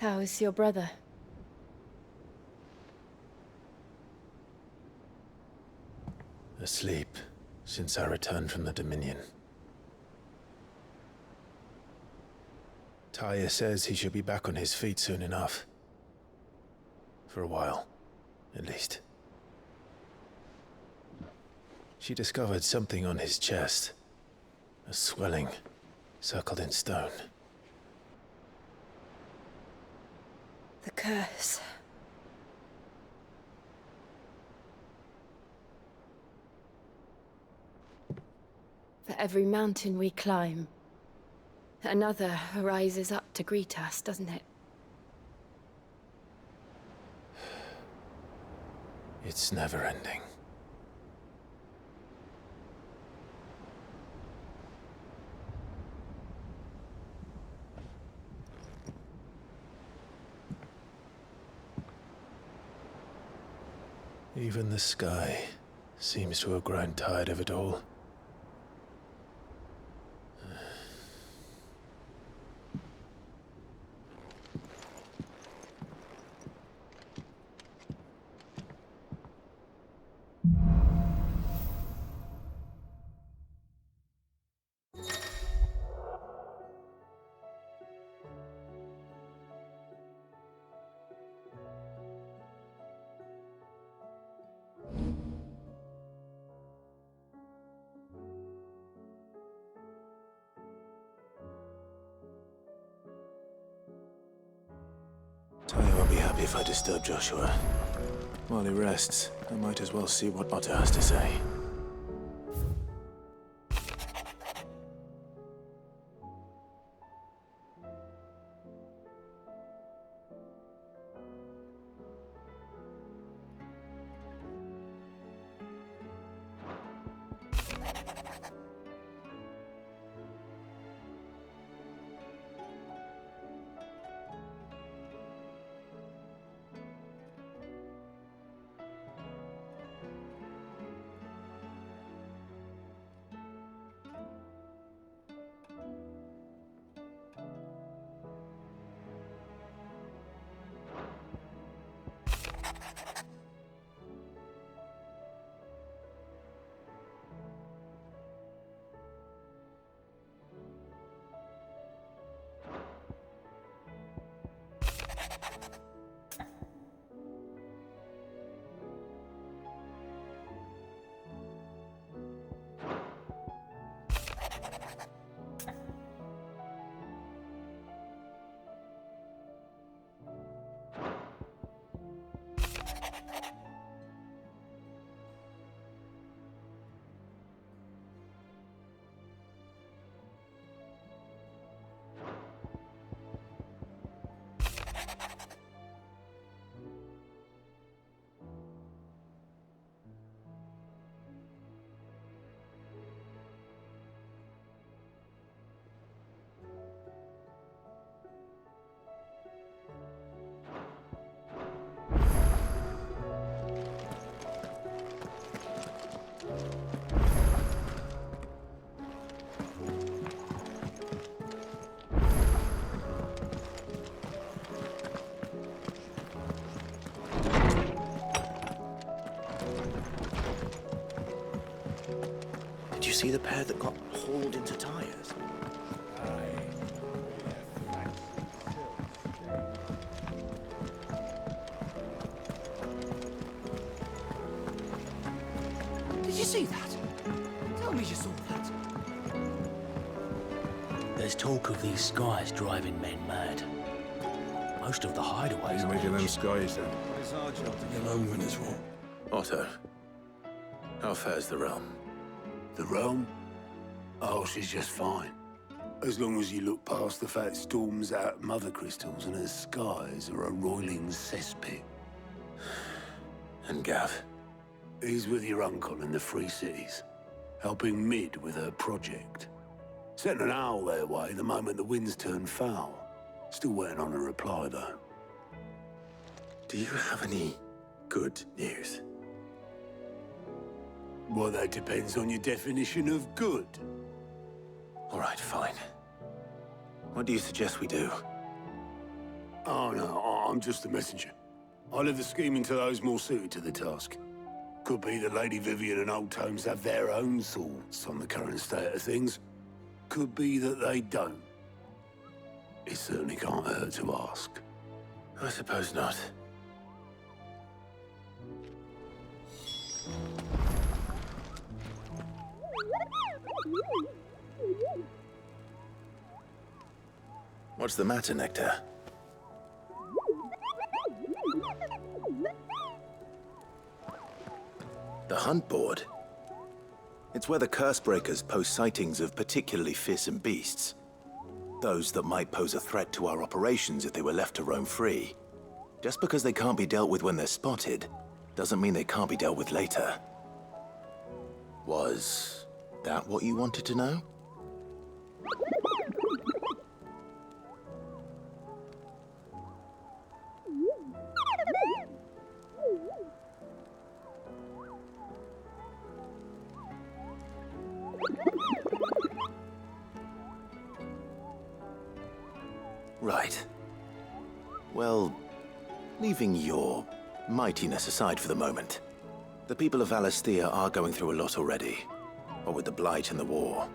How is your brother? Asleep since I returned from the Dominion. Taya says he should be back on his feet soon enough. For a while, at least. She discovered something on his chest. A swelling, circled in stone. The curse. For every mountain we climb, another rises up to greet us, doesn't it? It's never ending. Even the sky seems to have grown tired of it all. Taya won't be happy if I disturb Joshua. While he rests, I might as well see what Otto has to say. Did you see the pair that got hauled into tires? Did you see that? Tell me you saw that. There's talk of these skies driving men mad. Most of the hideaways He's are making them ancient. skies then. It's our job to Get on with this one. Otto, how fares the realm? The realm? Oh, she's just fine. As long as you look past the fact storms out mother crystals and her skies are a roiling cesspit. And Gav? He's with your uncle in the Free Cities, helping Mid with her project. Sent an owl their way the moment the winds turned foul. Still waiting on a reply, though. Do you have any good news? Well, that depends on your definition of good. All right, fine. What do you suggest we do? Oh no, I'm just a messenger. I leave the scheming to those more suited to the task. Could be that Lady Vivian and Old Tomes have their own thoughts on the current state of things. Could be that they don't. It certainly can't hurt to ask. I suppose not. What's the matter, Nectar? The hunt board? It's where the curse breakers post sightings of particularly fearsome beasts. Those that might pose a threat to our operations if they were left to roam free. Just because they can't be dealt with when they're spotted, doesn't mean they can't be dealt with later. Was that what you wanted to know? Right. Well, leaving your mightiness aside for the moment, the people of Valisthea are going through a lot already. What with the Blight and the war.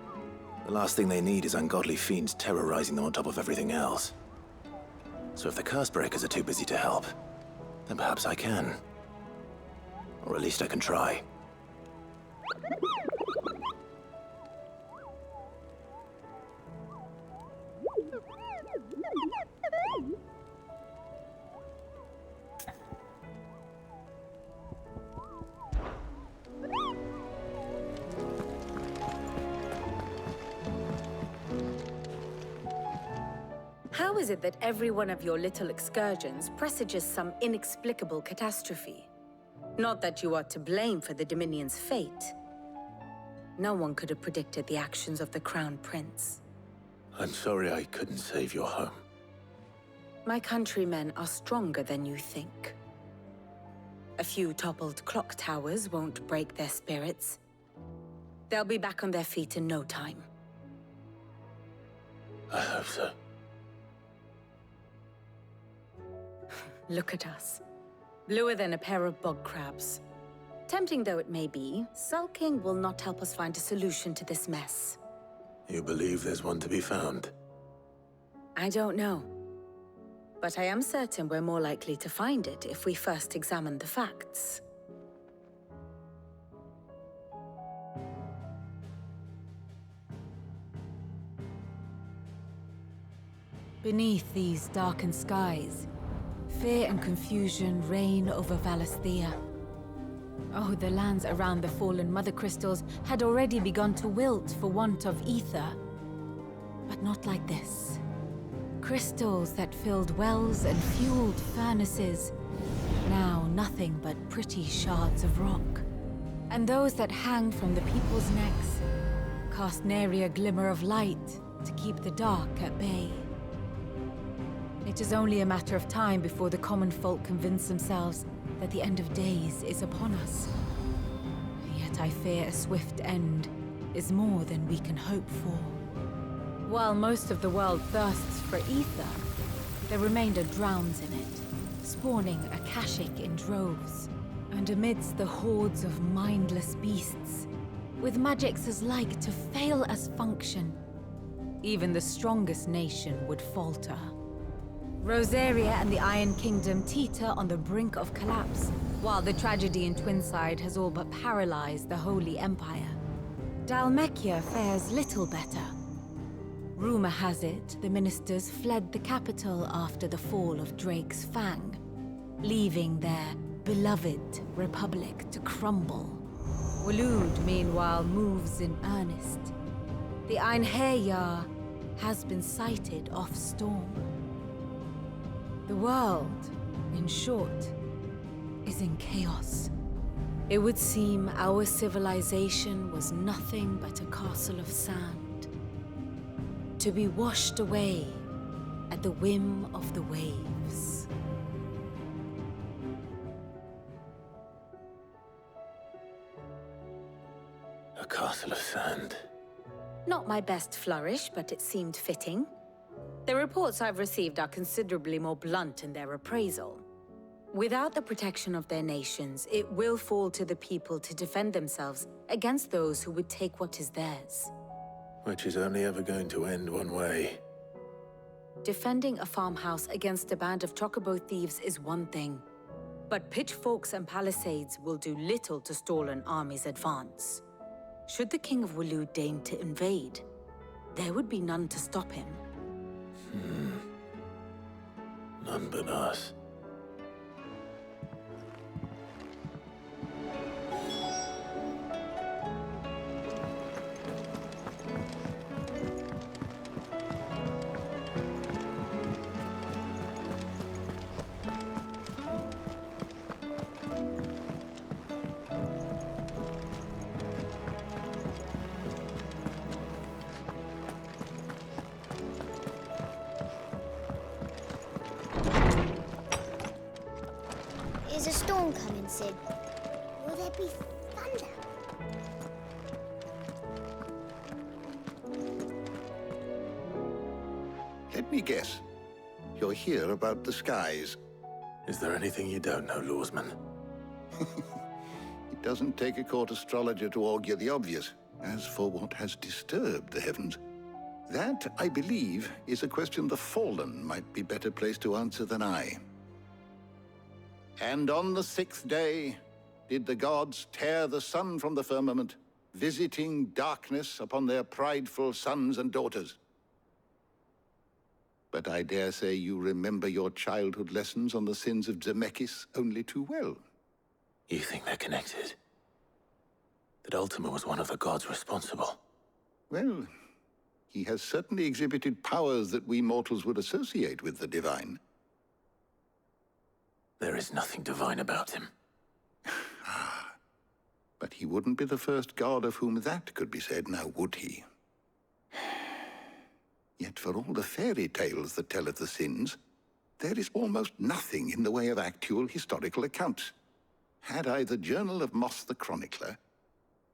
The last thing they need is ungodly fiends terrorizing them on top of everything else. So if the curse breakers are too busy to help, then perhaps I can. Or at least I can try. How is it that every one of your little excursions presages some inexplicable catastrophe? Not that you are to blame for the Dominion's fate. No one could have predicted the actions of the Crown Prince. I'm sorry I couldn't save your home. My countrymen are stronger than you think. A few toppled clock towers won't break their spirits. They'll be back on their feet in no time. I hope so. Look at us. Bluer than a pair of bog crabs. Tempting though it may be, sulking will not help us find a solution to this mess. You believe there's one to be found? I don't know. But I am certain we're more likely to find it if we first examine the facts. Beneath these darkened skies, fear and confusion reign over Valisthea. Oh, the lands around the fallen Mother Crystals had already begun to wilt for want of ether. But not like this. Crystals that filled wells and fueled furnaces, now nothing but pretty shards of rock. And those that hang from the people's necks cast nary a glimmer of light to keep the dark at bay. It is only a matter of time before the common folk convince themselves that the end of days is upon us. Yet I fear a swift end is more than we can hope for. While most of the world thirsts for ether, the remainder drowns in it, spawning Akashic in droves. And amidst the hordes of mindless beasts, with magics as like to fail as function, even the strongest nation would falter. Rosaria and the Iron Kingdom teeter on the brink of collapse, while the tragedy in Twinside has all but paralyzed the Holy Empire. Dalmekia fares little better. Rumor has it the ministers fled the capital after the fall of Drake's Fang, leaving their beloved republic to crumble. Waloed, meanwhile, moves in earnest. The Einherjar has been sighted off-storm. The world, in short, is in chaos. It would seem our civilization was nothing but a castle of sand, to be washed away at the whim of the waves. A castle of sand. Not my best flourish, but it seemed fitting. The reports I've received are considerably more blunt in their appraisal. Without the protection of their nations, it will fall to the people to defend themselves against those who would take what is theirs. Which is only ever going to end one way. Defending a farmhouse against a band of chocobo thieves is one thing, but pitchforks and palisades will do little to stall an army's advance. Should the King of Waloed deign to invade, there would be none to stop him. None but us. Is a storm coming, Sid? Will there be thunder? Let me guess. You're here about the skies. Is there anything you don't know, Lawsman? It doesn't take a court astrologer to augur the obvious. As for what has disturbed the heavens, that, I believe, is a question the Fallen might be better placed to answer than I. And on the 6th day did the gods tear the sun from the firmament, visiting darkness upon their prideful sons and daughters. But I dare say you remember your childhood lessons on the sins of Zemeckis only too well. You think they're connected? That Ultima was one of the gods responsible? Well, he has certainly exhibited powers that we mortals would associate with the divine. There is nothing divine about him. But he wouldn't be the first god of whom that could be said, now would he? Yet for all the fairy tales that tell of the sins, there is almost nothing in the way of actual historical accounts. Had I the Journal of Moss the Chronicler,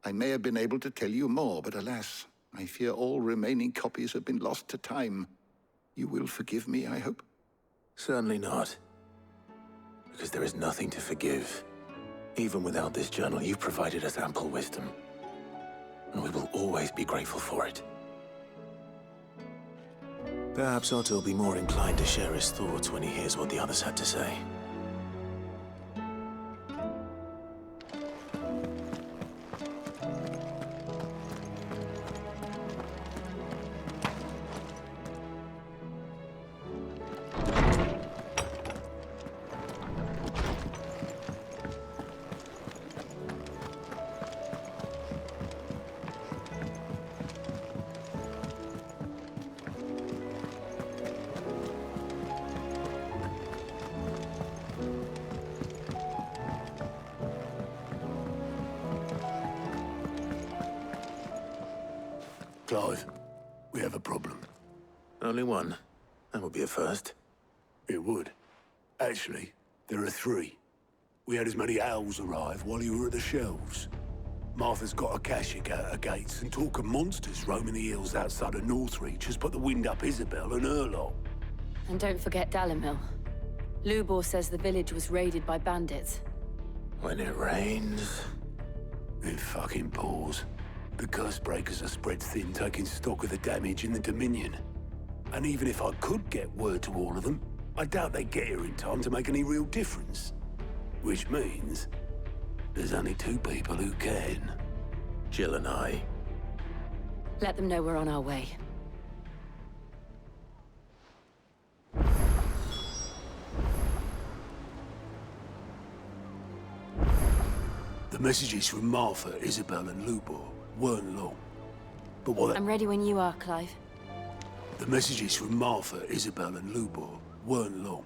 I may have been able to tell you more, but alas, I fear all remaining copies have been lost to time. You will forgive me, I hope? Certainly not. Because there is nothing to forgive. Even without this journal, you've provided us ample wisdom. And we will always be grateful for it. Perhaps Otto will be more inclined to share his thoughts when he hears what the others had to say. Clive, we have a problem. Only one. That would be a first. It would. Actually, there are 3. We had as many owls arrive while you were at the shelves. Martha's got a Akashic out her gates, and talk of monsters roaming the hills outside of Northreach has put the wind up Isabel and her lot. And don't forget Dalimil. Lubor says the village was raided by bandits. When it rains... It fucking pours. The curse breakers are spread thin, taking stock of the damage in the Dominion. And even if I could get word to all of them, I doubt they'd get here in time to make any real difference. Which means there's only 2 people who can. Jill and I. Let them know we're on our way. The messages from Martha, Isabel and Lubor weren't long. But what they... I'm ready when you are, Clive. The messages from Martha, Isabel and Lubor weren't long.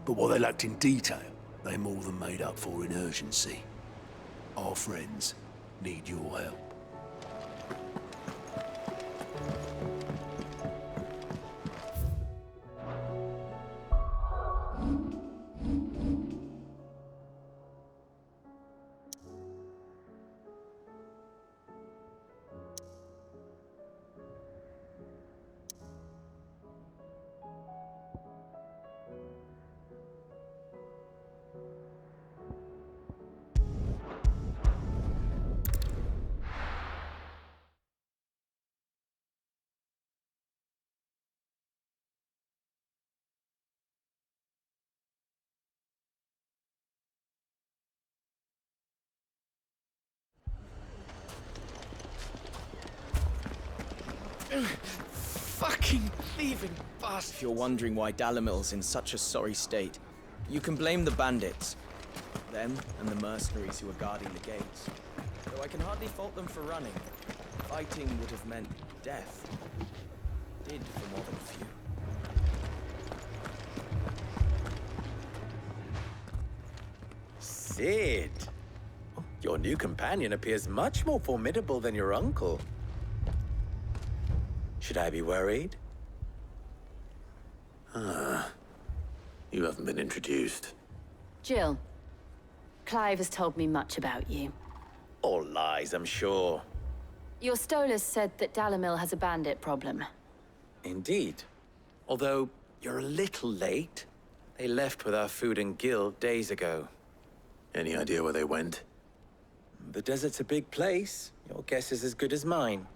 But what they lacked in detail, they more than made up for in urgency. Our friends need your help. Fucking thieving bastard! If you're wondering why Dalamil's in such a sorry state, you can blame the bandits. Them and the mercenaries who are guarding the gates. Though I can hardly fault them for running. Fighting would have meant death. Did for more than a few. Sid! Your new companion appears much more formidable than your uncle. Should I be worried? You haven't been introduced. Jill, Clive has told me much about you. All lies, I'm sure. Your Stolas said that Dalamil has a bandit problem. Indeed. Although, you're a little late. They left with our food and guild days ago. Any idea where they went? The desert's a big place. Your guess is as good as mine.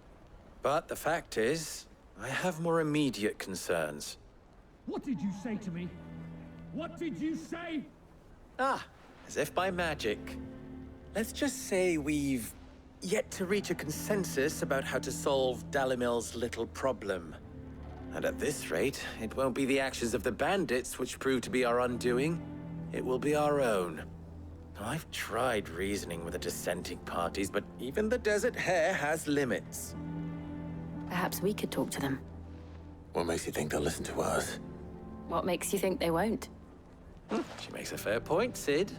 But the fact is, I have more immediate concerns. What did you say to me? What did you say? Ah, as if by magic. Let's just say we've yet to reach a consensus about how to solve Dalamil's little problem. And at this rate, it won't be the actions of the bandits which prove to be our undoing. It will be our own. I've tried reasoning with the dissenting parties, but even the Desert Hare has limits. Perhaps we could talk to them. What makes you think they'll listen to us? What makes you think they won't? She makes a fair point, Sid.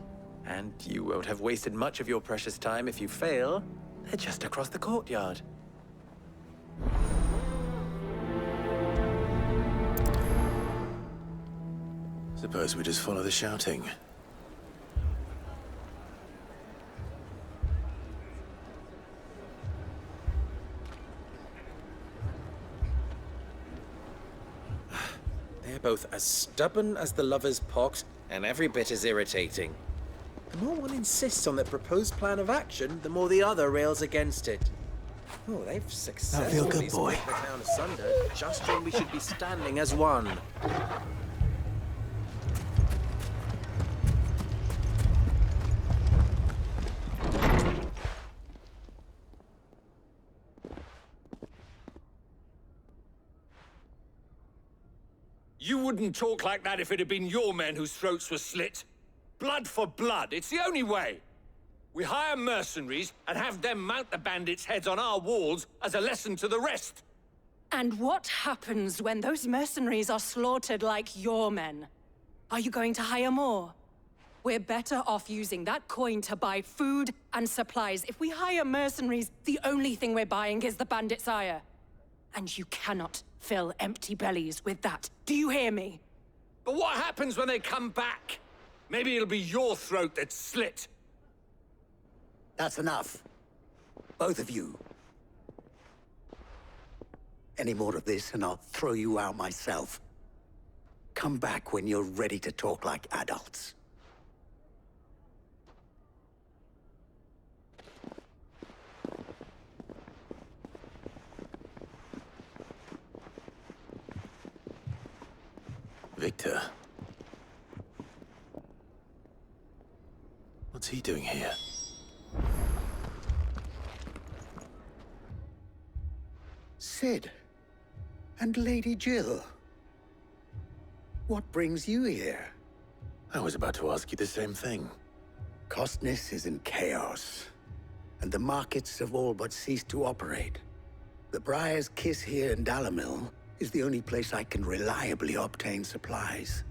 And you won't have wasted much of your precious time if you fail. They're just across the courtyard. Suppose we just follow the shouting. They're both as stubborn as the lover's pox, and every bit as irritating. The more one insists on their proposed plan of action, the more the other rails against it. Oh, they've successfully split the town asunder, just when we should be standing as one. You wouldn't talk like that if it had been your men whose throats were slit. Blood for blood, it's the only way. We hire mercenaries and have them mount the bandits' heads on our walls as a lesson to the rest. And what happens when those mercenaries are slaughtered like your men? Are you going to hire more? We're better off using that coin to buy food and supplies. If we hire mercenaries, the only thing we're buying is the bandits' ire. And you cannot fill empty bellies with that. Do you hear me? But what happens when they come back? Maybe it'll be your throat that's slit. That's enough. Both of you. Any more of this and I'll throw you out myself. Come back when you're ready to talk like adults. Victor. What's he doing here? Sid. And Lady Jill. What brings you here? I was about to ask you the same thing. Costness is in chaos, and the markets have all but ceased to operate. The Briar's Kiss here in Dalamil is the only place I can reliably obtain supplies.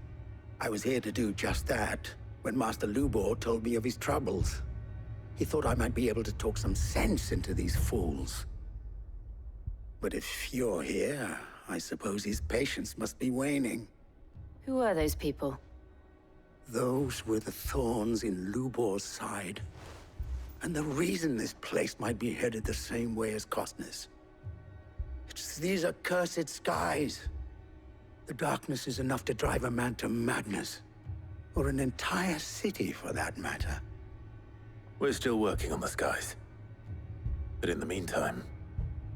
I was here to do just that when Master Lubor told me of his troubles. He thought I might be able to talk some sense into these fools. But if you're here, I suppose his patience must be waning. Who are those people? Those were the thorns in Lubor's side. And the reason this place might be headed the same way as Costness. It's these accursed skies. The darkness is enough to drive a man to madness. Or an entire city, for that matter. We're still working on the skies. But in the meantime,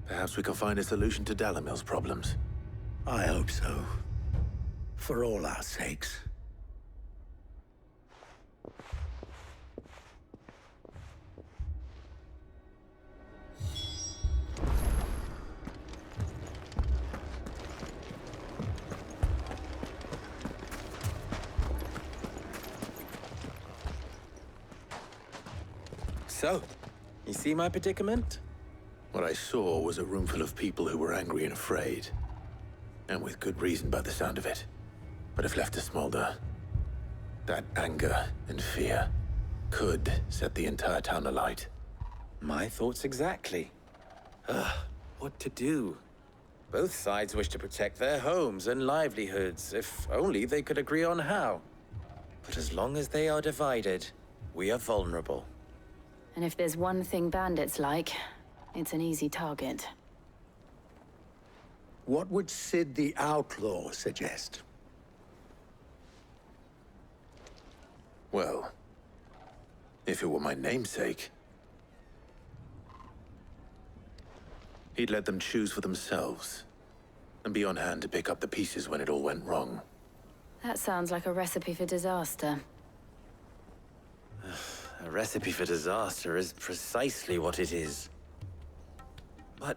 perhaps we can find a solution to Dalamil's problems. I hope so. For all our sakes. So, you see my predicament? What I saw was a room full of people who were angry and afraid. And with good reason by the sound of it. But if left to smolder, that anger and fear could set the entire town alight. My thoughts exactly. What to do? Both sides wish to protect their homes and livelihoods, if only they could agree on how. But as long as they are divided, we are vulnerable. And if there's one thing bandits like, it's an easy target. What would Sid the Outlaw suggest? Well, if it were my namesake, he'd let them choose for themselves, and be on hand to pick up the pieces when it all went wrong. That sounds like a recipe for disaster. A recipe for disaster is precisely what it is. But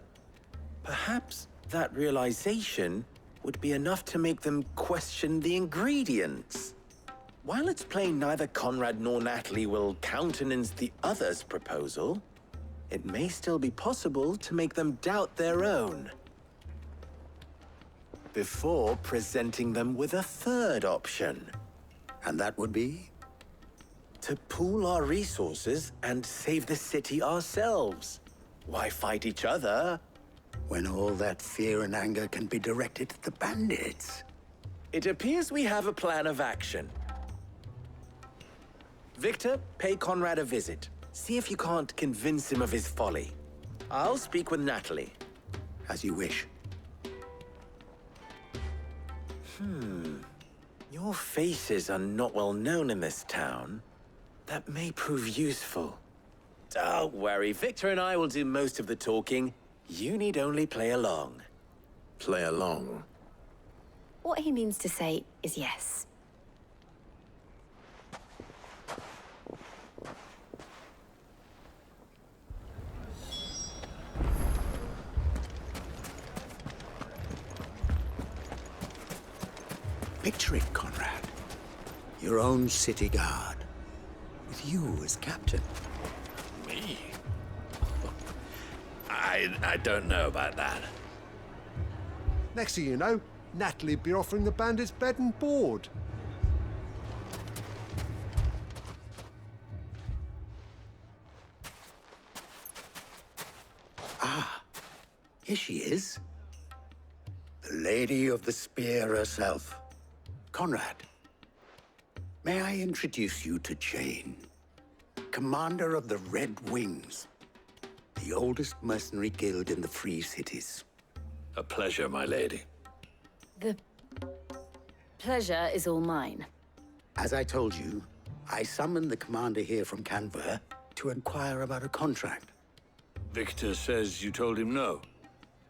perhaps that realization would be enough to make them question the ingredients. While it's plain neither Conrad nor Natalie will countenance the other's proposal, it may still be possible to make them doubt their own. Before presenting them with a third option. And that would be? To pool our resources and save the city ourselves. Why fight each other? When all that fear and anger can be directed at the bandits. It appears we have a plan of action. Victor, pay Conrad a visit. See if you can't convince him of his folly. I'll speak with Natalie. As you wish. Your faces are not well known in this town. That may prove useful. Don't worry, Victor and I will do most of the talking. You need only play along. Play along? What he means to say is yes. Picture it, Conrad. Your own city guard. With you as captain. Me? I don't know about that. Next thing you know, Natalie'd be offering the bandits bed and board. Ah, here she is. The Lady of the Spear herself. Conrad, may I introduce you to Jane, commander of the Red Wings, the oldest mercenary guild in the Free Cities. A pleasure, my lady. The pleasure is all mine. As I told you, I summoned the commander here from Canberra to inquire about a contract. Victor says you told him no.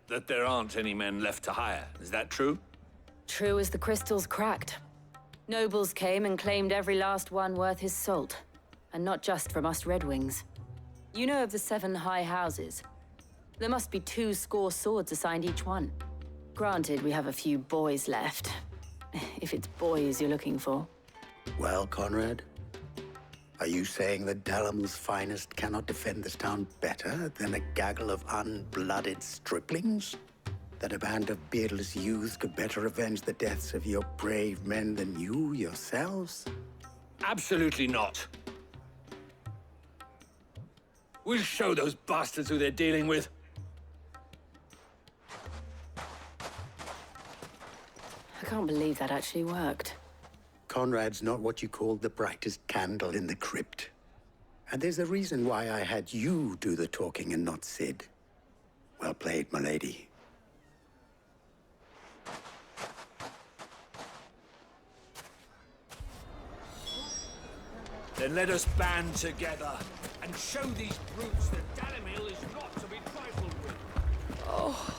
That there aren't any men left to hire. Is that true? True as the crystals cracked. Nobles came and claimed every last one worth his salt. And not just from us Red Wings. You know of the 7 high houses. There must be 2 swords assigned each one. Granted, we have a few boys left. If it's boys you're looking for. Well, Conrad, are you saying that Dalamil's finest cannot defend this town better than a gaggle of unblooded striplings? That a band of beardless youths could better avenge the deaths of your brave men than you yourselves? Absolutely not. We'll show those bastards who they're dealing with. I can't believe that actually worked. Conrad's not what you call the brightest candle in the crypt. And there's a reason why I had you do the talking and not Sid. Well played, my lady. Then let us band together and show these brutes that Dalimil is not to be trifled with. Oh,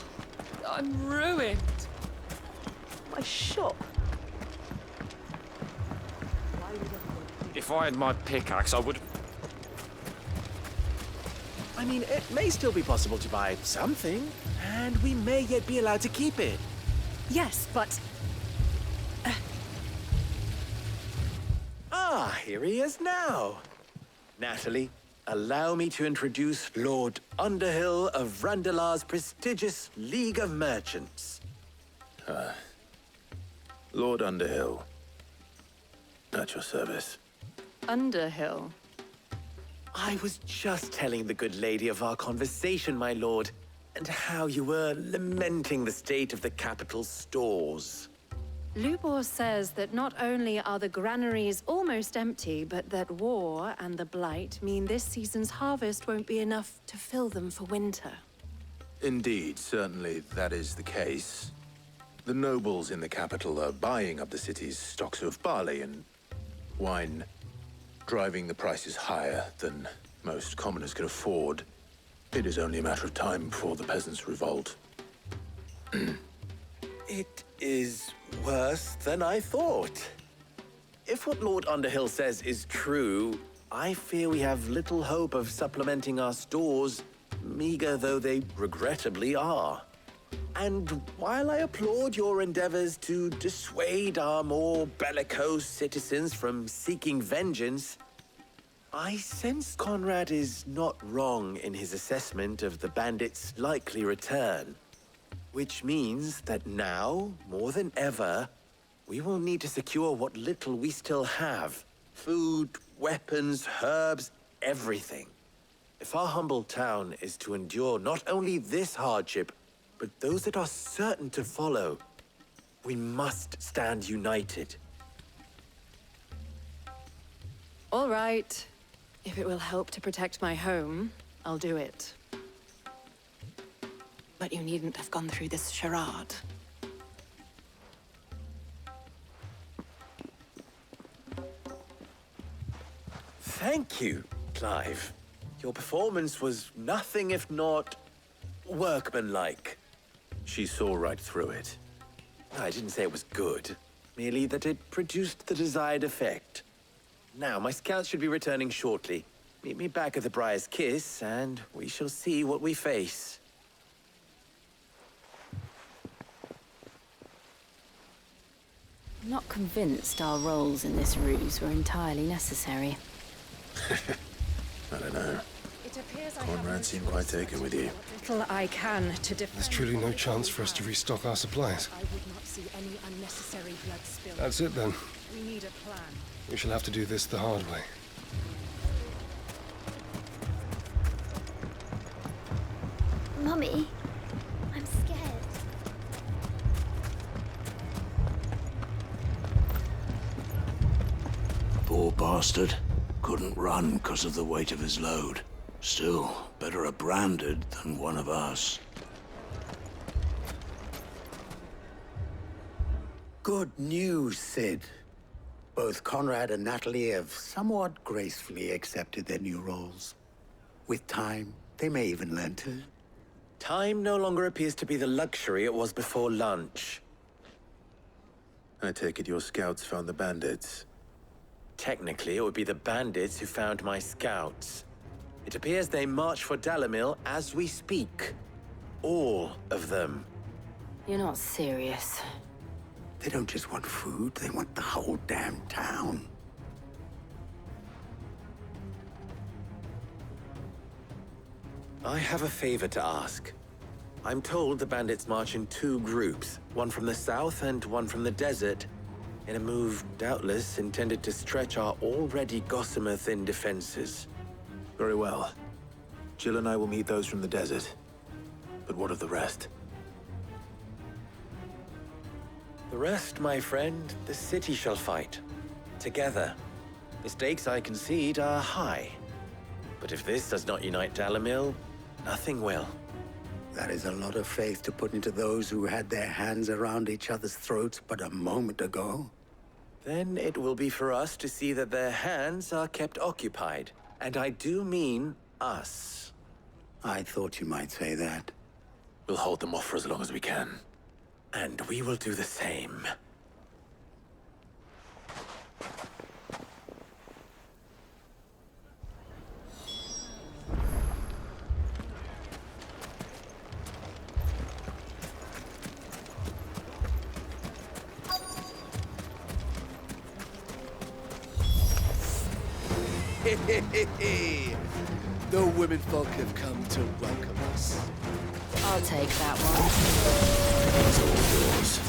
I'm ruined. My shop. If I had my pickaxe, I would... I mean, it may still be possible to buy something, and we may yet be allowed to keep it. Yes, but... Ah, here he is now. Natalie, allow me to introduce Lord Underhill of Randalar's prestigious League of Merchants. Lord Underhill. At your service. Underhill? I was just telling the good lady of our conversation, my lord, and how you were lamenting the state of the capital's stores. Lubor says that not only are the granaries almost empty, but that war and the Blight mean this season's harvest won't be enough to fill them for winter. Indeed, certainly that is the case. The nobles in the capital are buying up the city's stocks of barley and wine, driving the prices higher than most commoners can afford. It is only a matter of time before the peasants revolt. It is worse than I thought. If what Lord Underhill says is true, I fear we have little hope of supplementing our stores, meager though they regrettably are. And while I applaud your endeavors to dissuade our more bellicose citizens from seeking vengeance, I sense Conrad is not wrong in his assessment of the bandits' likely return. Which means that now, more than ever, we will need to secure what little we still have. Food, weapons, herbs, everything. If our humble town is to endure not only this hardship, but those that are certain to follow, we must stand united. All right. If it will help to protect my home, I'll do it. But you needn't have gone through this charade. Thank you, Clive. Your performance was nothing if not workmanlike. She saw right through it. I didn't say it was good, merely that it produced the desired effect. Now, my scouts should be returning shortly. Meet me back at the Briar's Kiss, and we shall see what we face. I'm not convinced our roles in this ruse were entirely necessary. I don't know. It appears Conrad seemed quite taken with you. little I can to defend. There's truly no chance for us to restock our supplies. I would not see any unnecessary blood spill. That's it then. We need a plan. We shall have to do this the hard way. Mummy, I'm scared. Poor bastard. Couldn't run because of the weight of his load. Still, better a branded than one of us. Good news, Sid. Both Conrad and Natalie have somewhat gracefully accepted their new roles. With time, they may even learn to. Time no longer appears to be the luxury it was before lunch. I take it your scouts found the bandits. Technically, it would be the bandits who found my scouts. It appears they march for Dalimil as we speak. All of them. You're not serious. They don't just want food, they want the whole damn town. I have a favor to ask. I'm told the bandits march in two groups, one from the south and one from the desert, in a move doubtless intended to stretch our already gossamer-thin defenses. Very well. Jill and I will meet those from the desert. But what of the rest? The rest, my friend, the city shall fight. Together. The stakes, I concede, are high. But if this does not unite Dalimil, nothing will. That is a lot of faith to put into those who had their hands around each other's throats but a moment ago. Then it will be for us to see that their hands are kept occupied. And I do mean us. I thought you might say that. We'll hold them off for as long as we can. And we will do the same. The womenfolk have come to welcome us. I'll take that one. It's all yours.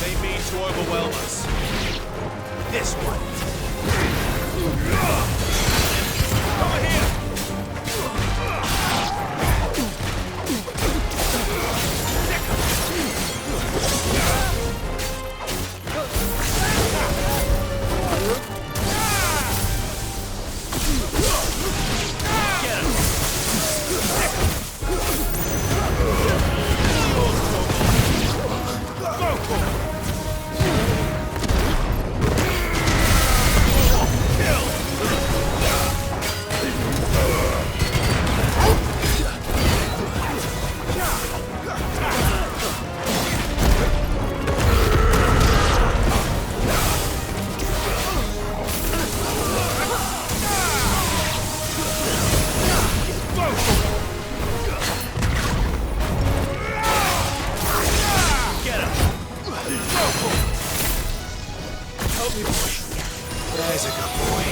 They mean to overwhelm us. This one. Over here! There's a good boy.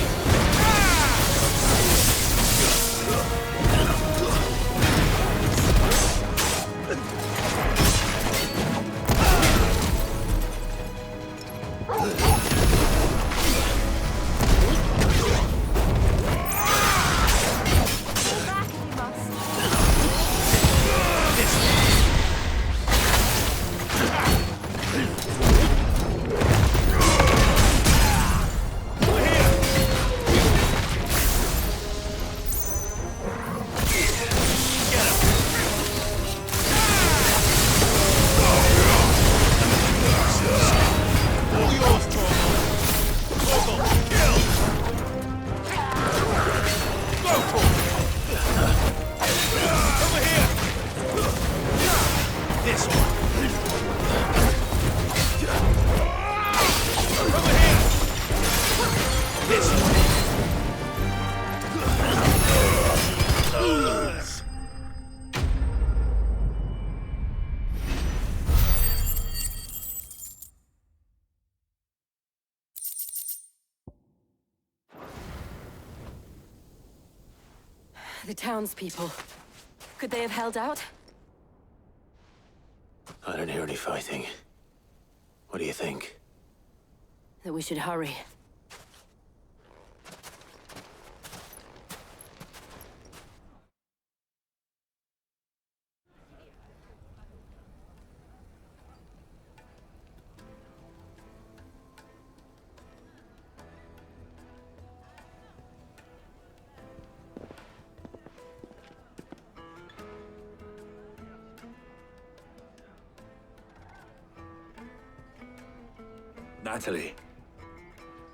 The townspeople. Could they have held out? I don't hear any fighting. What do you think? That we should hurry. Natalie,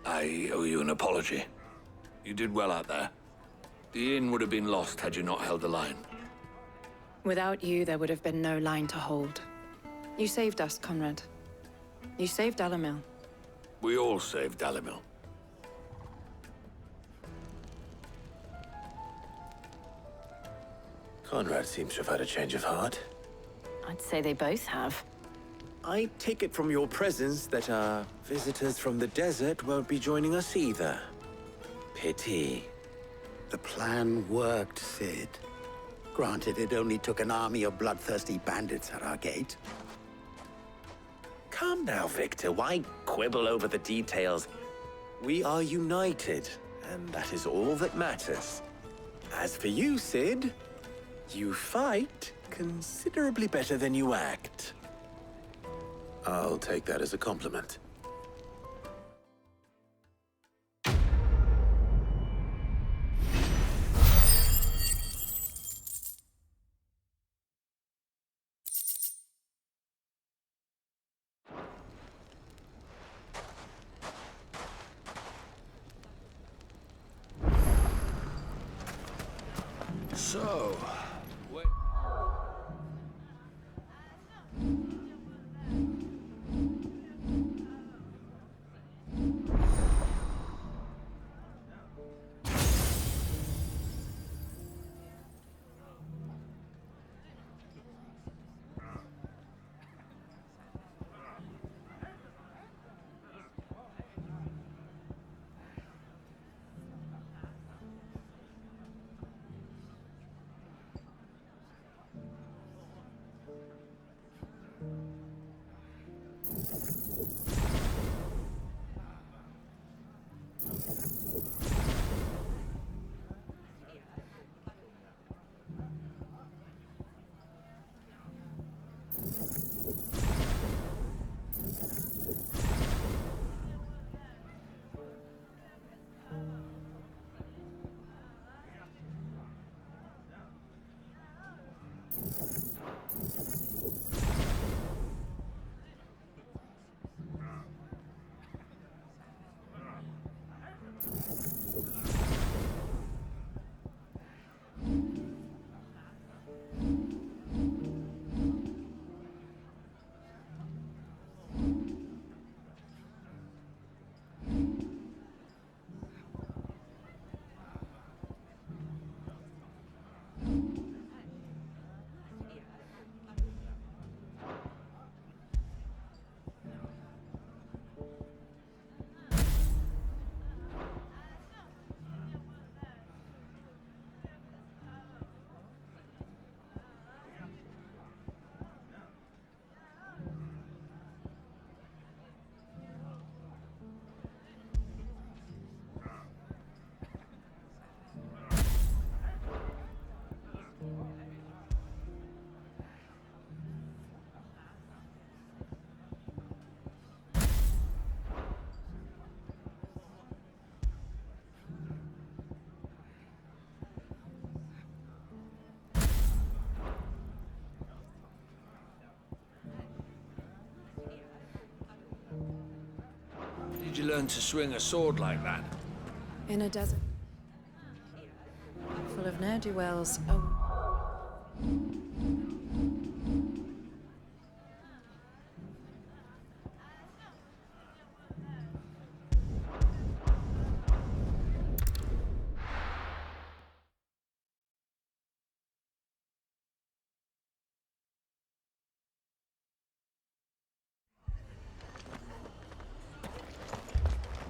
I owe you an apology. You did well out there. The inn would have been lost had you not held the line. Without you, there would have been no line to hold. You saved us, Conrad. You saved Dalimil. We all saved Dalimil. Conrad seems to have had a change of heart. I'd say they both have. I take it from your presence that our visitors from the desert won't be joining us either. Pity. The plan worked, Sid. Granted, it only took an army of bloodthirsty bandits at our gate. Calm now, Victor. Why quibble over the details? We are united, and that is all that matters. As for you, Sid, you fight considerably better than you act. I'll take that as a compliment. So, learn to swing a sword like that? In a desert full of ne'er-do-wells. Oh.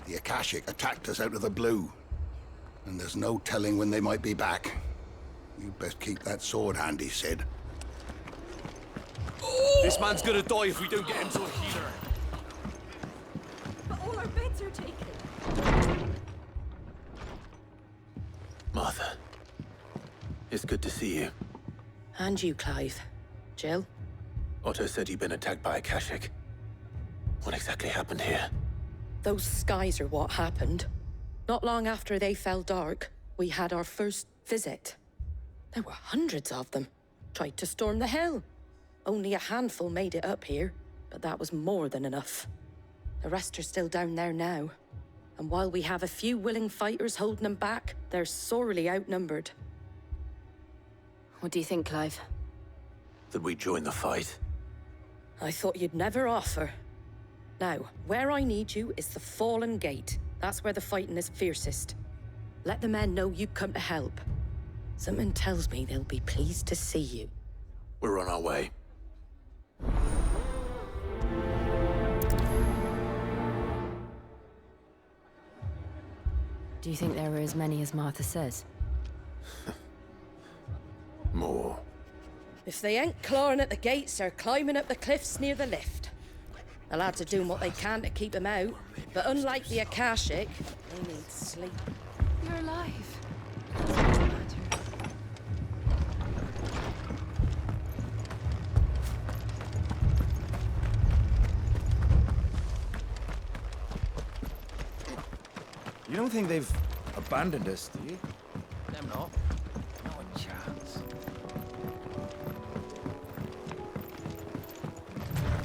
The Akashic attacked us out of the blue, and there's no telling when they might be back. You'd best keep that sword handy, Sid. This man's gonna die if we don't get him to a healer. But all our beds are taken. Martha, it's good to see you. And you, Clive. Jill? Otto said you'd been attacked by Akashic. What exactly happened here? Those skies are what happened. Not long after they fell dark, we had our first visit. There were hundreds of them. Tried to storm the hill. Only a handful made it up here, but that was more than enough. The rest are still down there now. And while we have a few willing fighters holding them back, they're sorely outnumbered. What do you think, Clive? That we join the fight? I thought you'd never offer. Now, where I need you is the Fallen Gate. That's where the fighting is fiercest. Let the men know you come to help. Something tells me they'll be pleased to see you. We're on our way. Do you think there are as many as Martha says? More. If they ain't clawing at the gates, they're climbing up the cliffs near the lift. The lads are doing what they can to keep them out, but unlike the Akashic, they need sleep. You're alive. You don't think they've abandoned us, do you? Them not. Not a chance.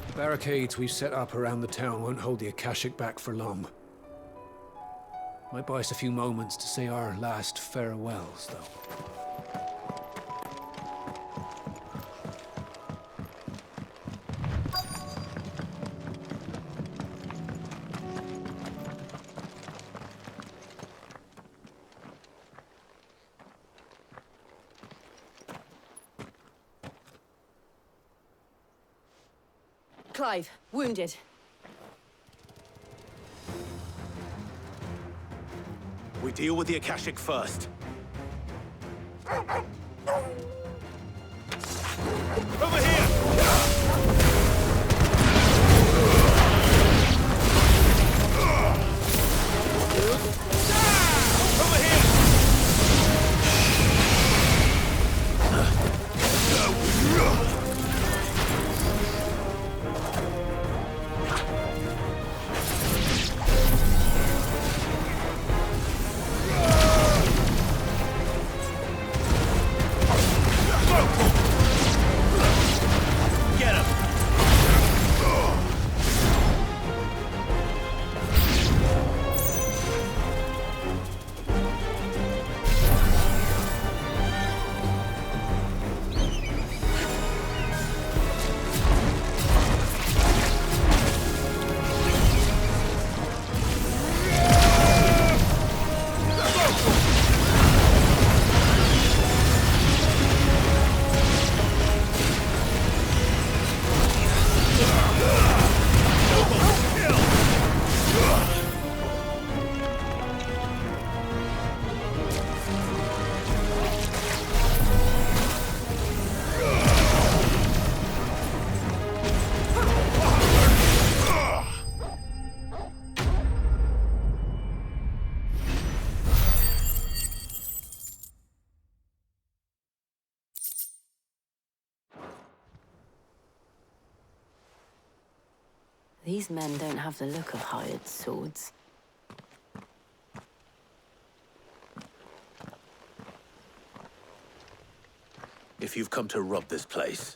The barricades we've set up around the town won't hold the Akashic back for long. Might buy us a few moments to say our last farewells, though. Clive, wounded. We deal with the Akashic first. Over here! These men don't have the look of hired swords. If you've come to rob this place,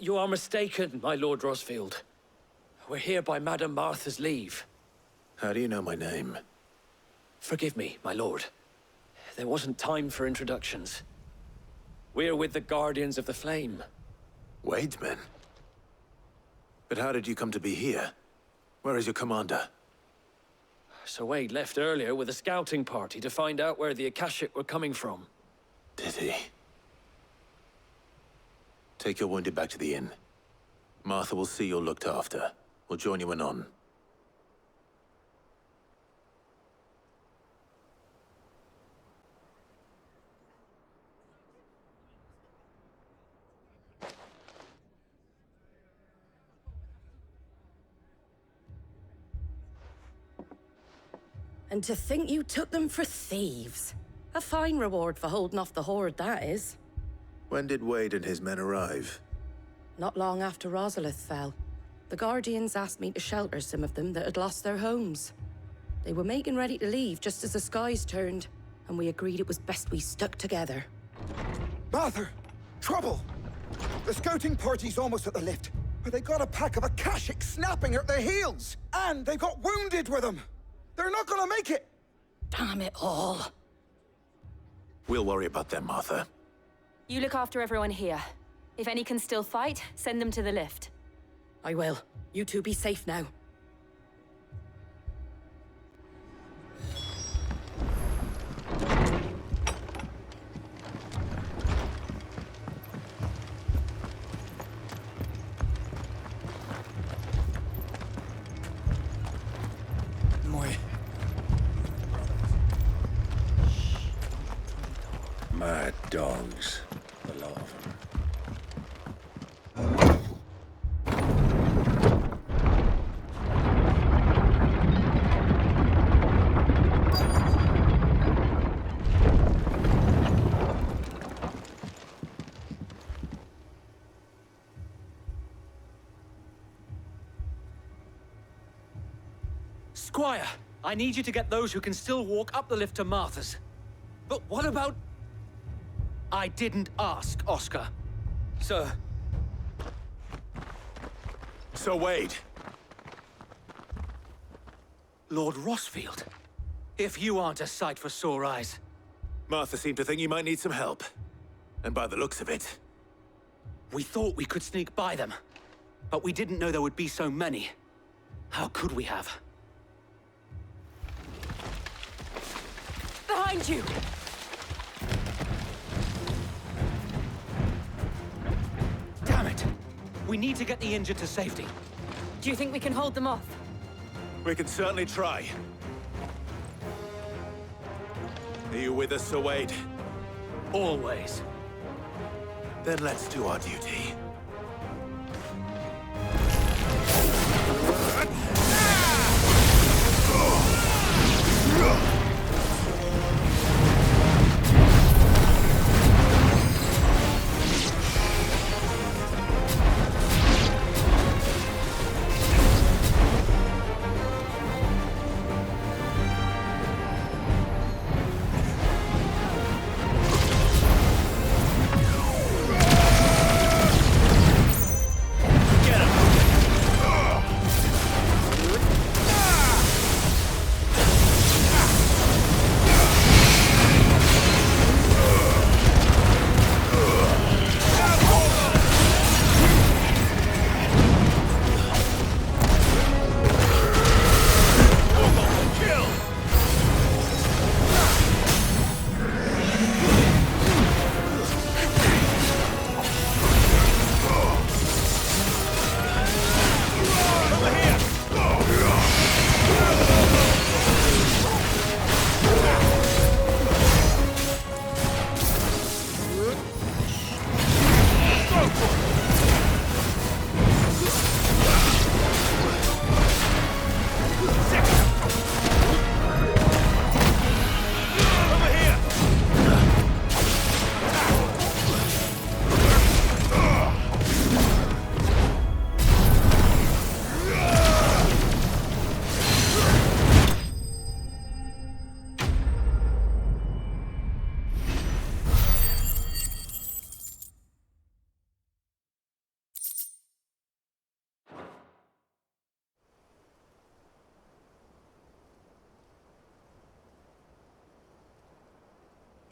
You are mistaken, my Lord Rosfield. We're here by Madame Martha's leave. How do you know my name? Forgive me, my lord. There wasn't time for introductions. We're with the Guardians of the Flame. Wade's men? But how did you come to be here? Where is your commander? Sir Wade left earlier with a scouting party to find out where the Akashic were coming from. Did he? Take your wounded back to the inn. Martha will see you're looked after. We'll join you anon. And to think you took them for thieves. A fine reward for holding off the horde, that is. When did Wade and his men arrive? Not long after Rosalith fell. The Guardians asked me to shelter some of them that had lost their homes. They were making ready to leave just as the skies turned, and we agreed it was best we stuck together. Martha! Trouble! The scouting party's almost at the lift, but they got a pack of Akashic snapping at their heels! And they got wounded with them! They're not gonna make it! Damn it all. We'll worry about them, Martha. You look after everyone here. If any can still fight, send them to the lift. I will. You two be safe now. Mad dogs. A lot of them. Squire, I need you to get those who can still walk up the lift to Martha's. But what about... I didn't ask, Oscar. Sir. Sir Wade. Lord Rossfield. If you aren't a sight for sore eyes. Martha seemed to think you might need some help. And by the looks of it... We thought we could sneak by them. But we didn't know there would be so many. How could we have? Behind you! Damn it! We need to get the injured to safety. Do you think we can hold them off? We can certainly try. Are you with us, Sir Wade? Always. Then let's do our duty.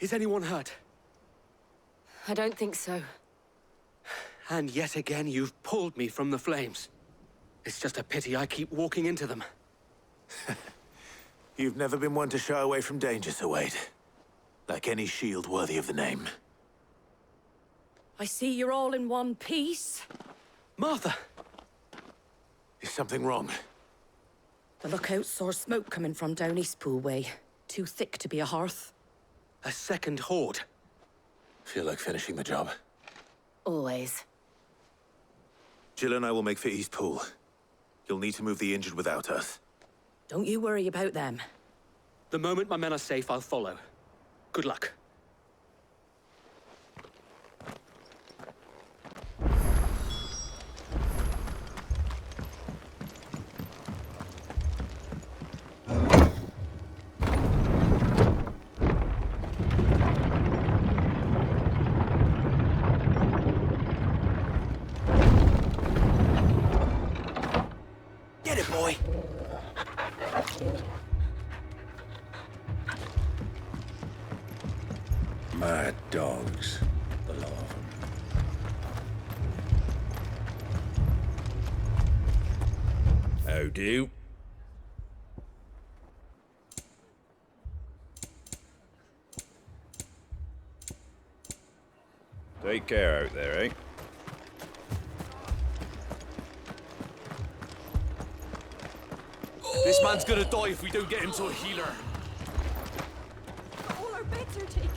Is anyone hurt? I don't think so. And yet again, you've pulled me from the flames. It's just a pity I keep walking into them. You've never been one to shy away from danger, Sir Wade. Like any shield worthy of the name. I see you're all in one piece. Martha! Is something wrong? The lookout saw smoke coming from down Eastpool way. Too thick to be a hearth. A second horde. Feel like finishing the job? Always. Jill and I will make for Eastpool. You'll need to move the injured without us. Don't you worry about them. The moment my men are safe, I'll follow. Good luck. Get it, boy! Mad dogs, the lot of them. How do? Take care out there, eh? This man's gonna die if we don't get him to a healer. All our beds are taken.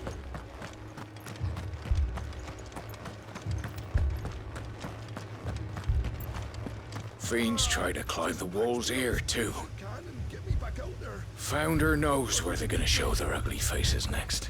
Fiends try to climb the walls here, too. Founder knows where they're gonna show their ugly faces next.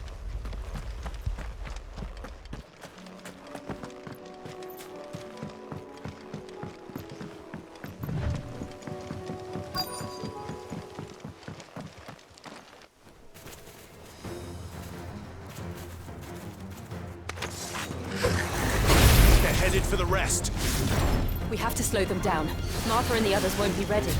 They're headed for the rest. We have to slow them down. Martha and the others won't be ready.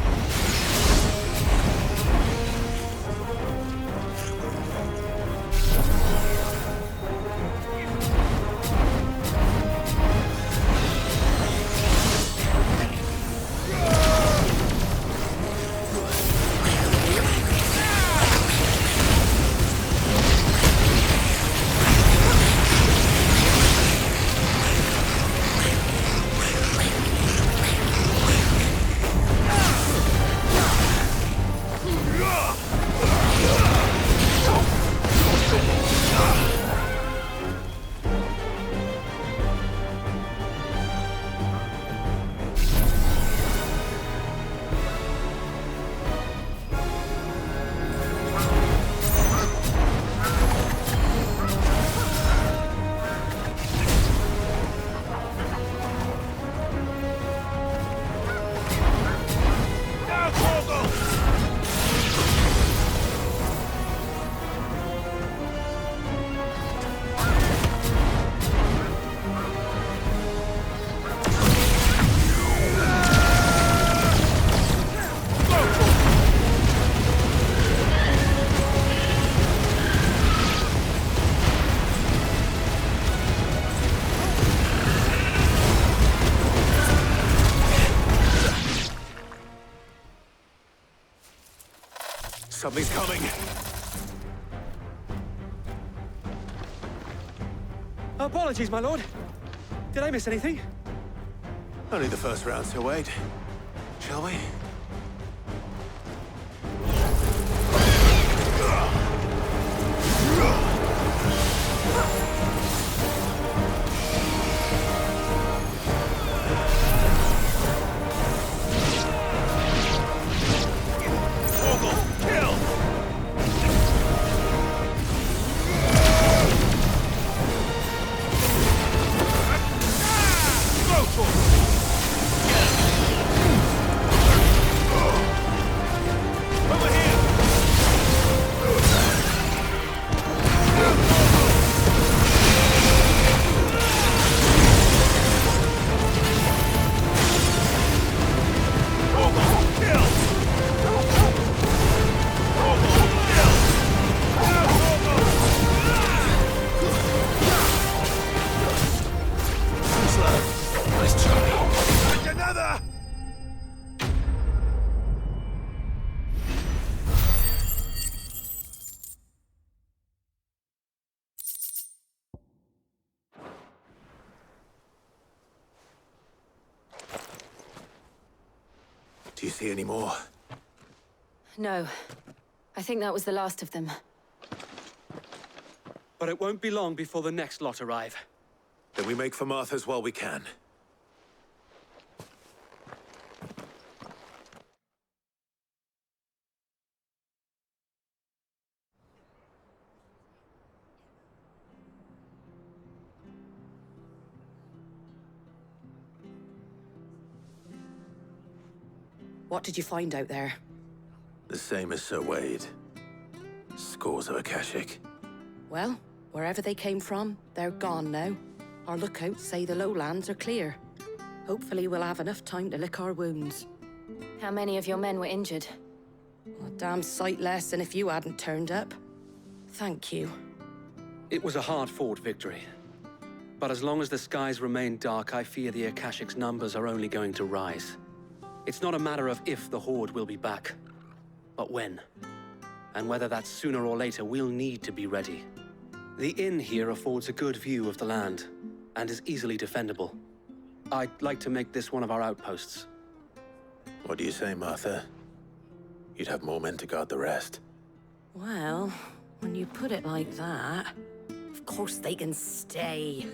Something's coming. Apologies, my lord. Did I miss anything? Only the first round, Sir Wade. Shall we? Do you see any more? No. I think that was the last of them. But it won't be long before the next lot arrive. Then we make for Martha's while we can. What did you find out there? The same as Sir Wade. Scores of Akashic. Well, wherever they came from, they're gone now. Our lookouts say the lowlands are clear. Hopefully we'll have enough time to lick our wounds. How many of your men were injured? A damn sight less than if you hadn't turned up. Thank you. It was a hard-fought victory. But as long as the skies remain dark, I fear the Akashic's numbers are only going to rise. It's not a matter of if the Horde will be back, but when. And whether that's sooner or later, we'll need to be ready. The inn here affords a good view of the land, and is easily defendable. I'd like to make this one of our outposts. What do you say, Martha? You'd have more men to guard the rest. Well, when you put it like that, of course they can stay.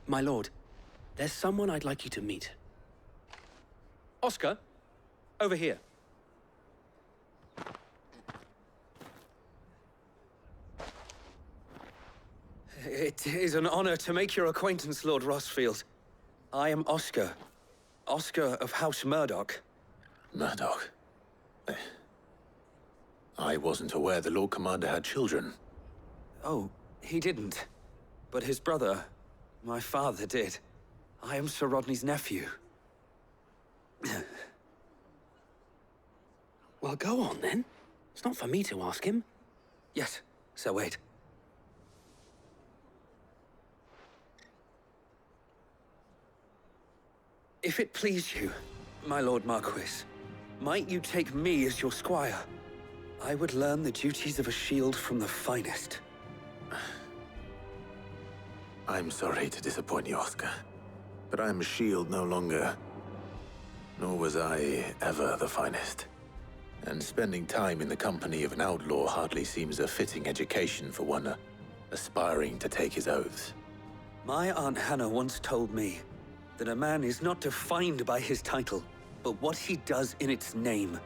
My lord, there's someone I'd like you to meet. Oscar, over here. It is an honor to make your acquaintance, Lord Rossfield. I am Oscar. Oscar of House Murdoch. Murdoch? I wasn't aware the Lord Commander had children. Oh, he didn't. But his brother, my father, did. I am Sir Rodney's nephew. Well, go on, then. It's not for me to ask him. Yes, Sir Wade. If it please you, my Lord Marquis, might you take me as your squire? I would learn the duties of a shield from the finest. I'm sorry to disappoint you, Oscar, but I'm a shield no longer. Nor was I ever the finest. And spending time in the company of an outlaw hardly seems a fitting education for one aspiring to take his oaths. My Aunt Hannah once told me that a man is not defined by his title, but what he does in its name.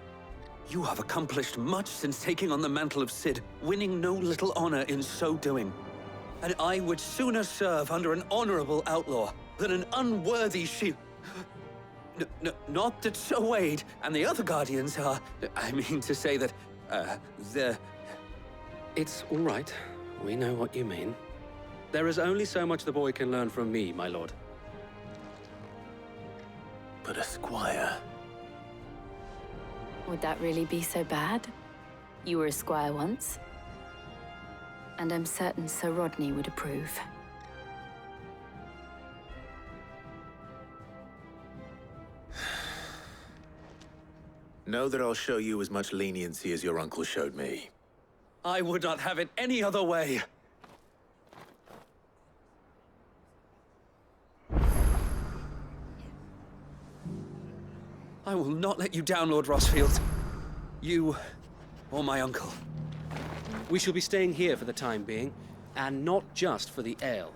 You have accomplished much since taking on the mantle of Cid, winning no little honor in so doing. And I would sooner serve under an honorable outlaw than an unworthy shield. Not that Sir Wade and the other Guardians are... I mean to say that, they're... It's all right. We know what you mean. There is only so much the boy can learn from me, my lord. But a squire... Would that really be so bad? You were a squire once. And I'm certain Sir Rodney would approve. Know that I'll show you as much leniency as your uncle showed me. I would not have it any other way. I will not let you down, Lord Rossfield. You or my uncle. We shall be staying here for the time being, and not just for the ale.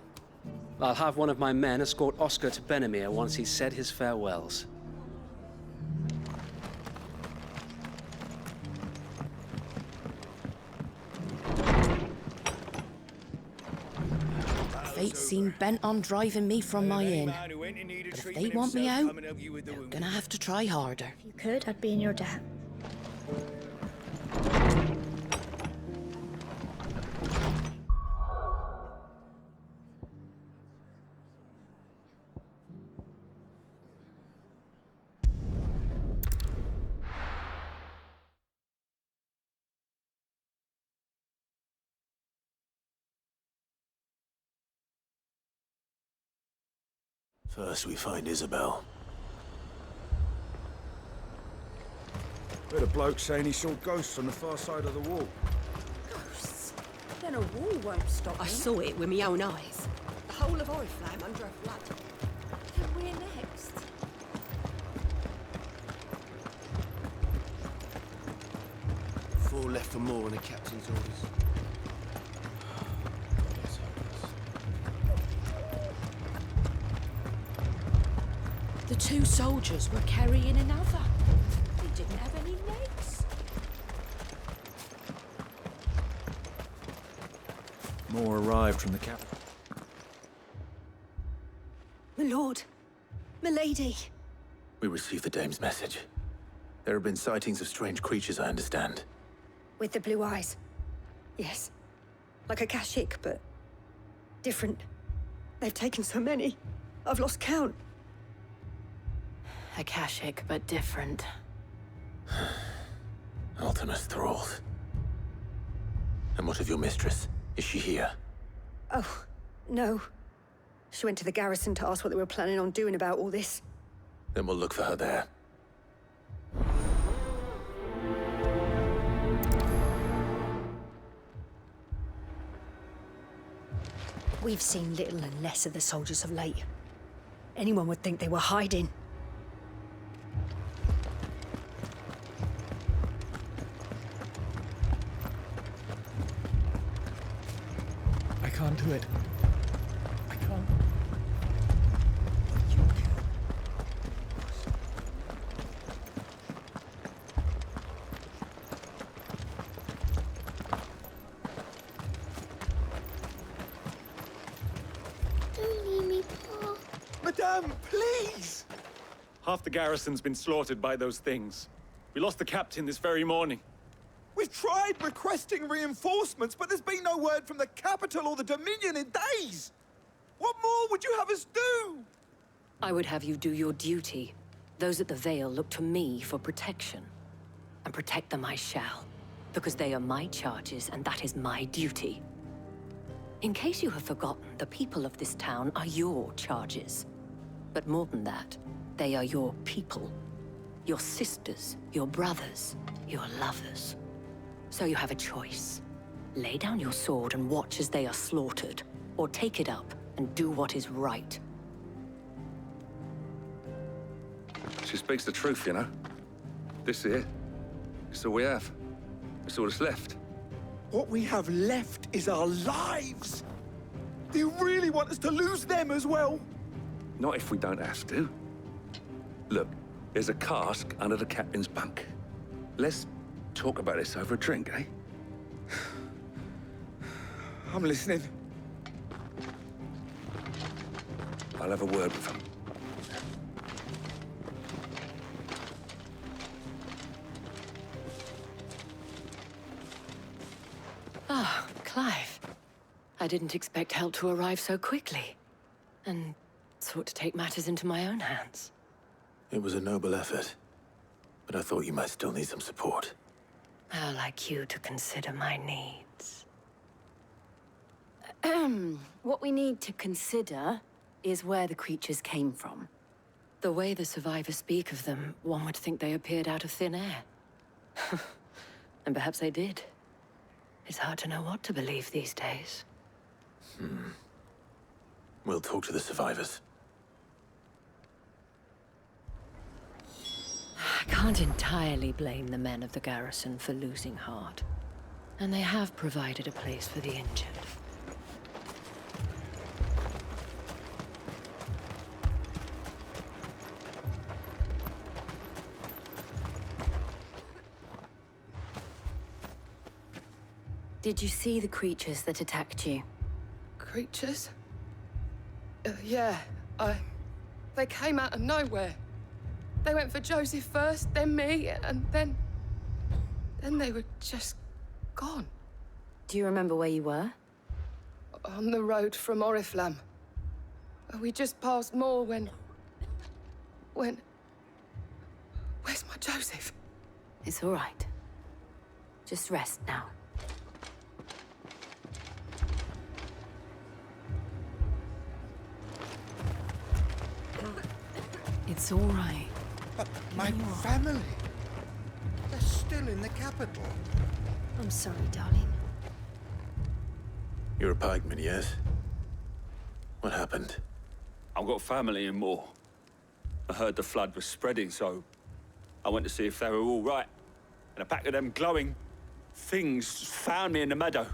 I'll have one of my men escort Oscar to Benimir once he's said his farewells. Fate seem bent on driving me from my inn. But if they want me out, they're gonna have to try harder. If you could, I'd be in your debt. First we find Isabel. Heard a bloke saying he saw ghosts on the far side of the wall. Ghosts? Then a wall won't stop I saw it with my own eyes. The whole of Oriflamme under a flood. Then we're next. Four left for more on the captain's orders. The two soldiers were carrying another. They didn't have any legs. More arrived from the captain. My lord. My lady. We received the dame's message. There have been sightings of strange creatures, I understand. With the blue eyes. Yes. Like a Kashik, but different. They've taken so many. I've lost count. Akashic, but different. Ultimus thralls. And what of your mistress? Is she here? Oh, no. She went to the garrison to ask what they were planning on doing about all this. Then we'll look for her there. We've seen little and less of the soldiers of late. Anyone would think they were hiding. I can't do it. I can't. Don't leave me, Pa. Madame, please! Half the garrison's been slaughtered by those things. We lost the captain this very morning. We've tried requesting reinforcements, but there's been no word from the capital or the Dominion in days! What more would you have us do? I would have you do your duty. Those at the Vale look to me for protection. And protect them I shall. Because they are my charges, and that is my duty. In case you have forgotten, the people of this town are your charges. But more than that, they are your people. Your sisters, your brothers, your lovers. So you have a choice. Lay down your sword and watch as they are slaughtered, or take it up and do what is right. She speaks the truth, you know. This here, it's all we have. It's all that's left. What we have left is our lives! Do you really want us to lose them as well? Not if we don't have to. Look, there's a cask under the captain's bunk. Let's talk about this over a drink, eh? I'm listening. I'll have a word with him. Ah, Clive. I didn't expect help to arrive so quickly. And sought to take matters into my own hands. It was a noble effort. But I thought you might still need some support. How like you to consider my needs. What we need to consider is where the creatures came from. The way the survivors speak of them, one would think they appeared out of thin air. And perhaps they did. It's hard to know what to believe these days. We'll talk to the survivors. I can't entirely blame the men of the garrison for losing heart. And they have provided a place for the injured. Did you see the creatures that attacked you? Creatures? Yeah, they came out of nowhere. They went for Joseph first, then me, and then they were just gone. Do you remember where you were? On the road from Oriflamme. We just passed Moor when... Where's my Joseph? It's all right. Just rest now. It's all right. But my family, they're still in the capital. I'm sorry, darling. You're a pikeman, yes? What happened? I've got family in Moor. I heard the flood was spreading, so I went to see if they were all right. And a pack of them glowing things found me in the meadow.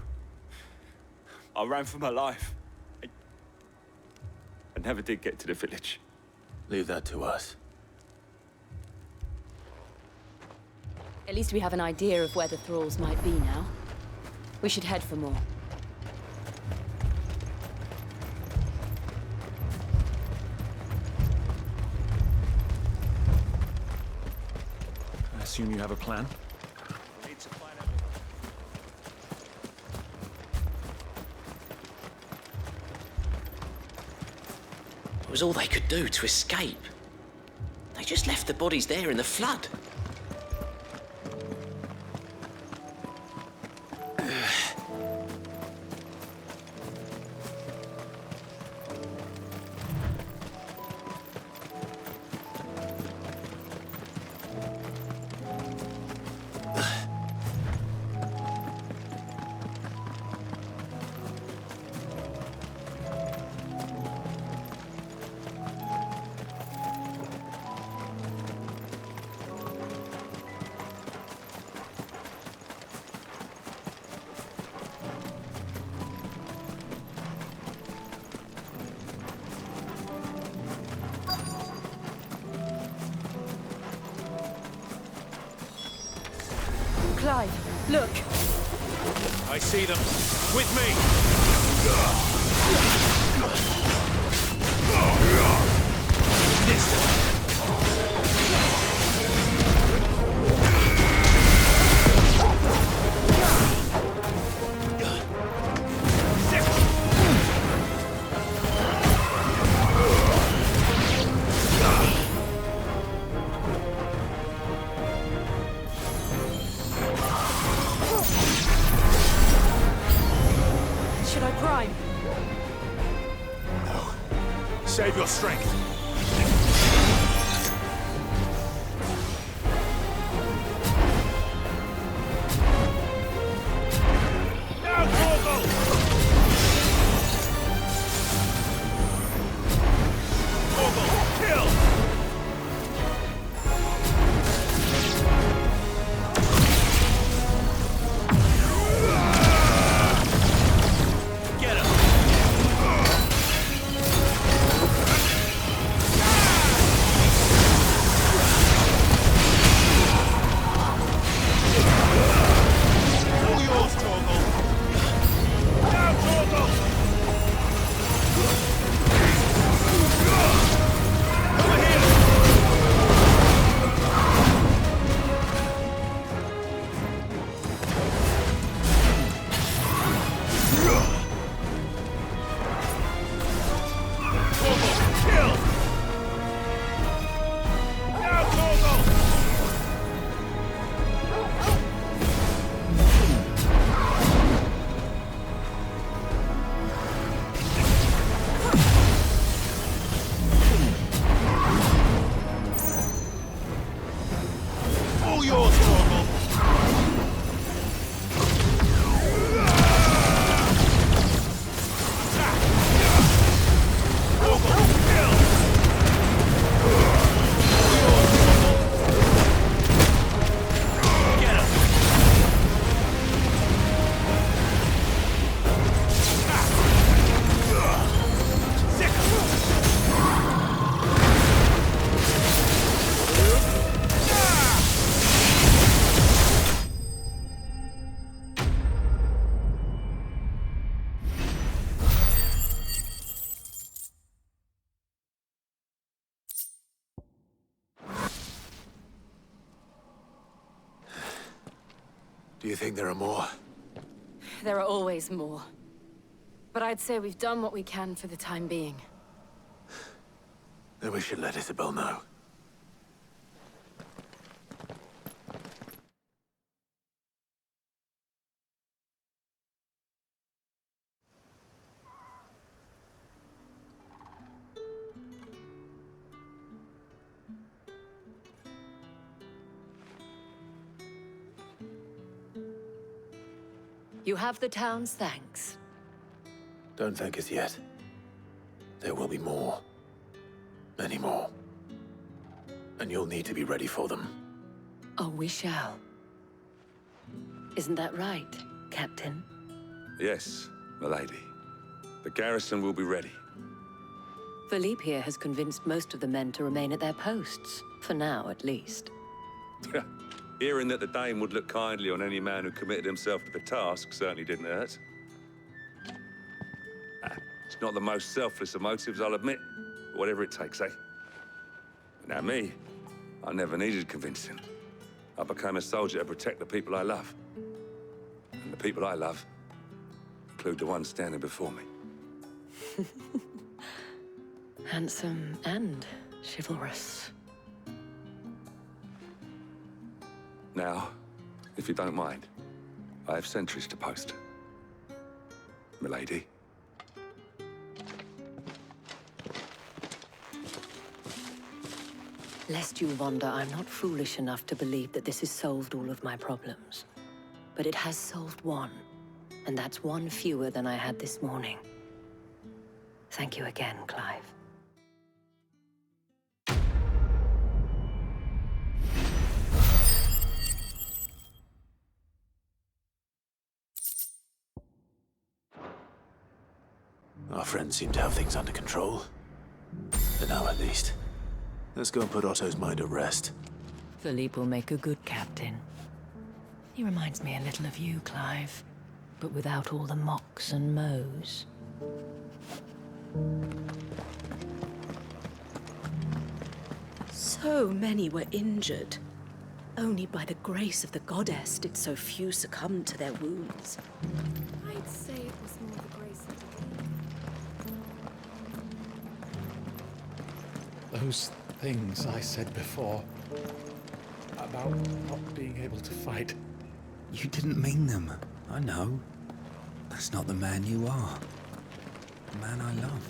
I ran for my life. I never did get to the village. Leave that to us. At least we have an idea of where the thralls might be now. We should head for more. I assume you have a plan? It was all they could do to escape. They just left the bodies there in the flood. Clive, look! I see them. With me! Should I prime? Save your strength. Now, Torgal! Torgal, kill! Get him! All yours, Torgal! Now, Torgal! Over here! Torgal, kill! Now, Torgal! All yours, Torgal! Torgal, kill! Get him! Sick him! Do you think there are more? There are always more. But I'd say we've done what we can for the time being. Then we should let Isabel know. You have the town's thanks. Don't thank us yet. There will be more. Many more. And you'll need to be ready for them. Oh, we shall. Isn't that right, Captain? Yes, milady. The garrison will be ready. Philippe here has convinced most of the men to remain at their posts. For now, at least. Hearing that the Dane would look kindly on any man who committed himself to the task certainly didn't hurt. It's not the most selfless of motives, I'll admit. But whatever it takes, eh? Now me, I never needed convincing. I became a soldier to protect the people I love. And the people I love include the ones standing before me. Handsome and chivalrous. Now, if you don't mind, I have sentries to post. Milady. Lest you wonder, I'm not foolish enough to believe that this has solved all of my problems. But it has solved one, and that's one fewer than I had this morning. Thank you again, Clive. Our friends seem to have things under control. For now, at least. Let's go and put Otto's mind at rest. Philippe will make a good captain. He reminds me a little of you, Clive, but without all the mocks and mows. So many were injured. Only by the grace of the goddess did so few succumb to their wounds. I'd say it was more the grace of the Those things I said before about not being able to fight. You didn't mean them. I know. That's not the man you are. The man I love.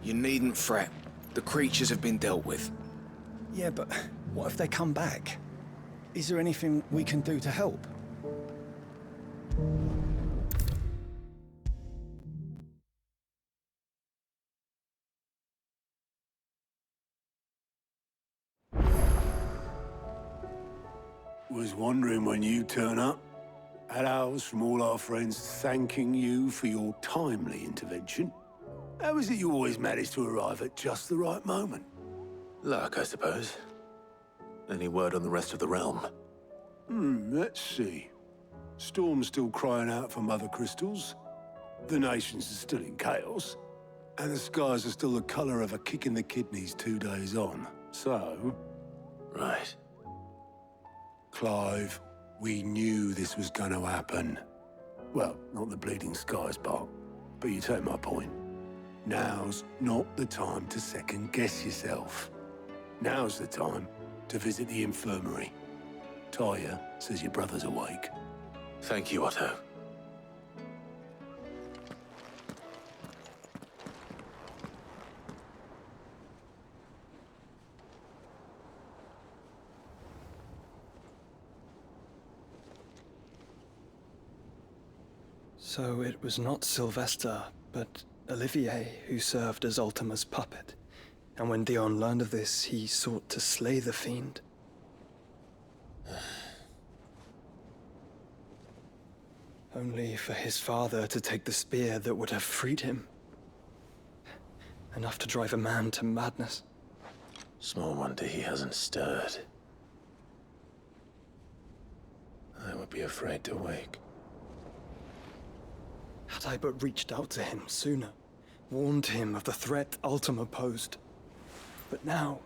You needn't fret. The creatures have been dealt with. Yeah, but what if they come back? Is there anything we can do to help? Was wondering when you turn up. Had ours from all our friends thanking you for your timely intervention. How is it you always manage to arrive at just the right moment? Luck, I suppose. Any word on the rest of the realm? Let's see. Storm's still crying out for mother crystals. The nations are still in chaos. And the skies are still the color of a kick in the kidneys 2 days on. So... Right. Clive, we knew this was going to happen. Well, not the bleeding skies part, but you take my point. Now's not the time to second-guess yourself. Now's the time to visit the infirmary. Talia says your brother's awake. Thank you, Otto. So it was not Sylvester, but Olivier who served as Ultima's puppet. And when Dion learned of this, he sought to slay the fiend. Only for his father to take the spear that would have freed him. Enough to drive a man to madness. Small wonder he hasn't stirred. I would be afraid to wake. Had I but reached out to him sooner, warned him of the threat Ultima posed. But now,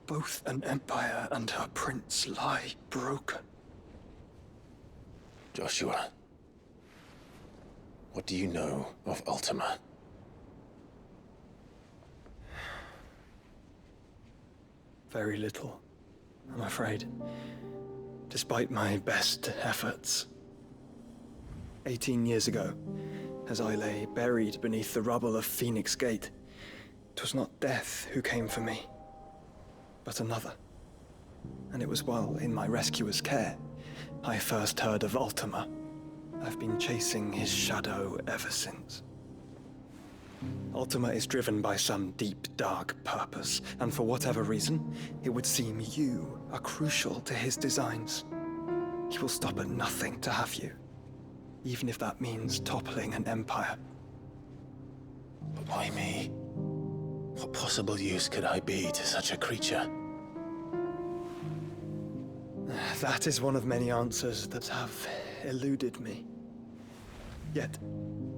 both an empire and her prince lie broken. Joshua, what do you know of Ultima? Very little, I'm afraid. Despite my best efforts. 18 years ago, as I lay buried beneath the rubble of Phoenix Gate, 'twas not death who came for me, but another. And it was while in my rescuer's care I first heard of Ultima. I've been chasing his shadow ever since. Ultima is driven by some deep, dark purpose, and for whatever reason, it would seem you are crucial to his designs. He will stop at nothing to have you, even if that means toppling an empire. But why me? What possible use could I be to such a creature? That is one of many answers that have eluded me. Yet,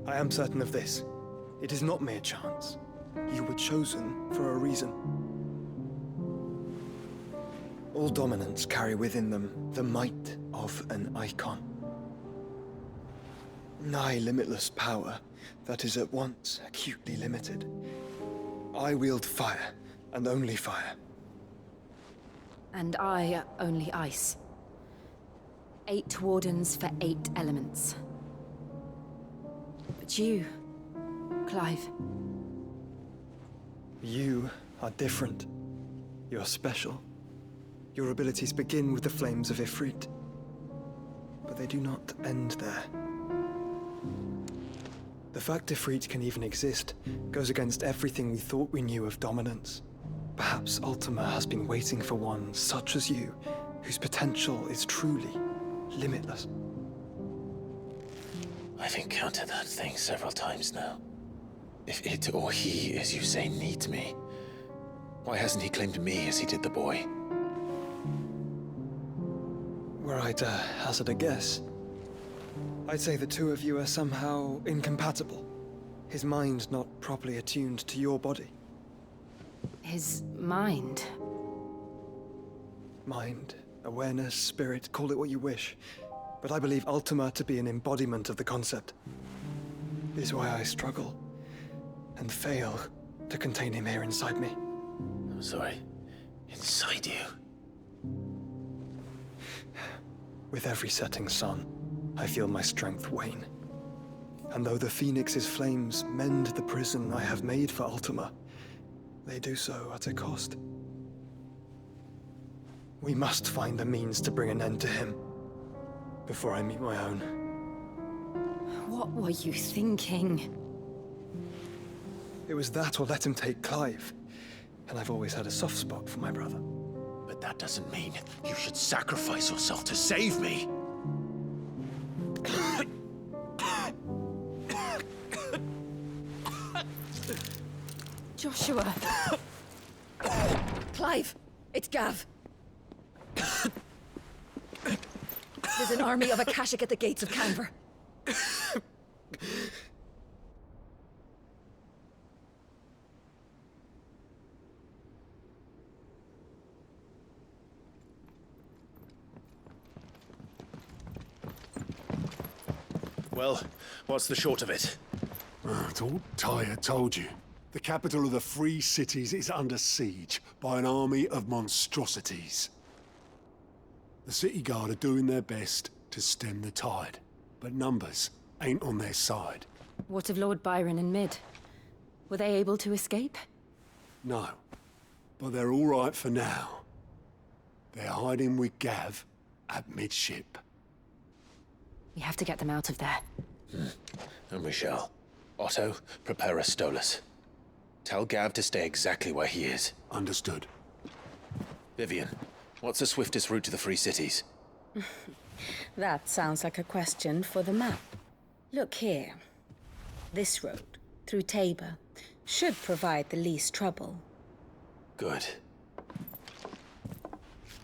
I am certain of this. It is not mere chance. You were chosen for a reason. All dominants carry within them the might of an icon. Nigh limitless power that is at once acutely limited. I wield fire, and only fire. And I only ice. 8 wardens for 8 elements. But you, Clive. You are different. You're special. Your abilities begin with the flames of Ifrit. But they do not end there. The fact Ifrit can even exist goes against everything we thought we knew of dominance. Perhaps Ultima has been waiting for one such as you, whose potential is truly limitless. I've encountered that thing several times now. If it or he, as you say, needs me, why hasn't he claimed me as he did the boy? Were I to hazard a guess, I'd say the two of you are somehow incompatible. His mind not properly attuned to your body. His mind? Mind, awareness, spirit, call it what you wish. But I believe Ultima to be an embodiment of the concept. This is why I struggle and fail to contain him here inside me. I'm sorry. Inside you? With every setting sun, I feel my strength wane. And though the Phoenix's flames mend the prison I have made for Ultima, they do so at a cost. We must find a means to bring an end to him before I meet my own. What were you thinking? It was that or let him take Clive. And I've always had a soft spot for my brother. But that doesn't mean you should sacrifice yourself to save me. Joshua. Clive, it's Gav. There's an army of Akashic at the gates of Canver. Well, what's the short of it? It's all Tyre told you. The capital of the Free Cities is under siege by an army of monstrosities. The City Guard are doing their best to stem the tide, but numbers ain't on their side. What of Lord Byron and Mid? Were they able to escape? No, but they're all right for now. They're hiding with Gav at midship. We have to get them out of there. And we shall. Otto, prepare a Stolas. Tell Gav to stay exactly where he is. Understood. Vivian, what's the swiftest route to the Free Cities? That sounds like a question for the map. Look here. This road, through Tabor, should provide the least trouble. Good.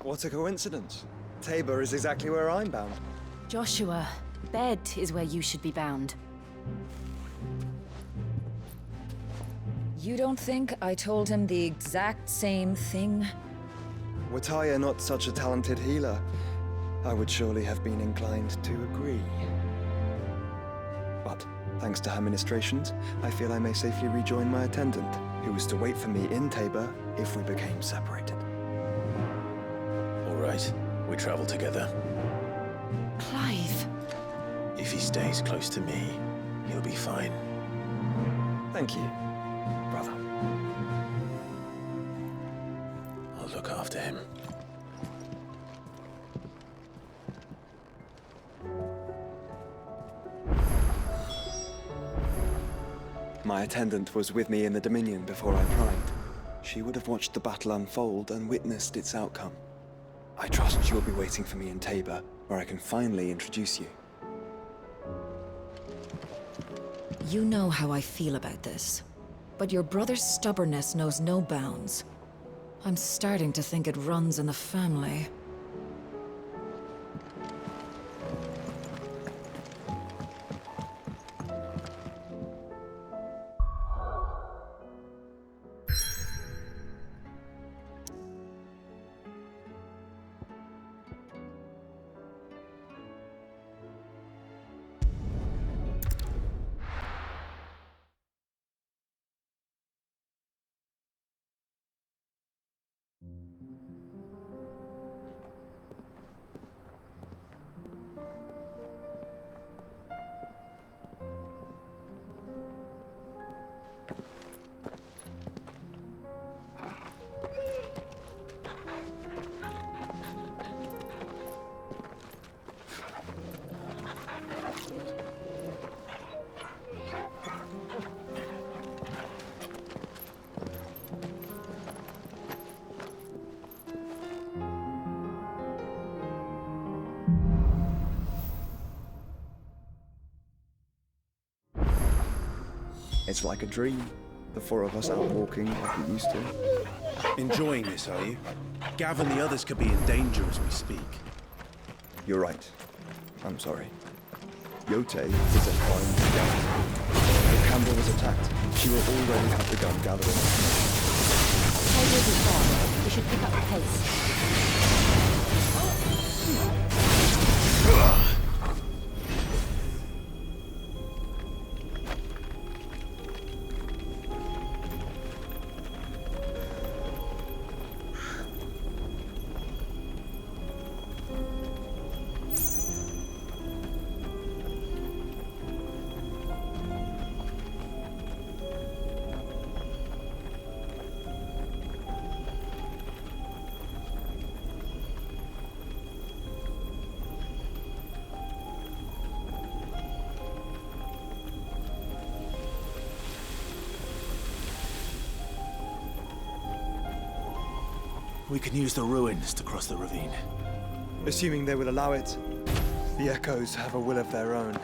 What a coincidence. Tabor is exactly where I'm bound. Joshua, bed is where you should be bound. You don't think I told him the exact same thing? Were Tyre not such a talented healer, I would surely have been inclined to agree. But, thanks to her ministrations, I feel I may safely rejoin my attendant, who was to wait for me in Tabor if we became separated. All right, we travel together. Clive. If he stays close to me, he'll be fine. Thank you, brother. I'll look after him. My attendant was with me in the Dominion before I primed. She would have watched the battle unfold and witnessed its outcome. I trust you'll be waiting for me in Tabor, where I can finally introduce you. You know how I feel about this, but your brother's stubbornness knows no bounds. I'm starting to think it runs in the family. It's like a dream. The four of us out walking like we used to. Enjoying this, are you? Gav and the others could be in danger as we speak. You're right. I'm sorry. Yote is a fine gun. If Campbell was attacked, she will already have the gun gathering. Tigers is far. We should pick up the pace. We can use the ruins to cross the ravine. Assuming they will allow it, the Echoes have a will of their own.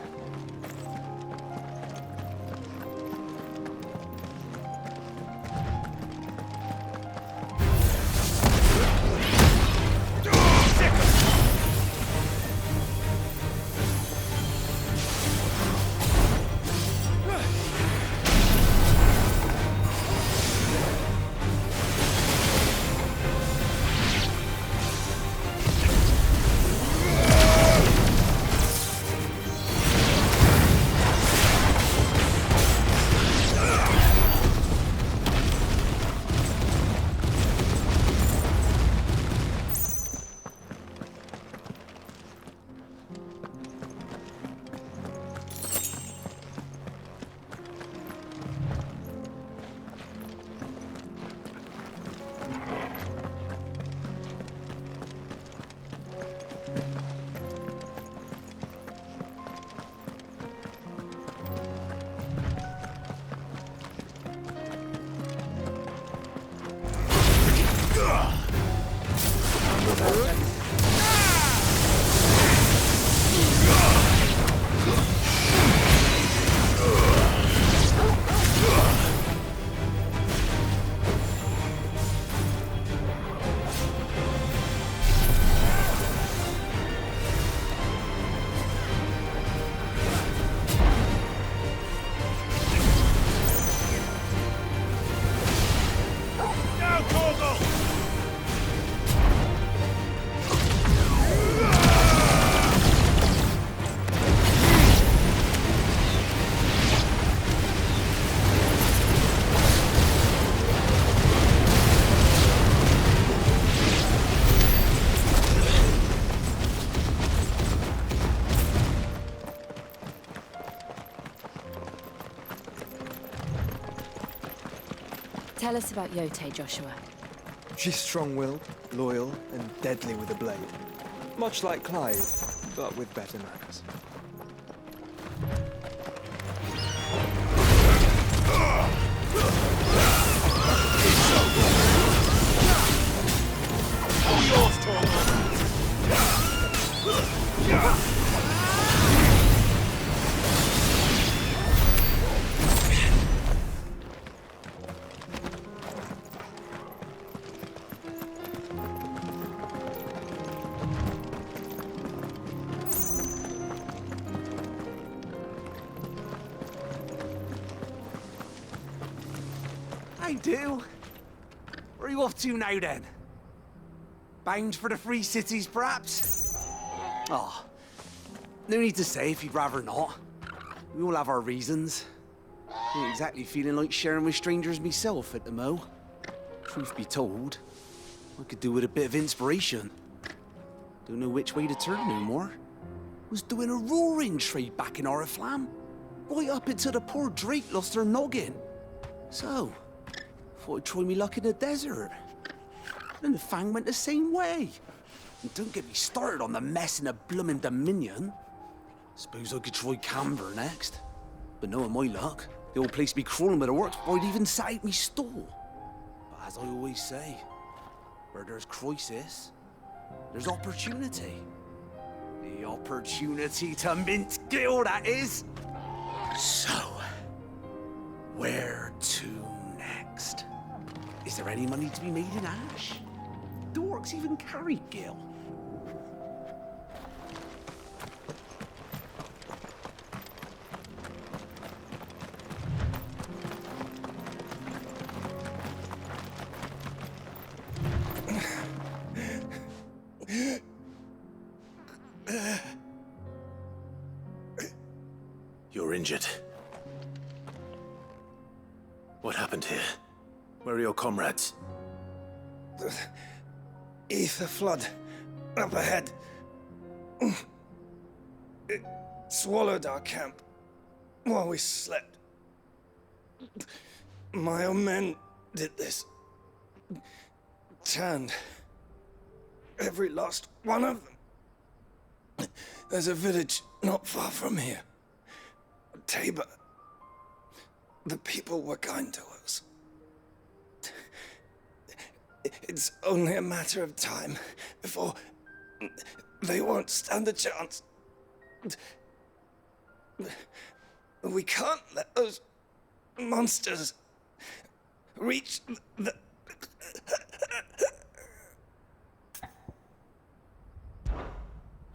Tell us about Yote, Joshua. She's strong-willed, loyal, and deadly with a blade. Much like Clive, but with better manners. I do. Where are you off to now, then? Bound for the Free Cities, perhaps? Oh, no need to say if you'd rather not. We all have our reasons. Ain't exactly feeling like sharing with strangers myself at the mo. Truth be told, I could do with a bit of inspiration. Don't know which way to turn no more. Was doing a roaring trade back in Oriflamme. Right up until the poor Drake lost her noggin. So, thought I'd try me luck in the desert. Then the Fang went the same way. And don't get me started on the mess in the bloomin' Dominion. Suppose I could try Camber next. But knowing my luck, the old place be crawling with the works before I'd even sat out me stall. But as I always say, where there's crisis, there's opportunity. The opportunity to mint Gil, that is. So, where to next? Is there any money to be made in ash? Do orcs even carry Gil? You're injured. What happened here? Where are your comrades? The ether flood up ahead. It swallowed our camp while we slept. My own men did this. Turned every last one of them. There's a village not far from here. Tabor. The people were kind to us. It's only a matter of time before they won't stand a chance. We can't let those monsters reach the...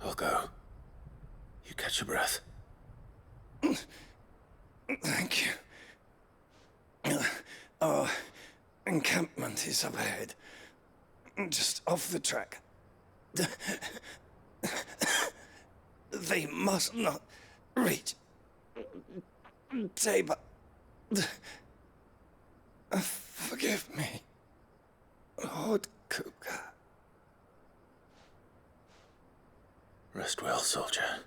I'll go. You catch your breath. Thank you. Our encampment is up ahead. Just off the track. They must not reach Tabor. Forgive me, Lord Kuka. Rest well, soldier.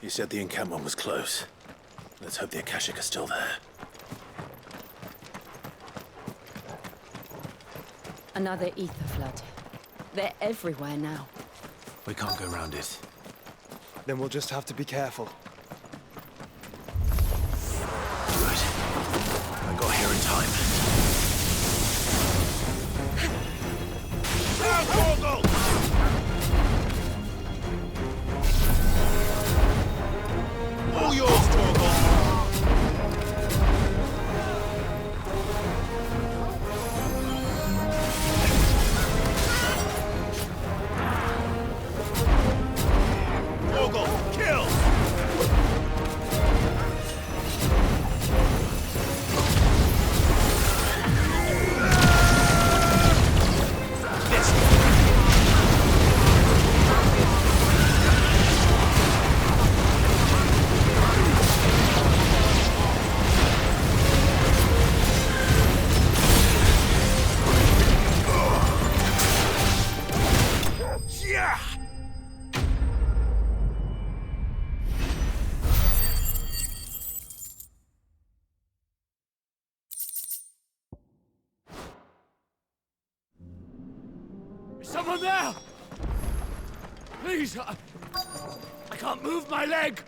You said the encampment was close. Let's hope the Akashic are still there. Another ether flood. They're everywhere now. We can't go around it. Then we'll just have to be careful. Right. I got here in time. Now, Torgal! All yours, Torgal! Torgal, kill! Someone there! Please, I can't move my leg!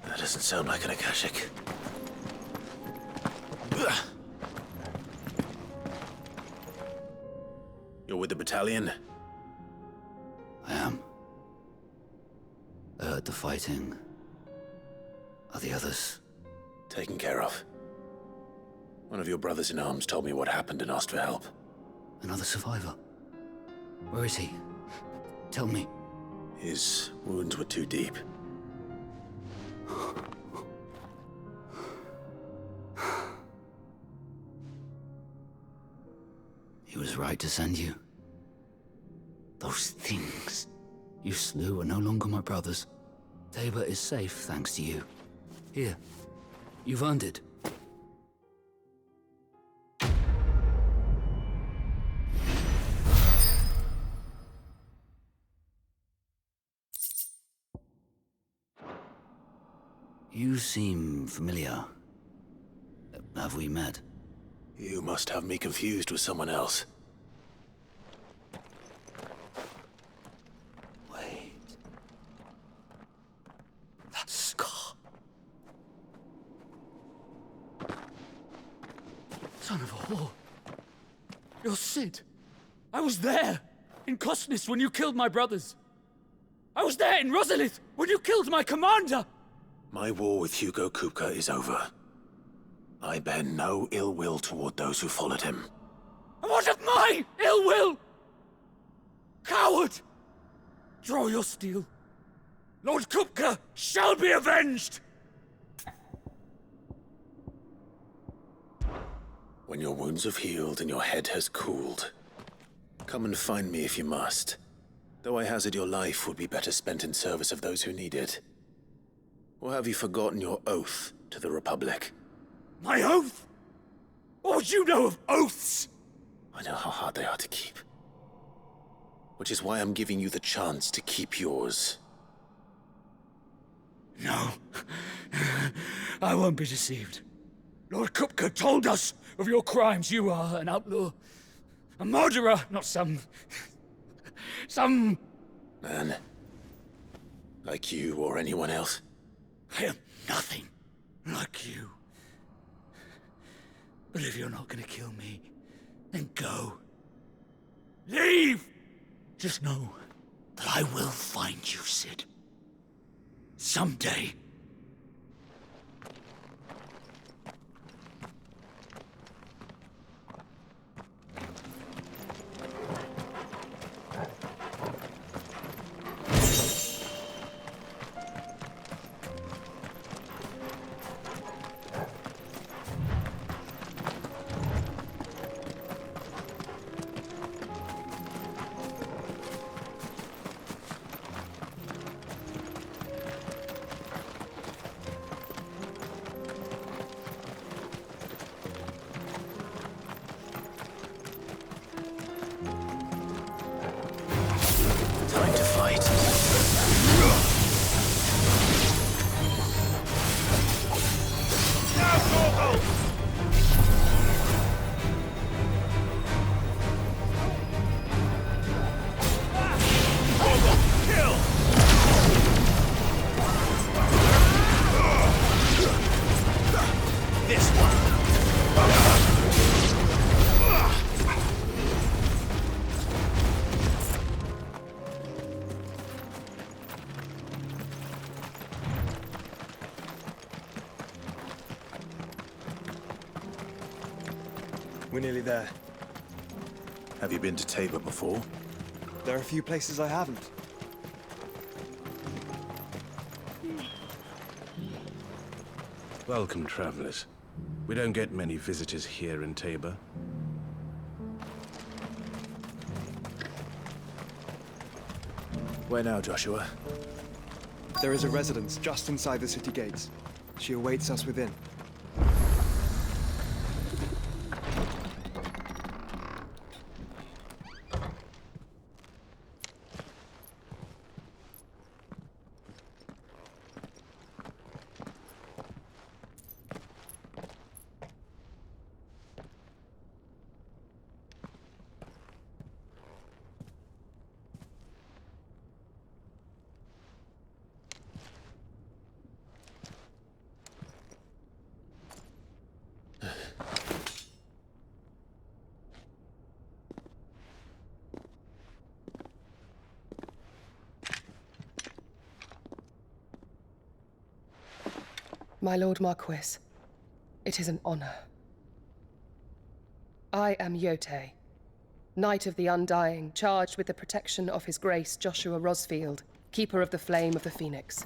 That doesn't sound like an Akashic. You're with the battalion? I am. I heard the fighting. Are the others? Taken care of. One of your brothers in arms told me what happened and asked for help. Another survivor? Where is he? Tell me. His wounds were too deep. He was right to send you. Those things you slew are no longer my brothers. Tabor is safe thanks to you. Here, you've earned it. You seem familiar. Have we met? You must have me confused with someone else. Wait. That scar. Son of a whore. You're Sid. I was there in Cosnis when you killed my brothers. I was there in Rosalith when you killed my commander. My war with Hugo Kupka is over. I bear no ill will toward those who followed him. And what of my ill will? Coward! Draw your steel. Lord Kupka shall be avenged! When your wounds have healed and your head has cooled, come and find me if you must. Though I hazard your life would be better spent in service of those who need it. Or have you forgotten your oath to the Republic? My oath? What would you know of oaths? I know how hard they are to keep. Which is why I'm giving you the chance to keep yours. No. I won't be deceived. Lord Kupka told us of your crimes. You are an outlaw. A murderer, not some... Man. Like you or anyone else. I am nothing like you. But if you're not gonna kill me, then go. Leave! Just know that I will find you, Sid. Someday. Time to fight. We're nearly there. Have you been to Tabor before? There are a few places I haven't. Welcome, travelers. We don't get many visitors here in Tabor. Where now, Joshua? There is a residence just inside the city gates. She awaits us within. My Lord Marquis, it is an honor. I am Yote, Knight of the Undying, charged with the protection of His Grace Joshua Rosfield, Keeper of the Flame of the Phoenix.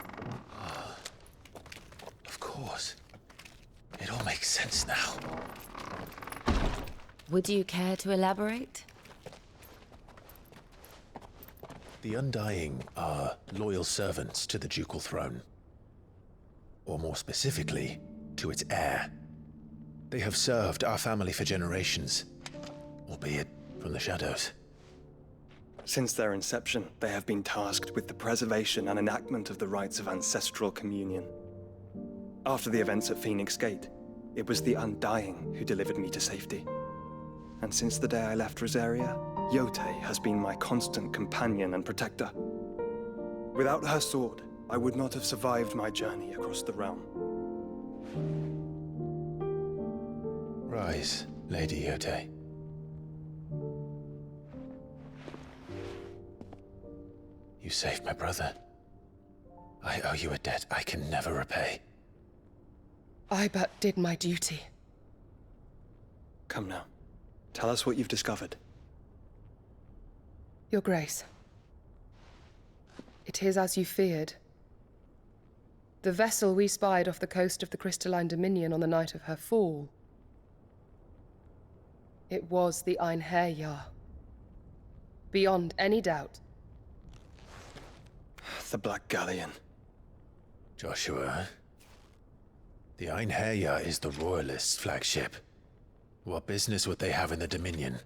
Of course. It all makes sense now. Would you care to elaborate? The Undying are loyal servants to the ducal throne. Or more specifically, to its heir. They have served our family for generations, albeit from the shadows. Since their inception, they have been tasked with the preservation and enactment of the rites of ancestral communion. After the events at Phoenix Gate, it was the Undying who delivered me to safety. And since the day I left Rosaria, Yote has been my constant companion and protector. Without her sword, I would not have survived my journey across the realm. Rise, Lady Yote. You saved my brother. I owe you a debt I can never repay. I but did my duty. Come now. Tell us what you've discovered. Your Grace. It is as you feared. The vessel we spied off the coast of the Crystalline Dominion on the night of her fall. It was the Einherjar. Beyond any doubt. The Black Galleon. Joshua. The Einherjar is the Royalists' flagship. What business would they have in the Dominion?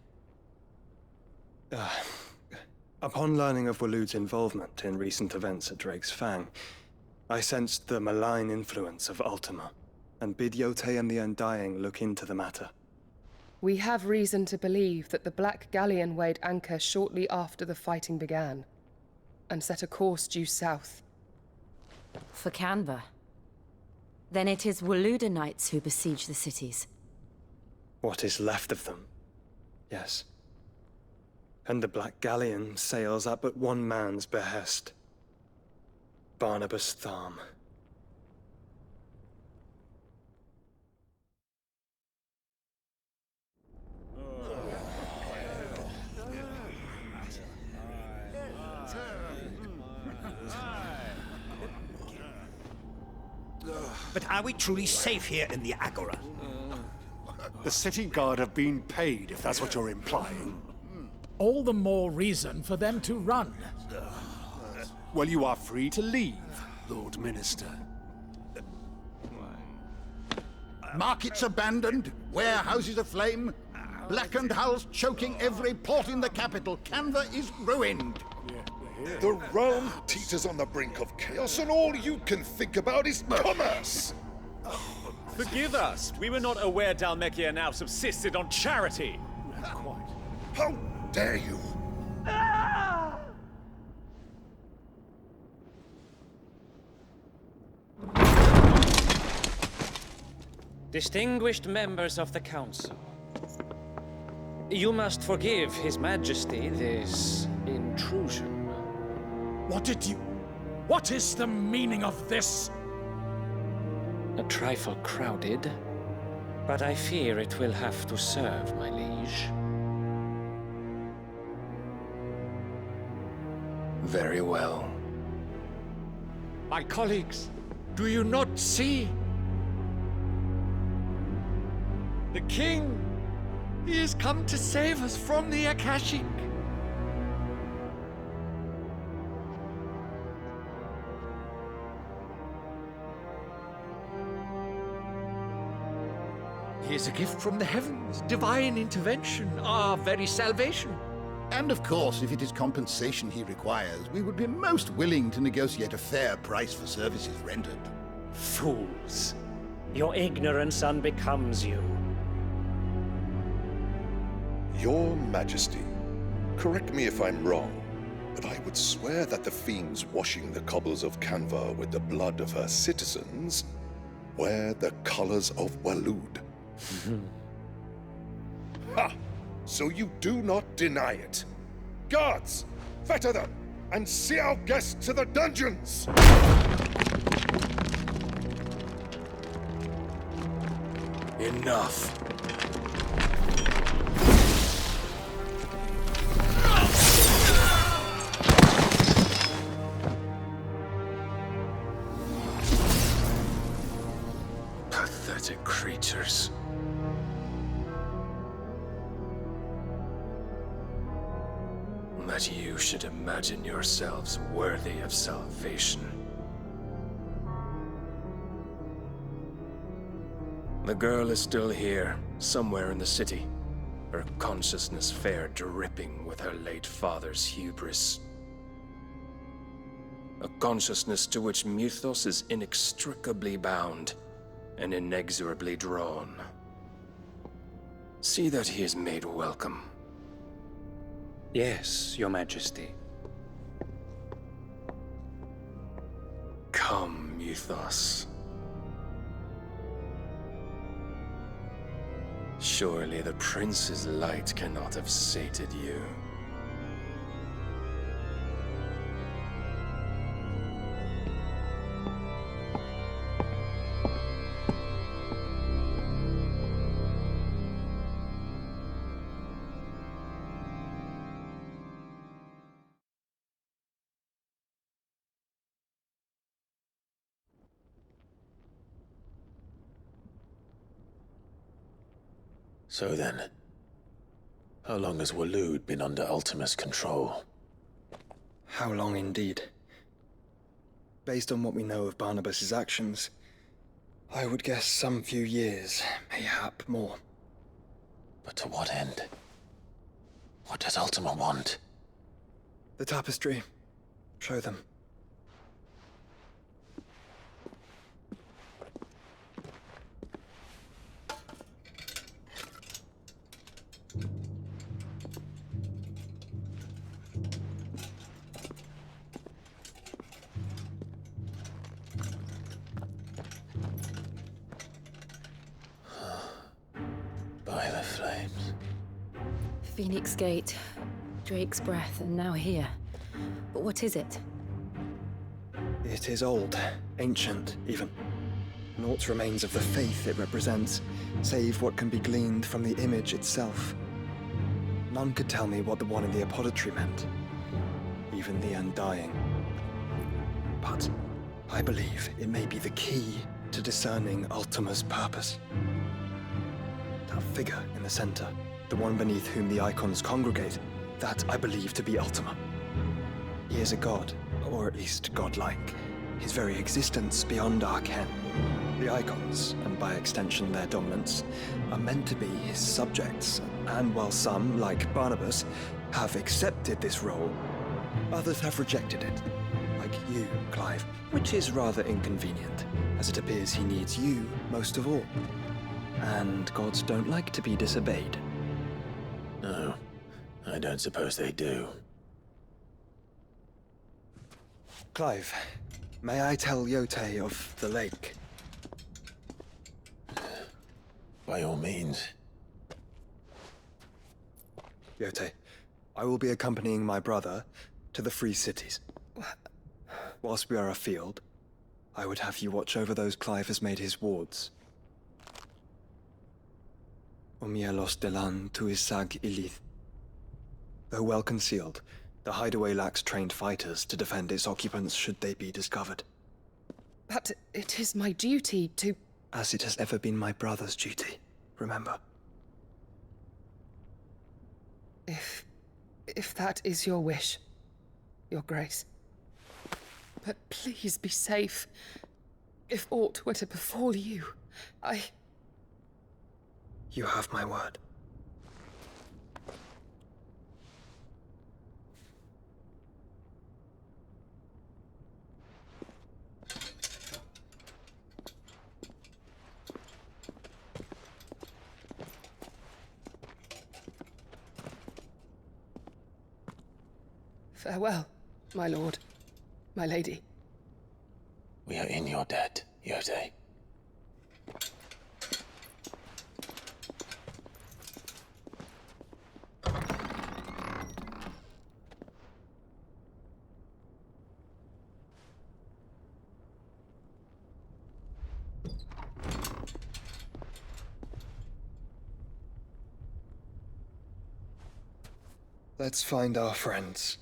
Upon learning of Waloed's involvement in recent events at Drake's Fang, I sensed the malign influence of Ultima, and bid Yote and the Undying look into the matter. We have reason to believe that the Black Galleon weighed anchor shortly after the fighting began, and set a course due south. For Canva. Then it is Waloed knights who besiege the cities. What is left of them, yes. And the Black Galleon sails at but one man's behest. Barnabas Tharm. But are we truly safe here in the Agora? The city guard have been paid, if that's what you're implying. All the more reason for them to run. Well, you are free to leave, Lord Minister. Markets abandoned, warehouses aflame, blackened hulls choking every port in the capital. Canva is ruined. The realm teeters on the brink of chaos, and all you can think about is commerce! Forgive us! We were not aware Dhalmekia now subsisted on charity! How dare you! Distinguished members of the Council, you must forgive His Majesty this intrusion. What is the meaning of this? A trifle crowded, but I fear it will have to serve, my liege. Very well. My colleagues, do you not see? The King! He has come to save us from the Akashic! He is a gift from the heavens, divine intervention, our very salvation. And of course, if it is compensation he requires, we would be most willing to negotiate a fair price for services rendered. Fools! Your ignorance unbecomes you. Your Majesty, correct me if I'm wrong, but I would swear that the fiends washing the cobbles of Canva with the blood of her citizens wear the colors of Waloed. Ha! So you do not deny it. Guards, fetter them, and see our guests to the dungeons! Enough. traitors. That you should imagine yourselves worthy of salvation. The girl is still here, somewhere in the city, her consciousness fair dripping with her late father's hubris. A consciousness to which Mythos is inextricably bound and inexorably drawn. See that he is made welcome. Yes, Your Majesty. Come, Mythos. Surely the prince's light cannot have sated you. So then, how long has Waloed been under Ultima's control? How long indeed? Based on what we know of Barnabas's actions, I would guess some few years, mayhap more. But to what end? What does Ultima want? The tapestry. Show them. By the flames. Phoenix Gate, Drake's Breath, and now here. But what is it? It is old, ancient, even. Naught remains of the faith it represents, save what can be gleaned from the image itself. None could tell me what the one in the apothecary meant, even the Undying. But I believe it may be the key to discerning Ultima's purpose. That figure in the center, the one beneath whom the icons congregate, that I believe to be Ultima. He is a god, or at least godlike. His very existence beyond our ken. The icons, and by extension their dominance, are meant to be his subjects, and while some, like Barnabas, have accepted this role, others have rejected it, like you, Clive, which is rather inconvenient, as it appears he needs you most of all. And gods don't like to be disobeyed. No, I don't suppose they do. Clive, may I tell Yote of the lake? By all means. Yote, I will be accompanying my brother to the Free Cities. Whilst we are afield, I would have you watch over those Clive has made his wards. Omielos delan tu isag ilith. Though well concealed, the hideaway lacks trained fighters to defend its occupants should they be discovered. But it is my duty to... As it has ever been my brother's duty, remember. If that is your wish, Your Grace. But please be safe. If aught were to befall you, You have my word. Farewell, my lord, my lady. We are in your debt, Yote. Let's find our friends.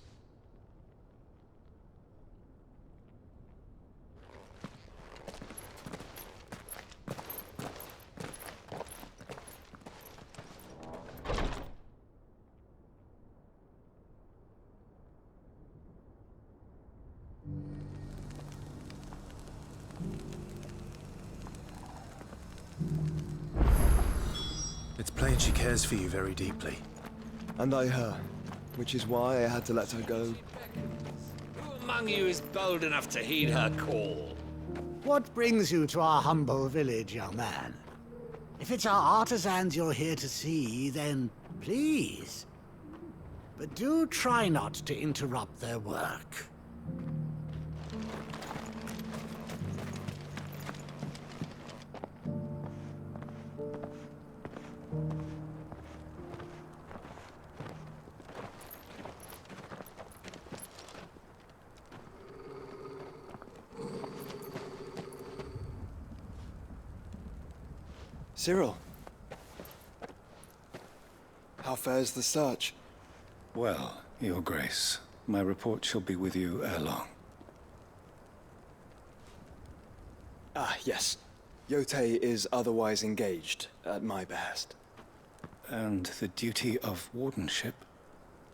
It's plain she cares for you very deeply. And I her, which is why I had to let her go. Who among you is bold enough to heed her call? What brings you to our humble village, young man? If it's our artisans you're here to see, then please. But do try not to interrupt their work. Cyril. How fares the search? Well, Your Grace, my report shall be with you ere long. Ah, yes. Yotei is otherwise engaged, at my behest. And the duty of wardenship?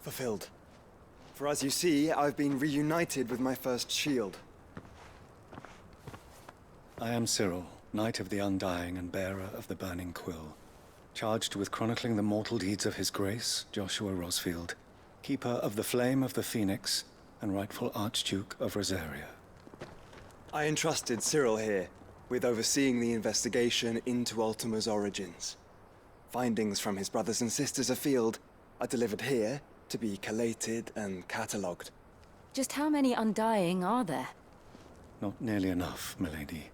Fulfilled. For as you see, I've been reunited with my first shield. I am Cyril, Knight of the Undying and bearer of the Burning Quill, charged with chronicling the mortal deeds of His Grace, Joshua Rosfield, Keeper of the Flame of the Phoenix, and rightful Archduke of Rosaria. I entrusted Cyril here with overseeing the investigation into Ultima's origins. Findings from his brothers and sisters afield are delivered here to be collated and catalogued. Just how many Undying are there? Not nearly enough, milady.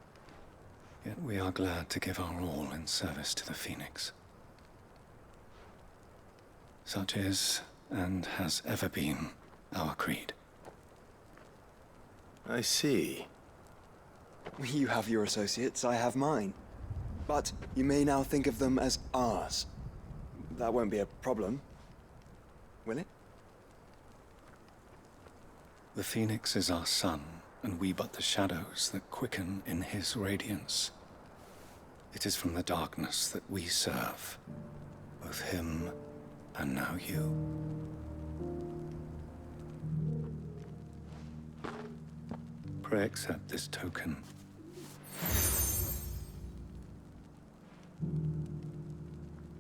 Yet we are glad to give our all in service to the Phoenix. Such is, and has ever been, our creed. I see. You have your associates, I have mine. But you may now think of them as ours. That won't be a problem, will it? The Phoenix is our sun, and we but the shadows that quicken in his radiance. It is from the darkness that we serve, both him and now you. Pray accept this token.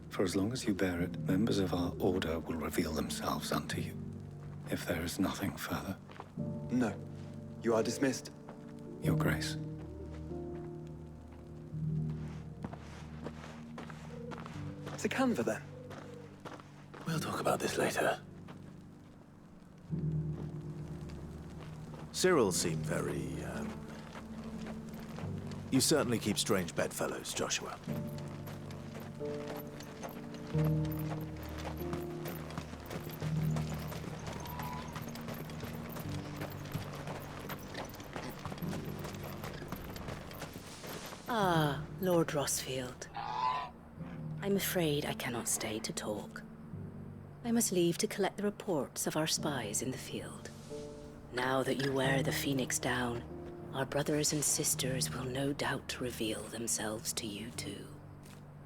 For as long as you bear it, members of our order will reveal themselves unto you, if there is nothing further. No. You are dismissed. Your Grace. To Canva, then. We'll talk about this later. Cyril seemed very, You certainly keep strange bedfellows, Joshua. Ah, Lord Rosfield. I'm afraid I cannot stay to talk. I must leave to collect the reports of our spies in the field. Now that you wear the Phoenix down, our brothers and sisters will no doubt reveal themselves to you too.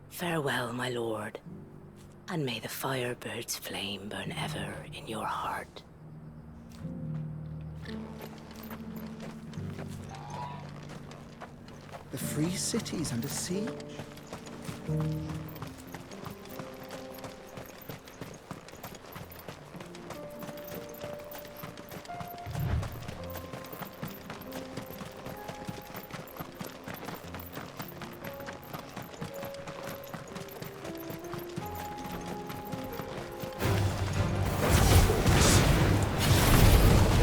Farewell, my lord, and may the Firebird's flame burn ever in your heart. The free city's under siege?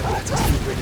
Let us be ready.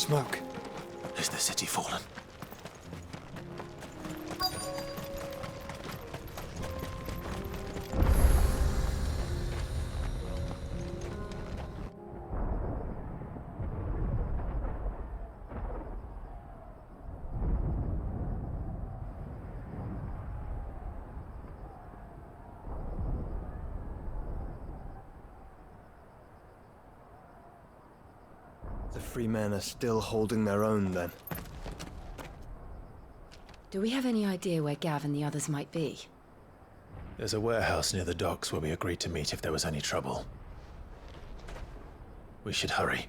smoke. Is the city fallen? The free men are still holding their own, then. Do we have any idea where Gav and the others might be? There's a warehouse near the docks where we agreed to meet if there was any trouble. We should hurry.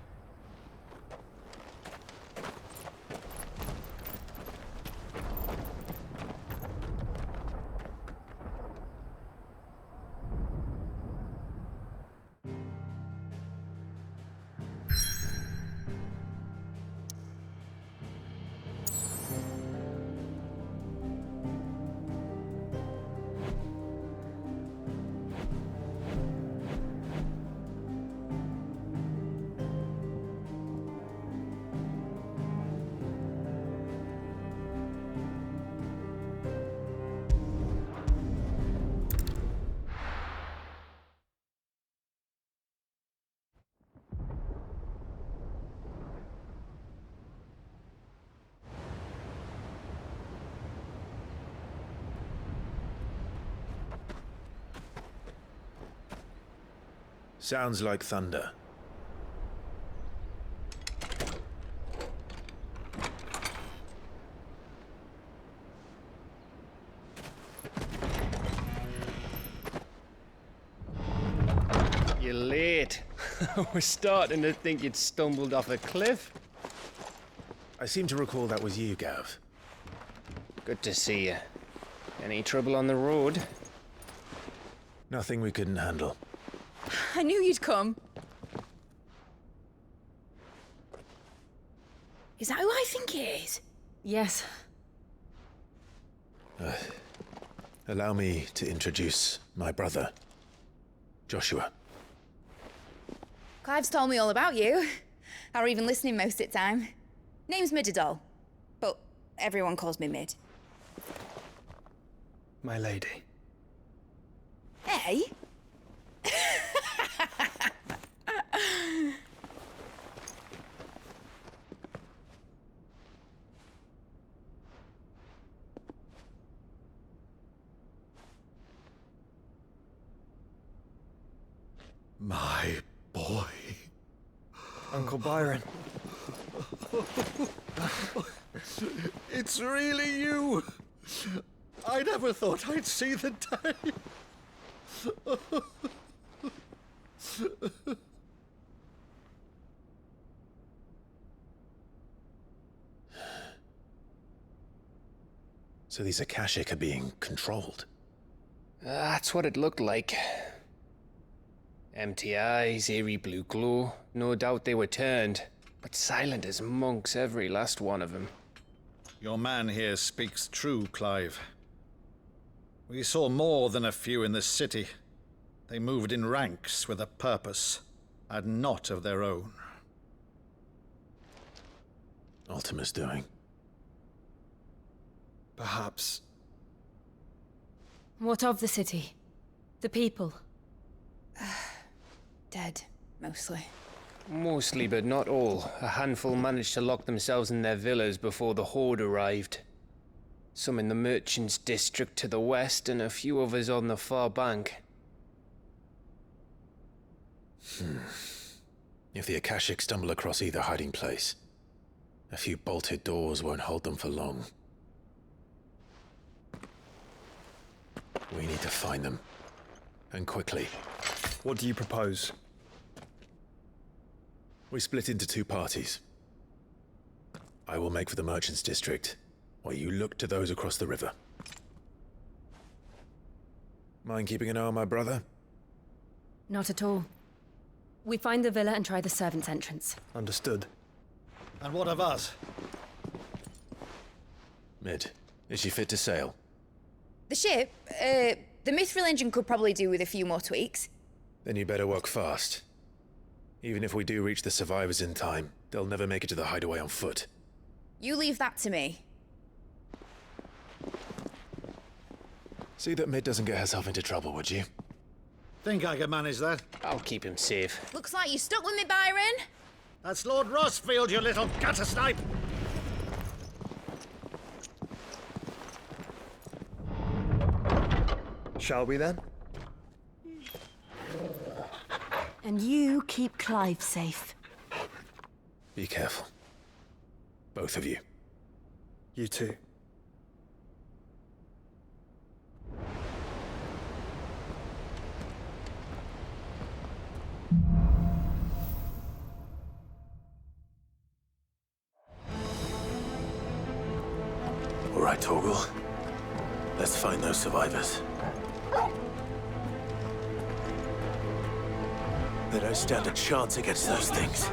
Sounds like thunder. You're late. I was starting to think you'd stumbled off a cliff. I seem to recall that was you, Gav. Good to see you. Any trouble on the road? Nothing we couldn't handle. I knew you'd come. Is that who I think it is? Yes. Allow me to introduce my brother, Joshua. Clive's told me all about you. Or even listening most of the time. Name's Midadol, but everyone calls me Mid. My lady. Hey? My boy. Uncle Byron. It's really you. I never thought I'd see the day. So these Akashic are being controlled? That's what it looked like. Empty eyes, eerie blue glow. No doubt they were turned, but silent as monks, every last one of them. Your man here speaks true, Clive. We saw more than a few in the city. They moved in ranks with a purpose, and not of their own. Ultima's doing. Perhaps. What of the city? The people? Dead, mostly. Mostly, but not all. A handful managed to lock themselves in their villas before the Horde arrived. Some in the Merchants' District to the west, and a few others on the far bank. If the Akashic stumble across either hiding place, a few bolted doors won't hold them for long. We need to find them. And quickly. What do you propose? We split into two parties. I will make for the Merchants' District, while you look to those across the river. Mind keeping an eye on my brother? Not at all. We find the villa and try the servants' entrance. Understood. And what of us? Mid, is she fit to sail? The ship, the Mithril engine could probably do with a few more tweaks. Then you better work fast. Even if we do reach the survivors in time, they'll never make it to the hideaway on foot. You leave that to me. See that Mid doesn't get herself into trouble, would you? Think I can manage that. I'll keep him safe. Looks like you stuck with me, Byron. That's Lord Rossfield, you little gutter snipe! Shall we then? And you keep Clive safe. Be careful. Both of you. You too. All right, Torgal. Let's find those survivors. They don't stand a chance against those things.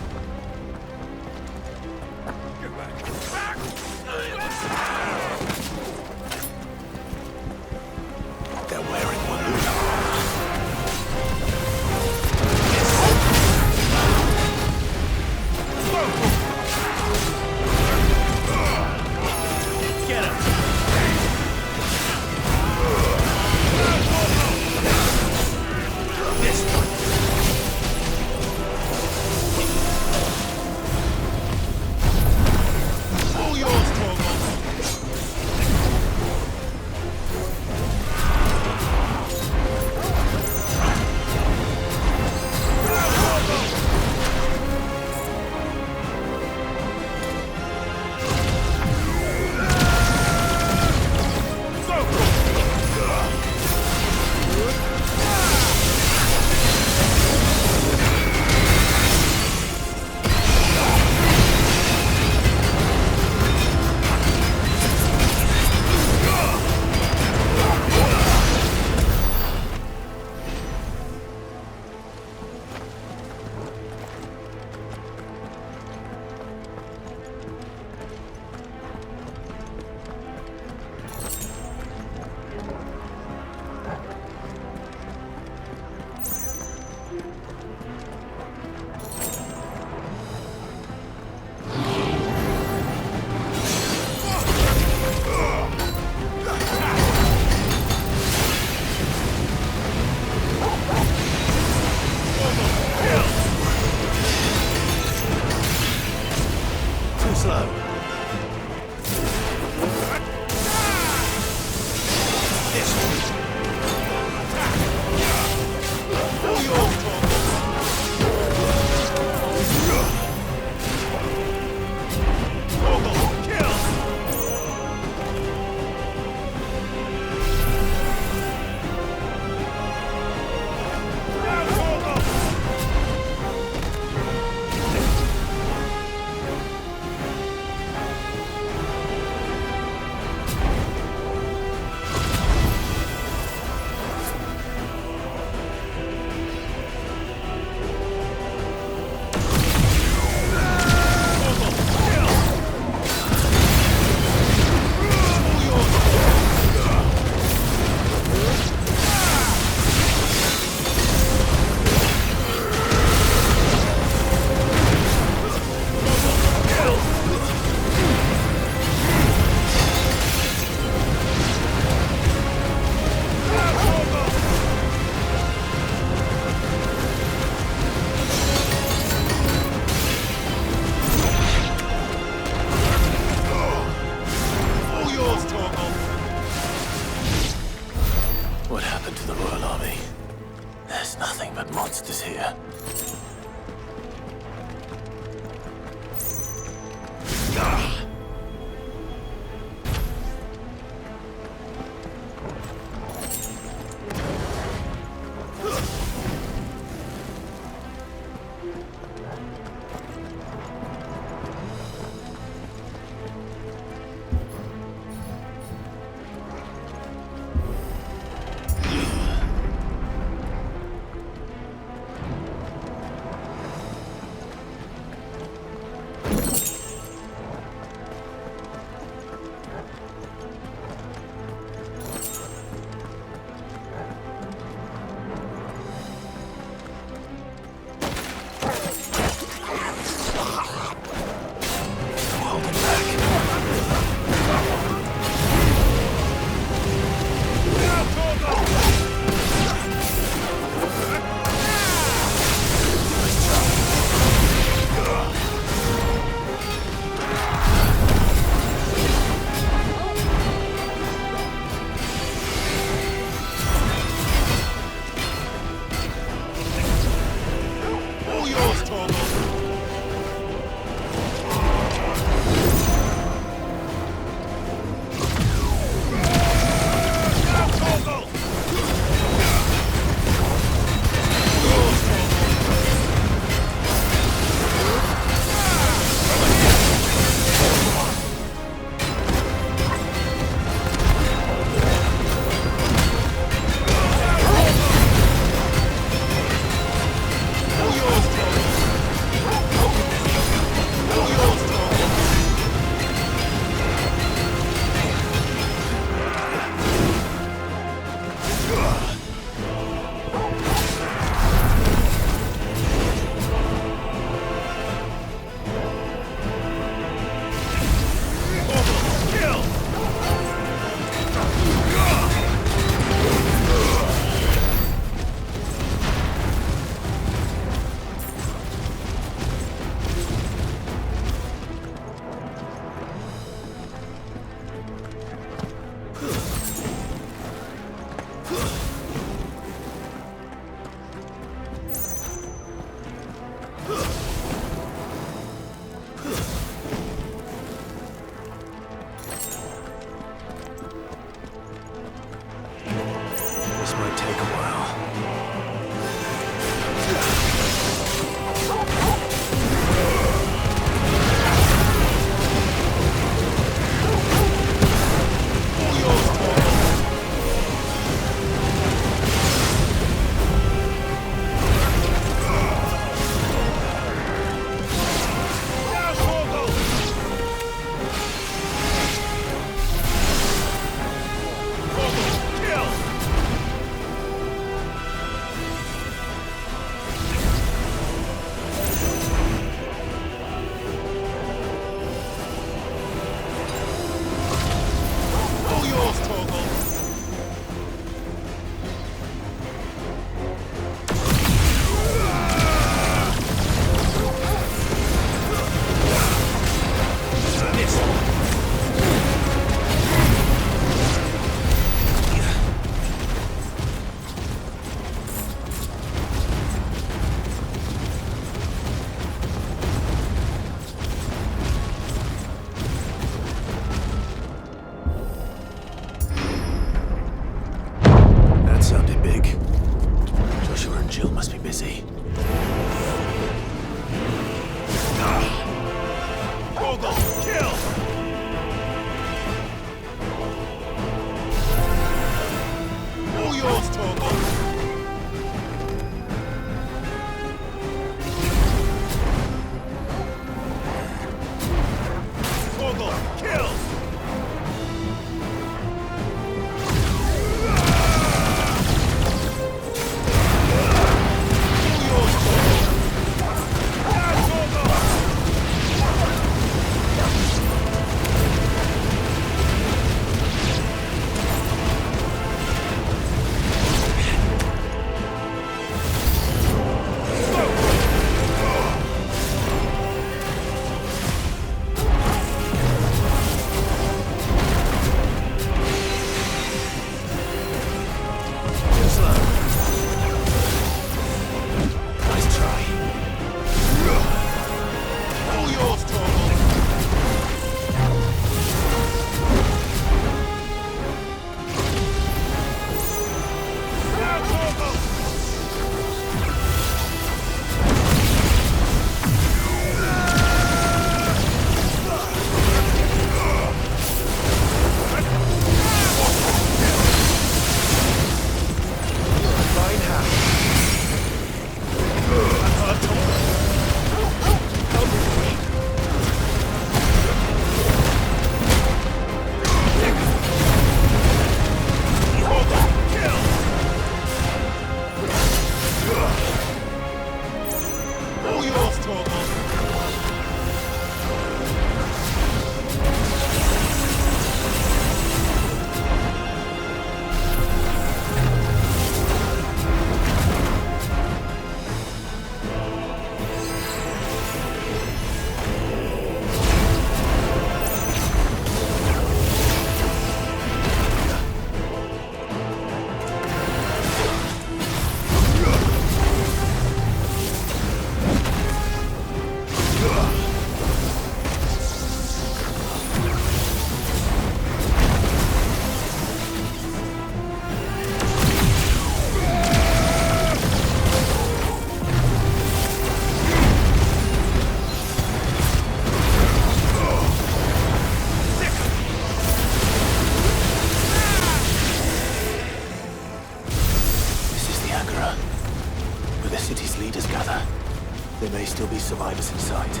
may still be survivors in sight.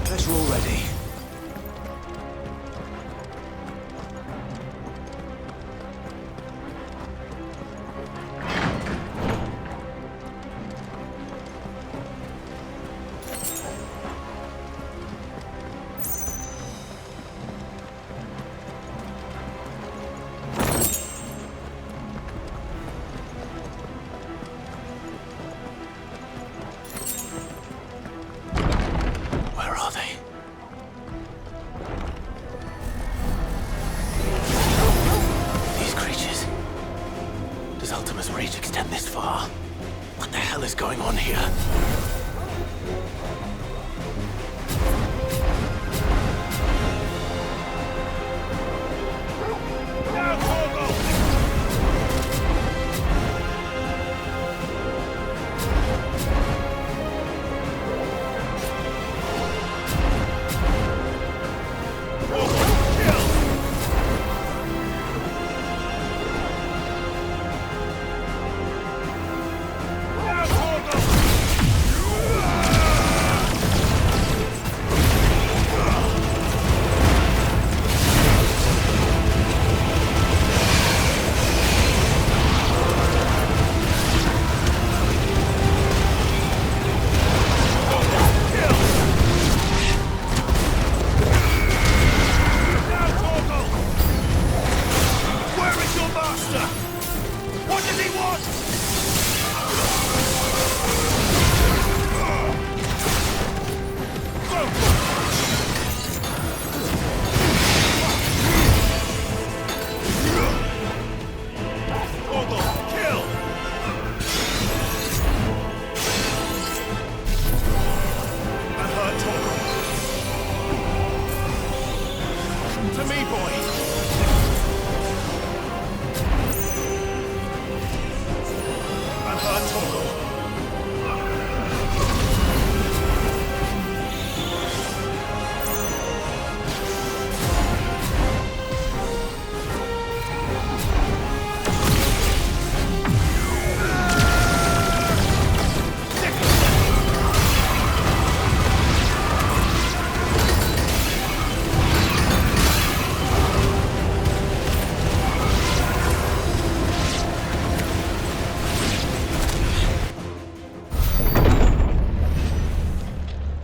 Unless you're all ready.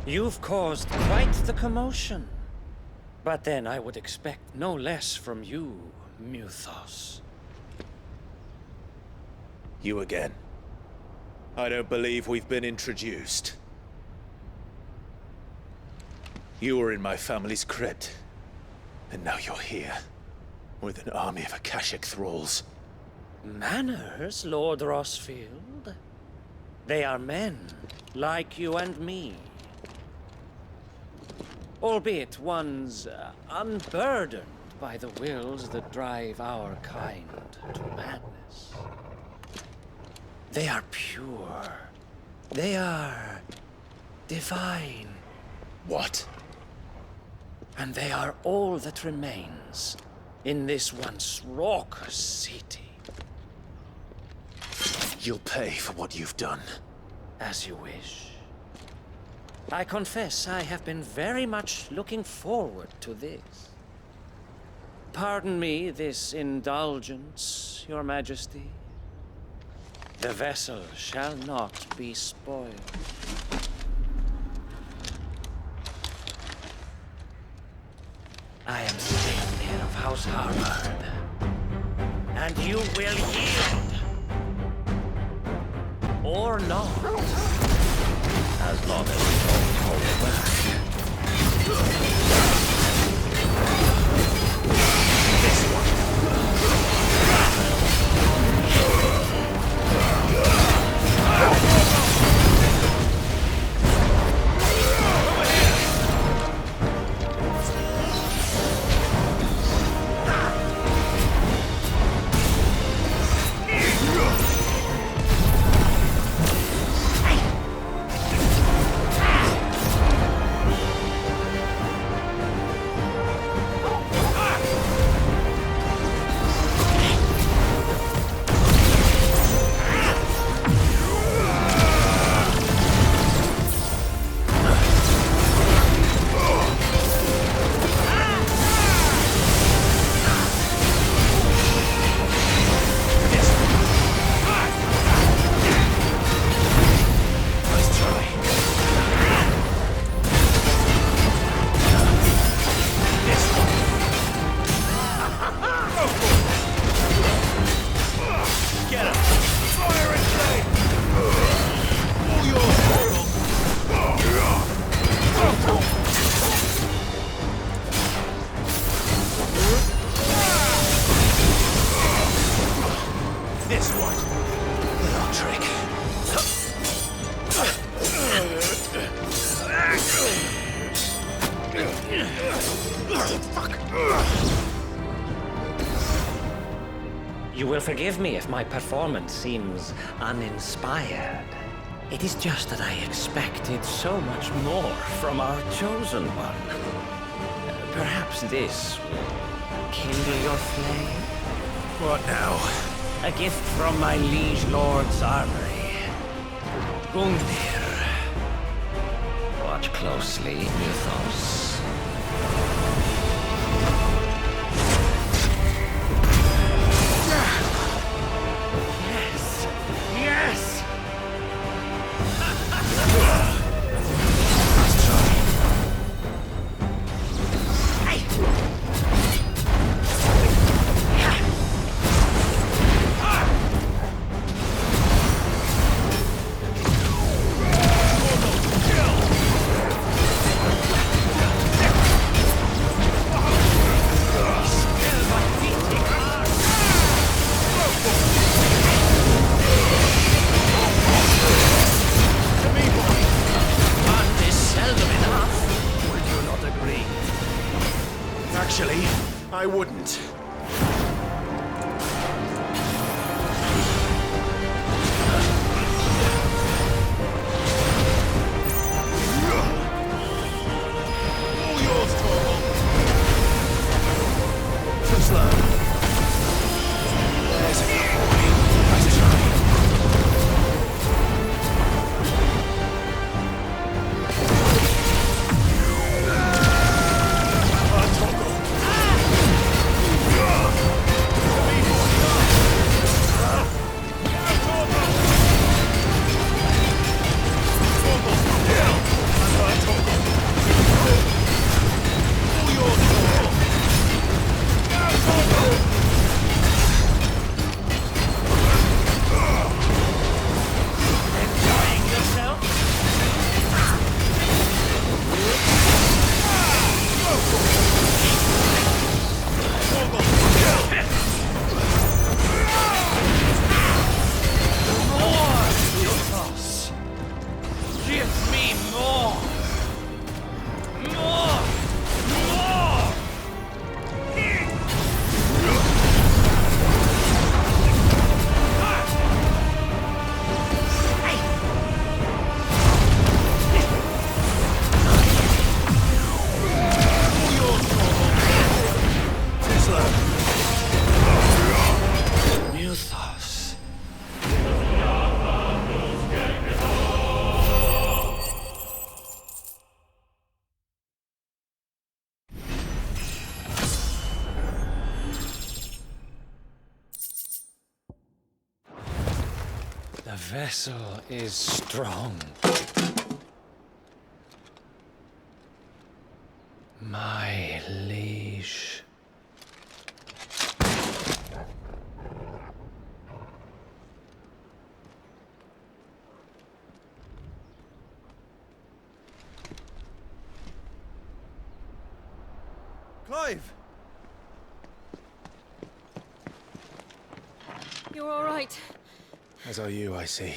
You've caused quite the commotion. But then I would expect no less from you, Muthos. You again. I don't believe we've been introduced. You were in my family's crypt, and now you're here, with an army of Akashic thralls. Manners, Lord Rosfield? They are men, like you and me. Albeit one's unburdened by the wills that drive our kind to madness. They are pure. They are divine. What? And they are all that remains in this once raucous city. You'll pay for what you've done. As you wish. I confess I have been very much looking forward to this. Pardon me this indulgence, Your Majesty. The vessel shall not be spoiled. I am Savior of House Harvard, and you will yield. Or not. As long as you don't hold back. This one. You will forgive me if my performance seems uninspired. It is just that I expected so much more from our chosen one. Perhaps this will kindle your flame? What now? A gift from my liege lord's armory. Gungnir. Watch closely, Mythos. Yes! Yes! Actually, I wouldn't. All yours, Torvald. Too slow. There's a nice try. The vessel is strong. My liege. Clive! You're all right. As are you, I see.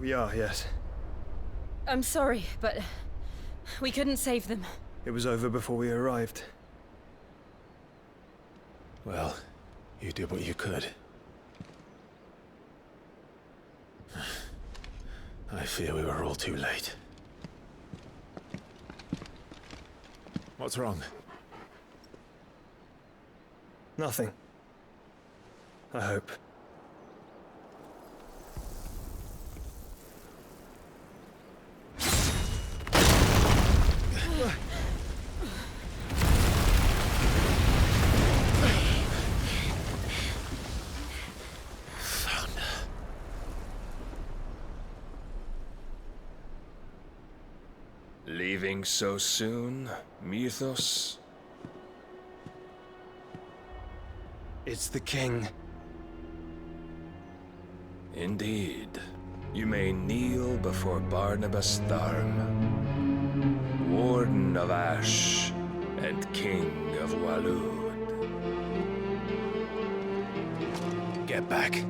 We are, yes. I'm sorry, but we couldn't save them. It was over before we arrived. Well, you did what you could. I fear we were all too late. What's wrong? Nothing. I hope. Leaving so soon, Mythos? It's the king. Indeed. You may kneel before Barnabas Tharm, Warden of Ash and King of Waloed. Get back.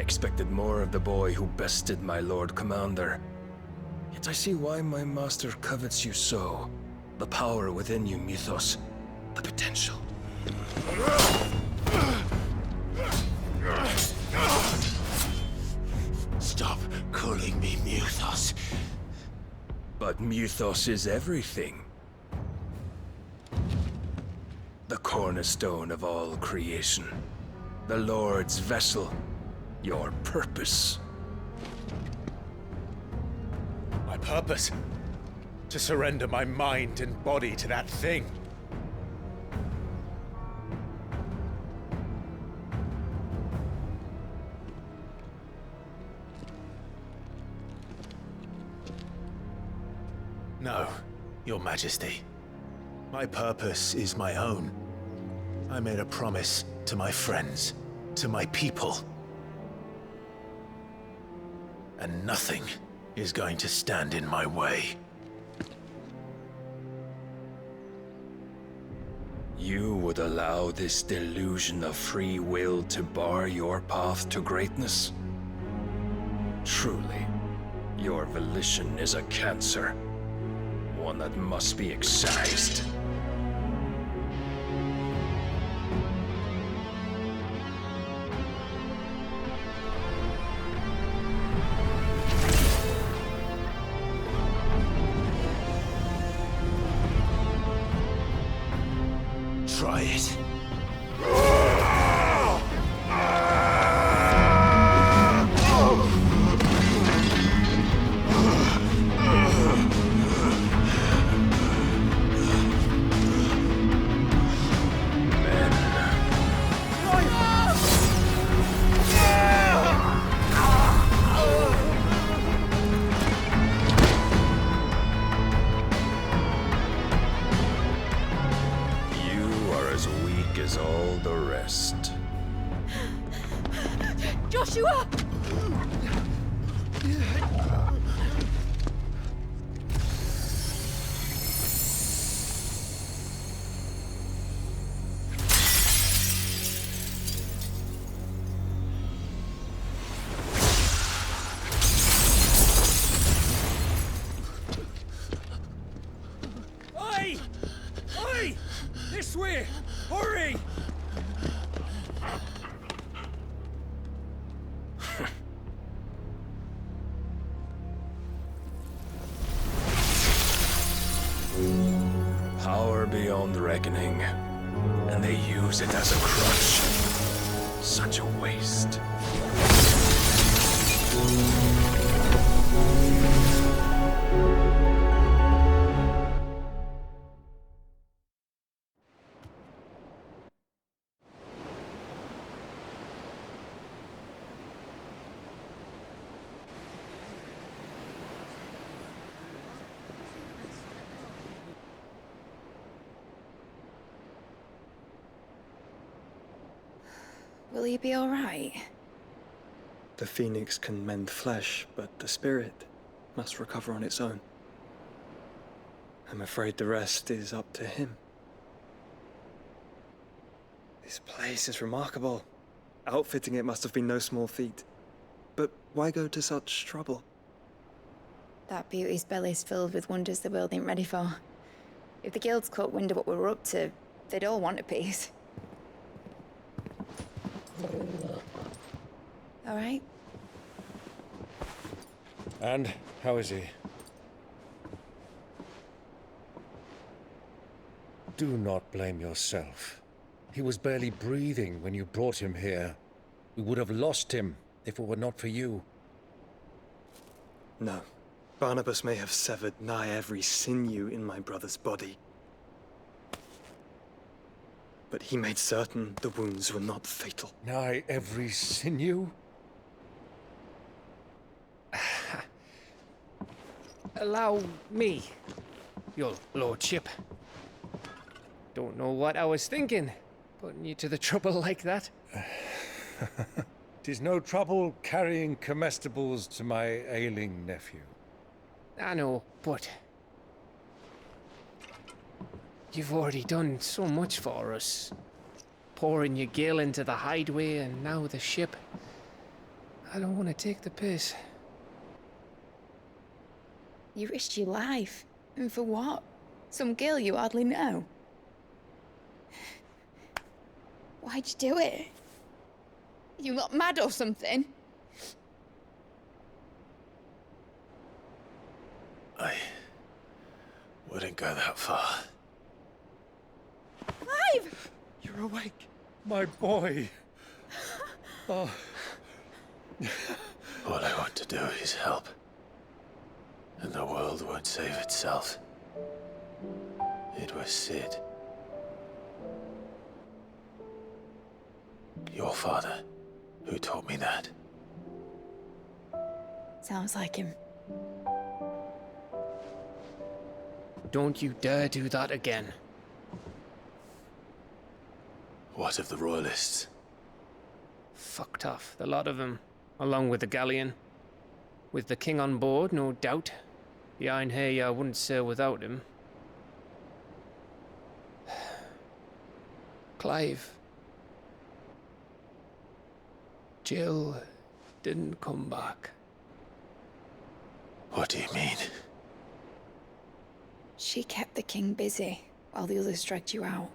expected more of the boy who bested my Lord Commander. Yet I see why my master covets you so. The power within you, Mythos. The potential. Stop calling me Mythos. But Mythos is everything. The cornerstone of all creation. The Lord's vessel. Your purpose. My purpose? To surrender my mind and body to that thing. No, Your Majesty. My purpose is my own. I made a promise to my friends, to my people. And nothing is going to stand in my way. You would allow this delusion of free will to bar your path to greatness? Truly, your volition is a cancer. One that must be excised. Try it. As all the rest. Joshua! Oi! Oi! This way! Hurry! Power beyond reckoning, and they use it as a crutch. Such a waste. Will he be all right? The phoenix can mend flesh, but the spirit must recover on its own. I'm afraid the rest is up to him. This place is remarkable. Outfitting it must have been no small feat. But why go to such trouble? That beauty's belly's filled with wonders the world ain't ready for. If the guilds caught wind of what we were up to, they'd all want a piece. All right? And how is he? Do not blame yourself. He was barely breathing when you brought him here. We would have lost him if it were not for you. No. Barnabas may have severed nigh every sinew in my brother's body. But he made certain the wounds were not fatal. Nigh every sinew? Allow me, your lordship. Don't know what I was thinking, putting you to the trouble like that. 'Tis no trouble carrying comestibles to my ailing nephew. I know, but you've already done so much for us. Pouring your gil into the hideaway and now the ship. I don't want to take the piss. You risked your life. And for what? Some girl you hardly know. Why'd you do it? You not mad or something? I wouldn't go that far. Clive! You're awake, my boy. Oh. All I want to do is help. And the world won't save itself. It was Sid. Your father, who taught me that. Sounds like him. Don't you dare do that again. What of the Royalists? Fucked off, the lot of them, along with the galleon. With the king on board, no doubt. The Iron Hair wouldn't sail without him. Clive. Jill didn't come back. What do you mean? She kept the king busy while the others dragged you out.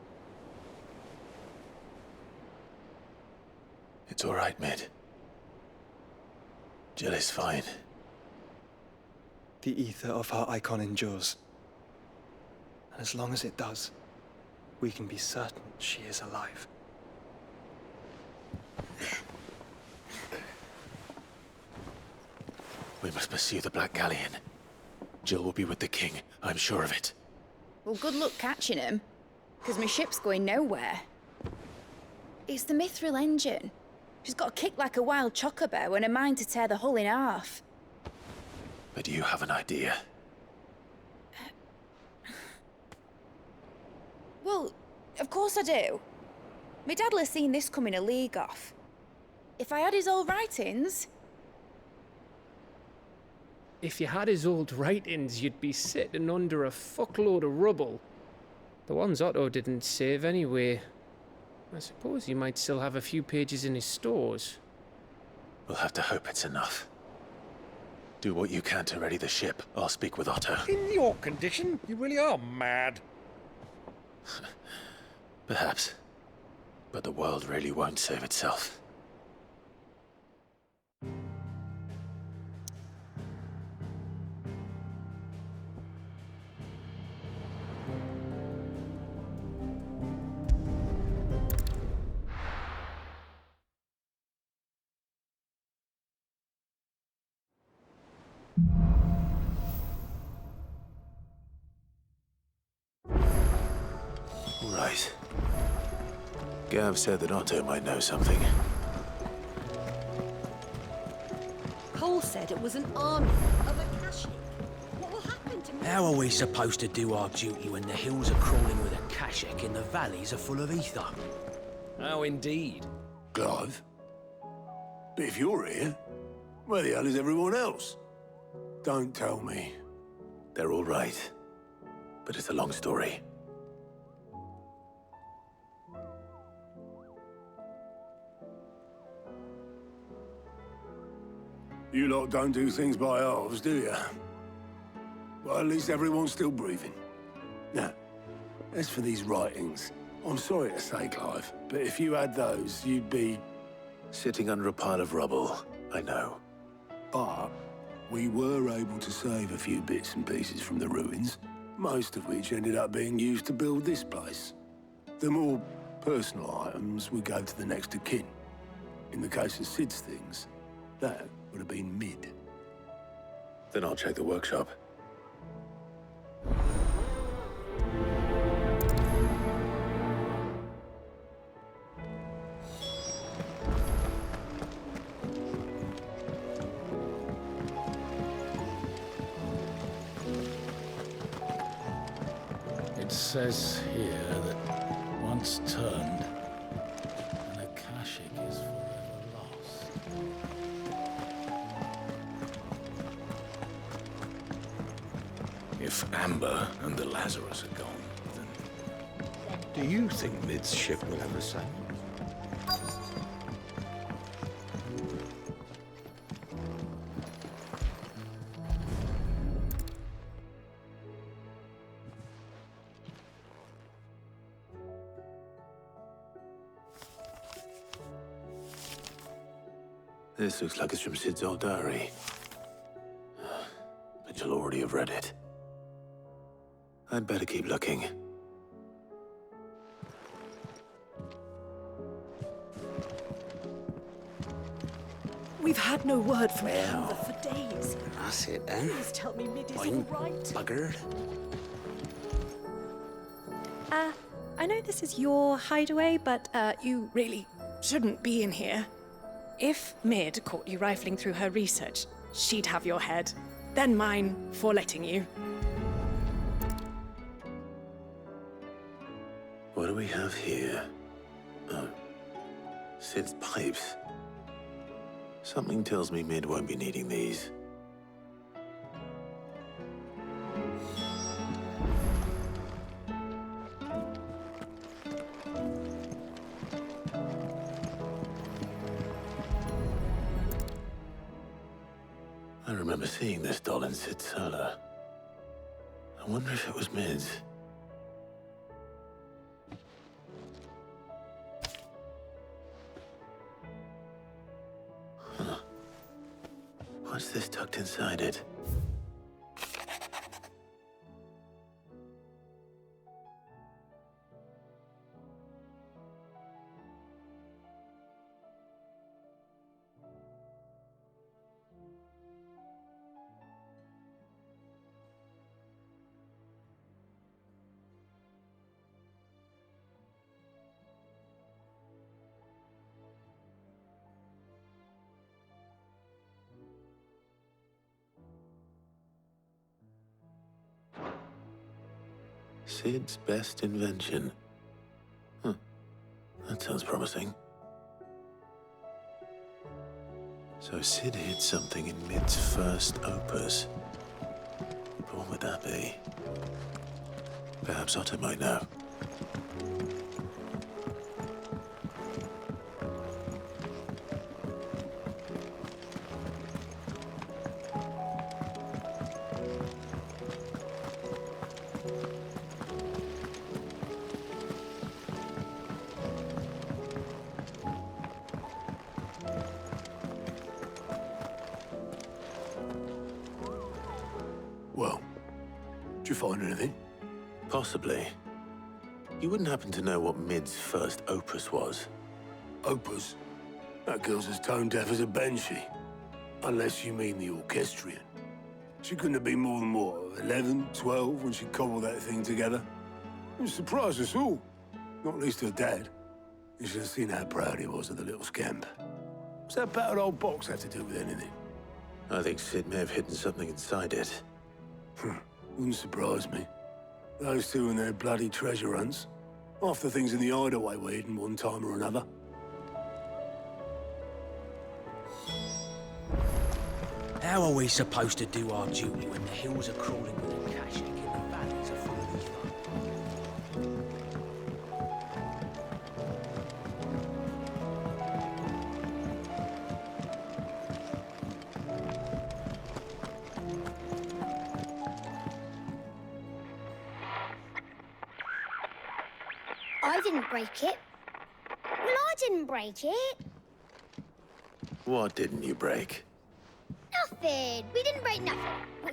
It's all right, Mid. Jill is fine. The ether of her icon endures. And as long as it does, we can be certain she is alive. We must pursue the Black Galleon. Jill will be with the king, I'm sure of it. Well, good luck catching him, because my ship's going nowhere. It's the Mithril engine. She's got a kick like a wild chocobo and a mind to tear the hull in half. But you have an idea. Well, of course I do. My dad'll have seen this coming a league off. If I had his old writings... If you had his old writings, you'd be sitting under a fuckload of rubble. The ones Otto didn't save anyway. I suppose he might still have a few pages in his stores. We'll have to hope it's enough. Do what you can to ready the ship. I'll speak with Otto. In your condition, you really are mad. Perhaps. But the world really won't save itself. Right. Gav said that Otto might know something. Cole said it was an army of Akashic. What will happen to me? How are we supposed to do our duty when the hills are crawling with Akashic and the valleys are full of ether? Oh, indeed. Clive? But if you're here, where the hell is everyone else? Don't tell me. They're all right. But it's a long story. You lot don't do things by halves, do you? Well, at least everyone's still breathing. Now, as for these writings, I'm sorry to say, Clive, but if you had those, you'd be... Sitting under a pile of rubble, I know. But we were able to save a few bits and pieces from the ruins, most of which ended up being used to build this place. The more personal items would go to the next of kin. In the case of Sid's things, that would have been Mid. Then I'll check the workshop. It says here that once turned, an Akashic is forever lost. If Amber and the Lazarus are gone, then... Do you think Mid's ship will ever sail? This looks like it's from Sid's old diary. But you'll already have read it. I'd better keep looking. We've had no word from Amber for days. That's it then. Please tell me Mid is I'm all right. buggered. I know this is your hideaway, but you really shouldn't be in here. If Mid caught you rifling through her research, she'd have your head, then mine for letting you. What do we have here? Oh, Sid's pipes. Something tells me Mid won't be needing these. I remember seeing this doll in Sid's cellar. I wonder if it was Mid's. Huh. What's this tucked inside it? Sid's best invention. Huh. That sounds promising. So Sid hid something in Mid's first opus. But what would that be? Perhaps Otto might know. Well, did you find anything? Possibly. You wouldn't happen to know what Mid's first opus was? Opus? That girl's as tone deaf as a banshee. Unless you mean the orchestrion. She couldn't have been more than, what, 11, 12 when she cobbled that thing together? It surprised us all. Not least her dad. You should have seen how proud he was of the little scamp. What's that battered old box have to do with anything? I think Sid may have hidden something inside it. Wouldn't surprise me. Those two and their bloody treasure hunts. Half the things in the hideaway were hidden one time or another. How are we supposed to do our duty when the hills are crawling with a cache and the valleys are full of ether? I didn't break it. Well, I didn't break it. What didn't you break? Nothing. We didn't break nothing.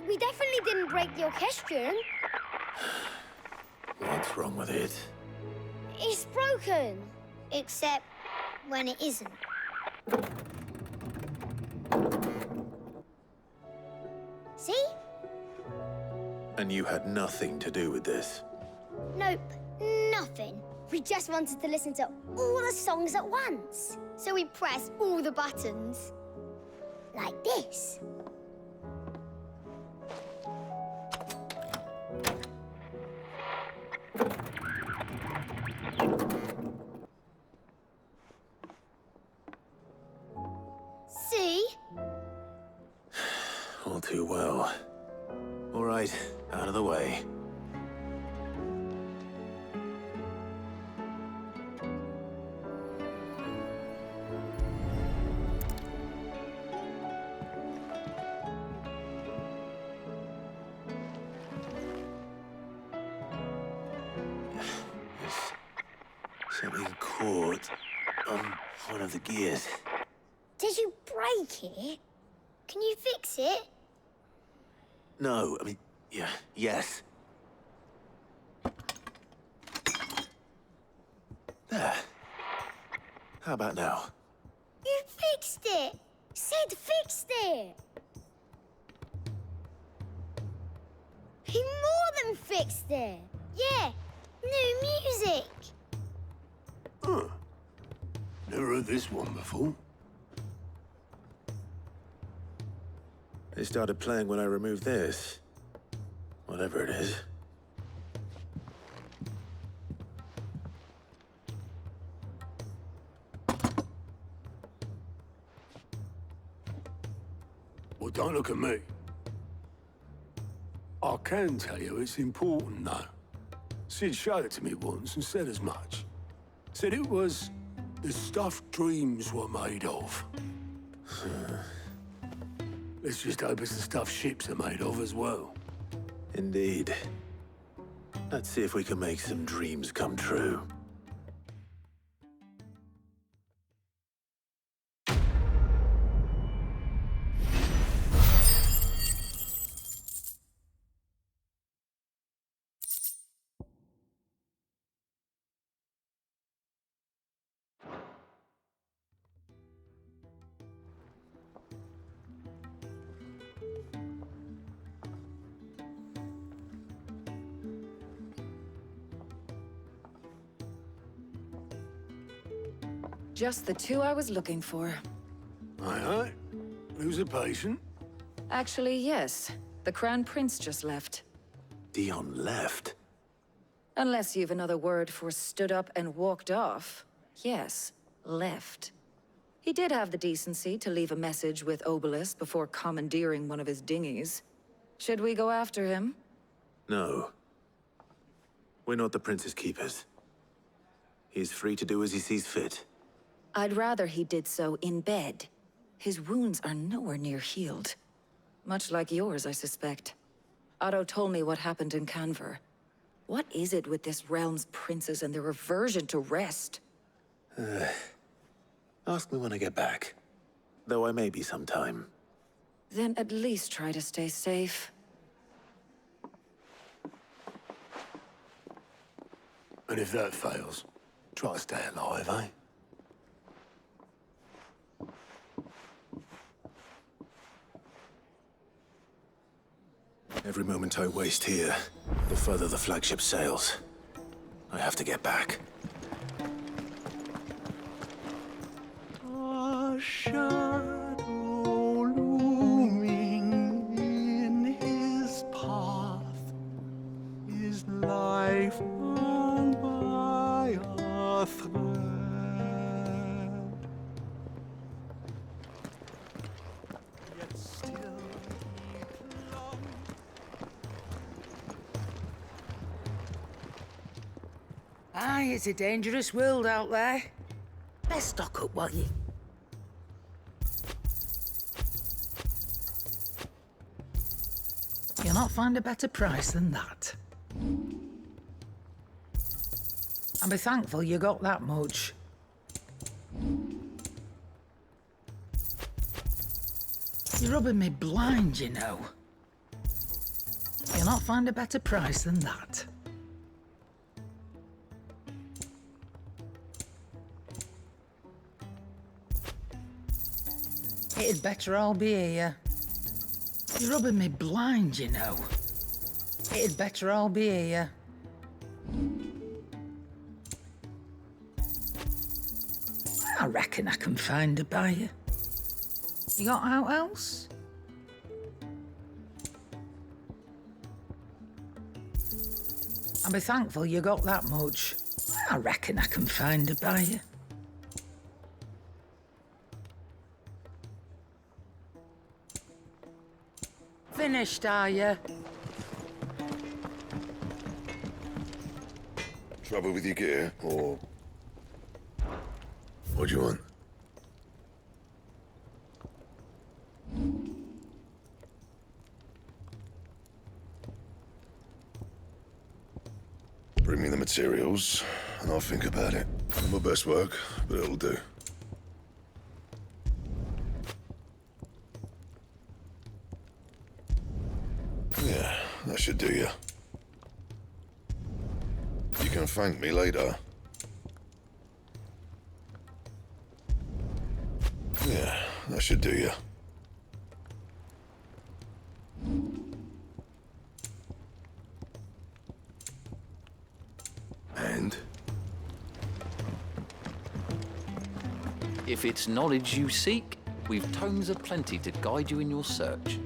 We definitely didn't break the orchestrion. What's wrong with it? It's broken. Except when it isn't. See? And you had nothing to do with this? Nope, nothing. We just wanted to listen to all the songs at once. So we pressed all the buttons. Like this. See? All too well. All right, out of the way. Something caught on one of the gears. Did you break it? Can you fix it? No, I mean, yeah, yes. There. How about now? You fixed it! Sid fixed it! He more than fixed it! Yeah, new music! Huh. Never heard this one before. They started playing when I removed this. Whatever it is. Well, don't look at me. I can tell you it's important, though. Sid showed it to me once and said as much. Said it was the stuff dreams were made of. Let's just hope it's the stuff ships are made of as well. Indeed. Let's see if we can make some dreams come true. Just the two I was looking for. Aye. Who's a patient? Actually, yes. The Crown Prince just left. Dion left? Unless you've another word for stood up and walked off. Yes, left. He did have the decency to leave a message with Obelisk before commandeering one of his dinghies. Should we go after him? No. We're not the Prince's keepers. He's free to do as he sees fit. I'd rather he did so in bed. His wounds are nowhere near healed. Much like yours, I suspect. Otto told me what happened in Canver. What is it with this realm's princes and their aversion to rest? Ask me when I get back. Though I may be sometime. Then at least try to stay safe. And if that fails, try to stay alive, eh? Every moment I waste here, the further the flagship sails. I have to get back. A shadow looming in his path is life hung by a thread. Yet still he clung. Aye, it's a dangerous world out there. Let's stock up, will you? You'll not find a better price than that. And be thankful you got that much. You're rubbing me blind, you know. You'll not find a better price than that. It'd better all be here. You're rubbing me blind, you know. It'd better all be here. I reckon I can find a buyer. You got out else? I'll be thankful you got that much. I reckon I can find a buyer. Finished, are you? Trouble with your gear, or... What do you want? Bring me the materials, and I'll think about it. Not my best work, but it'll do. that should do you. You can thank me later. Yeah, that should do you. And? If it's knowledge you seek, we've tomes aplenty to guide you in your search.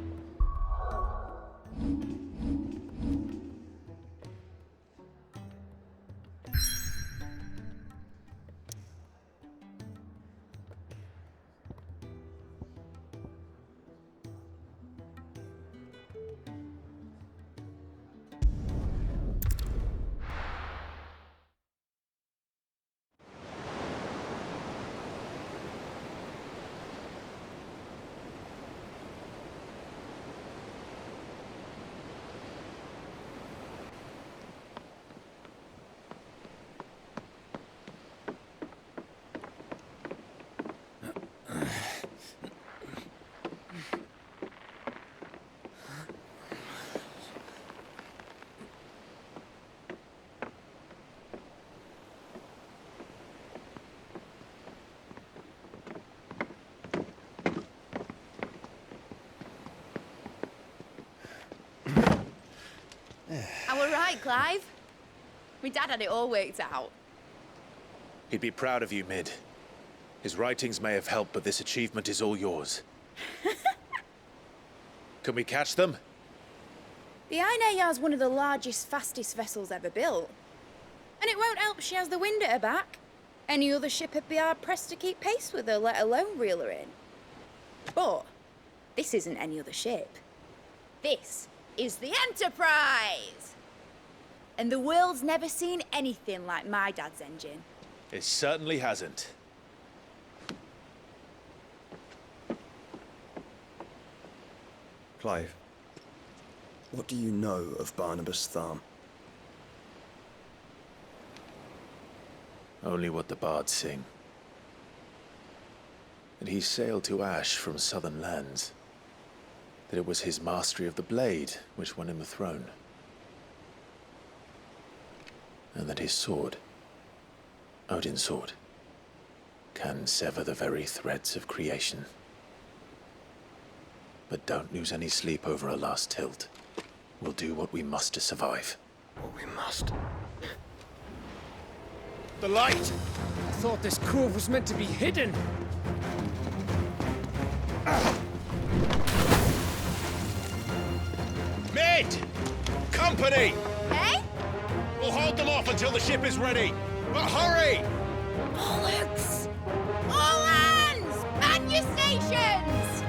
I were right, Clive. My dad had it all worked out. He'd be proud of you, Mid. His writings may have helped, but this achievement is all yours. Can we catch them? The Ainayar's one of the largest, fastest vessels ever built. And it won't help she has the wind at her back. Any other ship would be hard-pressed to keep pace with her, let alone reel her in. But this isn't any other ship. This is the Enterprise! And the world's never seen anything like my dad's engine. It certainly hasn't. Clive, what do you know of Barnabas Tharm? Only what the bards sing. That he sailed to Ash from southern lands. That it was his mastery of the blade which won him the throne. And that his sword, Odin's sword, can sever the very threads of creation. But don't lose any sleep over a last tilt. We'll do what we must to survive. What we must. The light! I thought this cove was meant to be hidden. Mid! Company! Hey? We'll hold them off until the ship is ready. But hurry! Bollocks! All hands! Man your stations!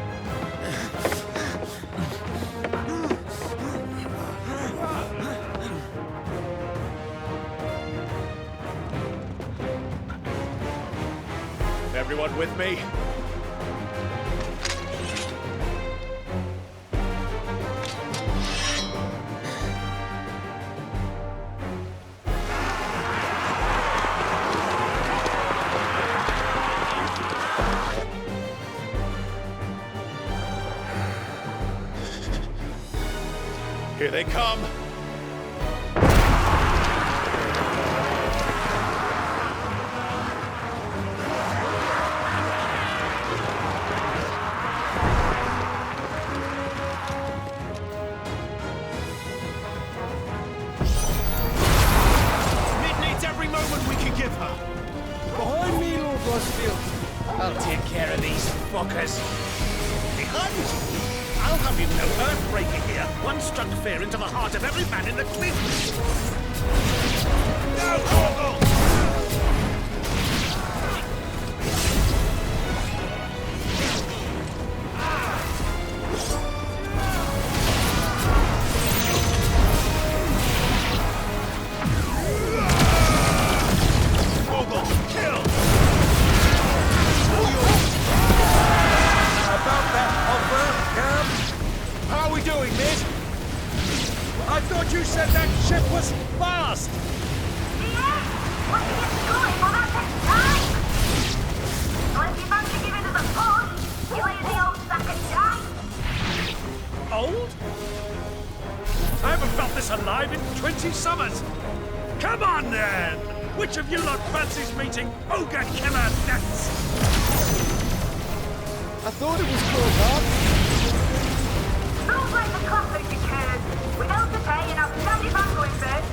Everyone with me? Here they come! Behind me, Lord Rosfield. I'll take care of these fuckers. Behind you? I'll have you know, Earthbreaker here. One struck fear into the heart of every man in the cliff. No, Corporal! I thought you said that ship was fast! Yeah! What are you doing for that next time? So if you manage to give in to the push, you ain't the old sack of shite. Old? I haven't house alive in 20 summers. Come on, then! Which of you lot fancies meeting Ogre Killer Nuts? I thought it was called that. Sounds like the classic occurs. Without the pay and I'll stand if I'm going first.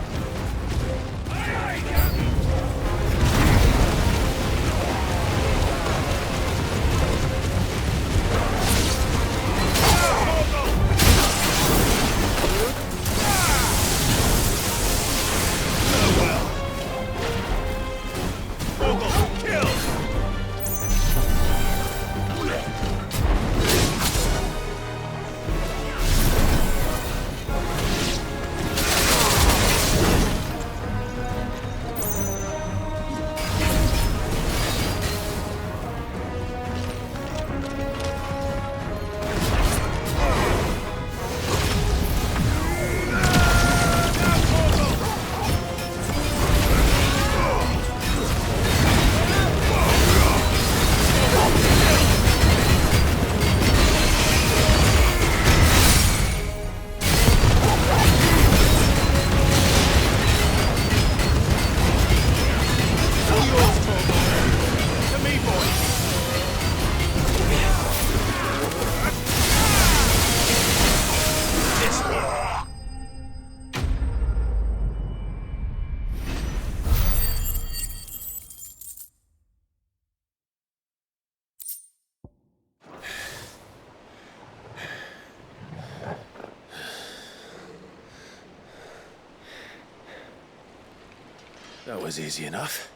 That was easy enough.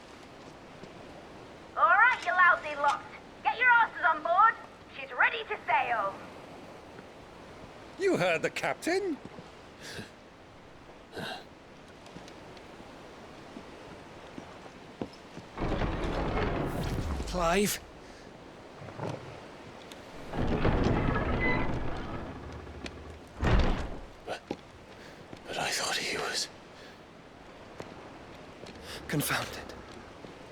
All right, you lousy lot. Get your asses on board. She's ready to sail. You heard the captain. Clive? But I thought he was... Confounded.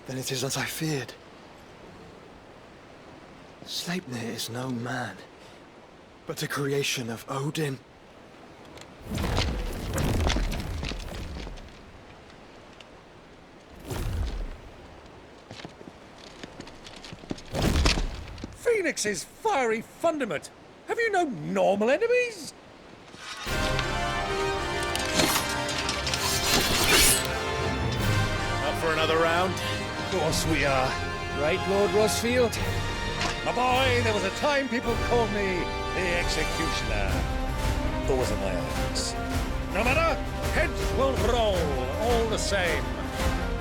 Then it is as I feared. Sleipnir is no man, but a creation of Odin. Phoenix's fiery fundament. Have you no normal enemies? For another round? Of course we are. Right, Lord Rossfield? My boy, there was a time people called me the Executioner. Or was it my axe? No matter, heads will roll all the same.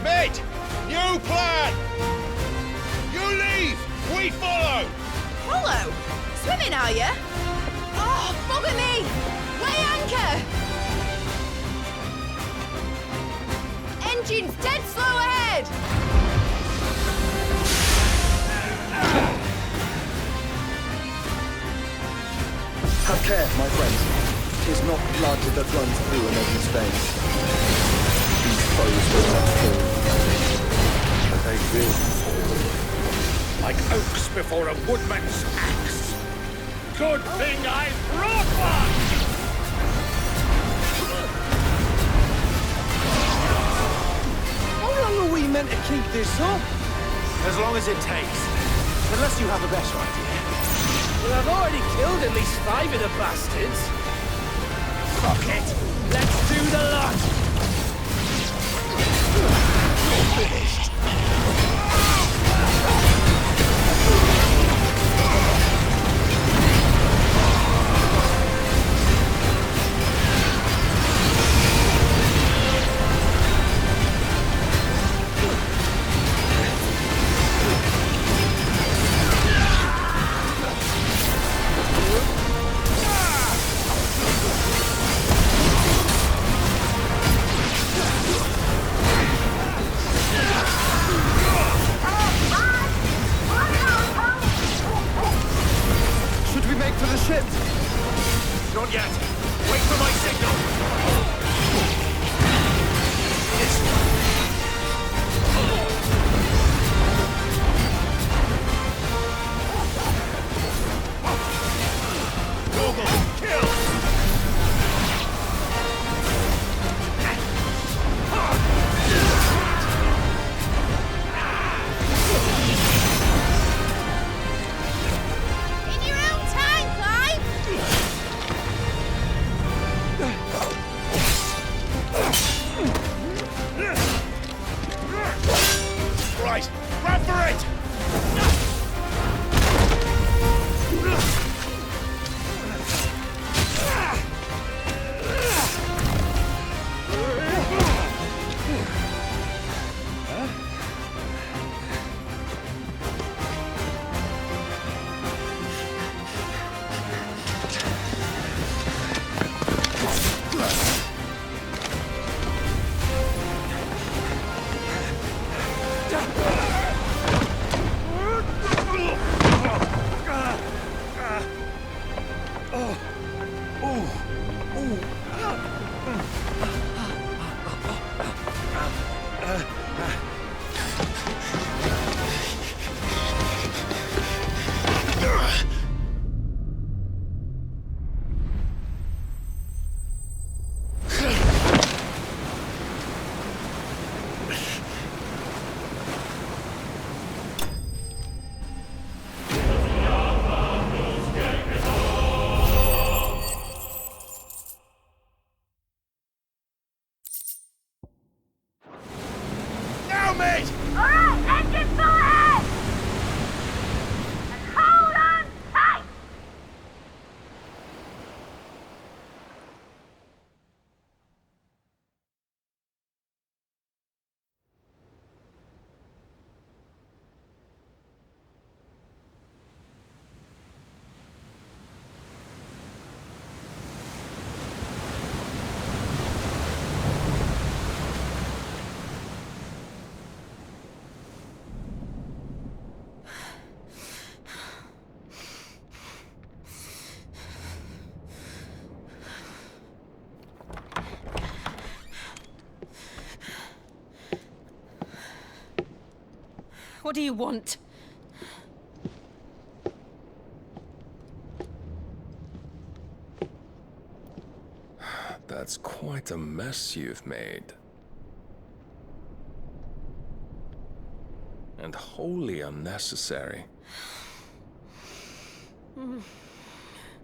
Mate! New plan! You leave! We follow! Follow? Swimming, are you? Oh, bugger me! Weigh anchor! Engine's dead slow ahead! Have care, my friends. 'Tis not blood that runs through an Odin's veins. These foes will not fall, but they will fall. Like oaks before a woodman's axe. Good thing I brought one! How long are we meant to keep this up? As long as it takes. Unless you have a better idea. Well, I've already killed at least 5 of the bastards. Fuck it. Let's do the lot. You're finished. Not yet. Wait for my signal. This way. Google, kill! What do you want? That's quite a mess you've made. And wholly unnecessary.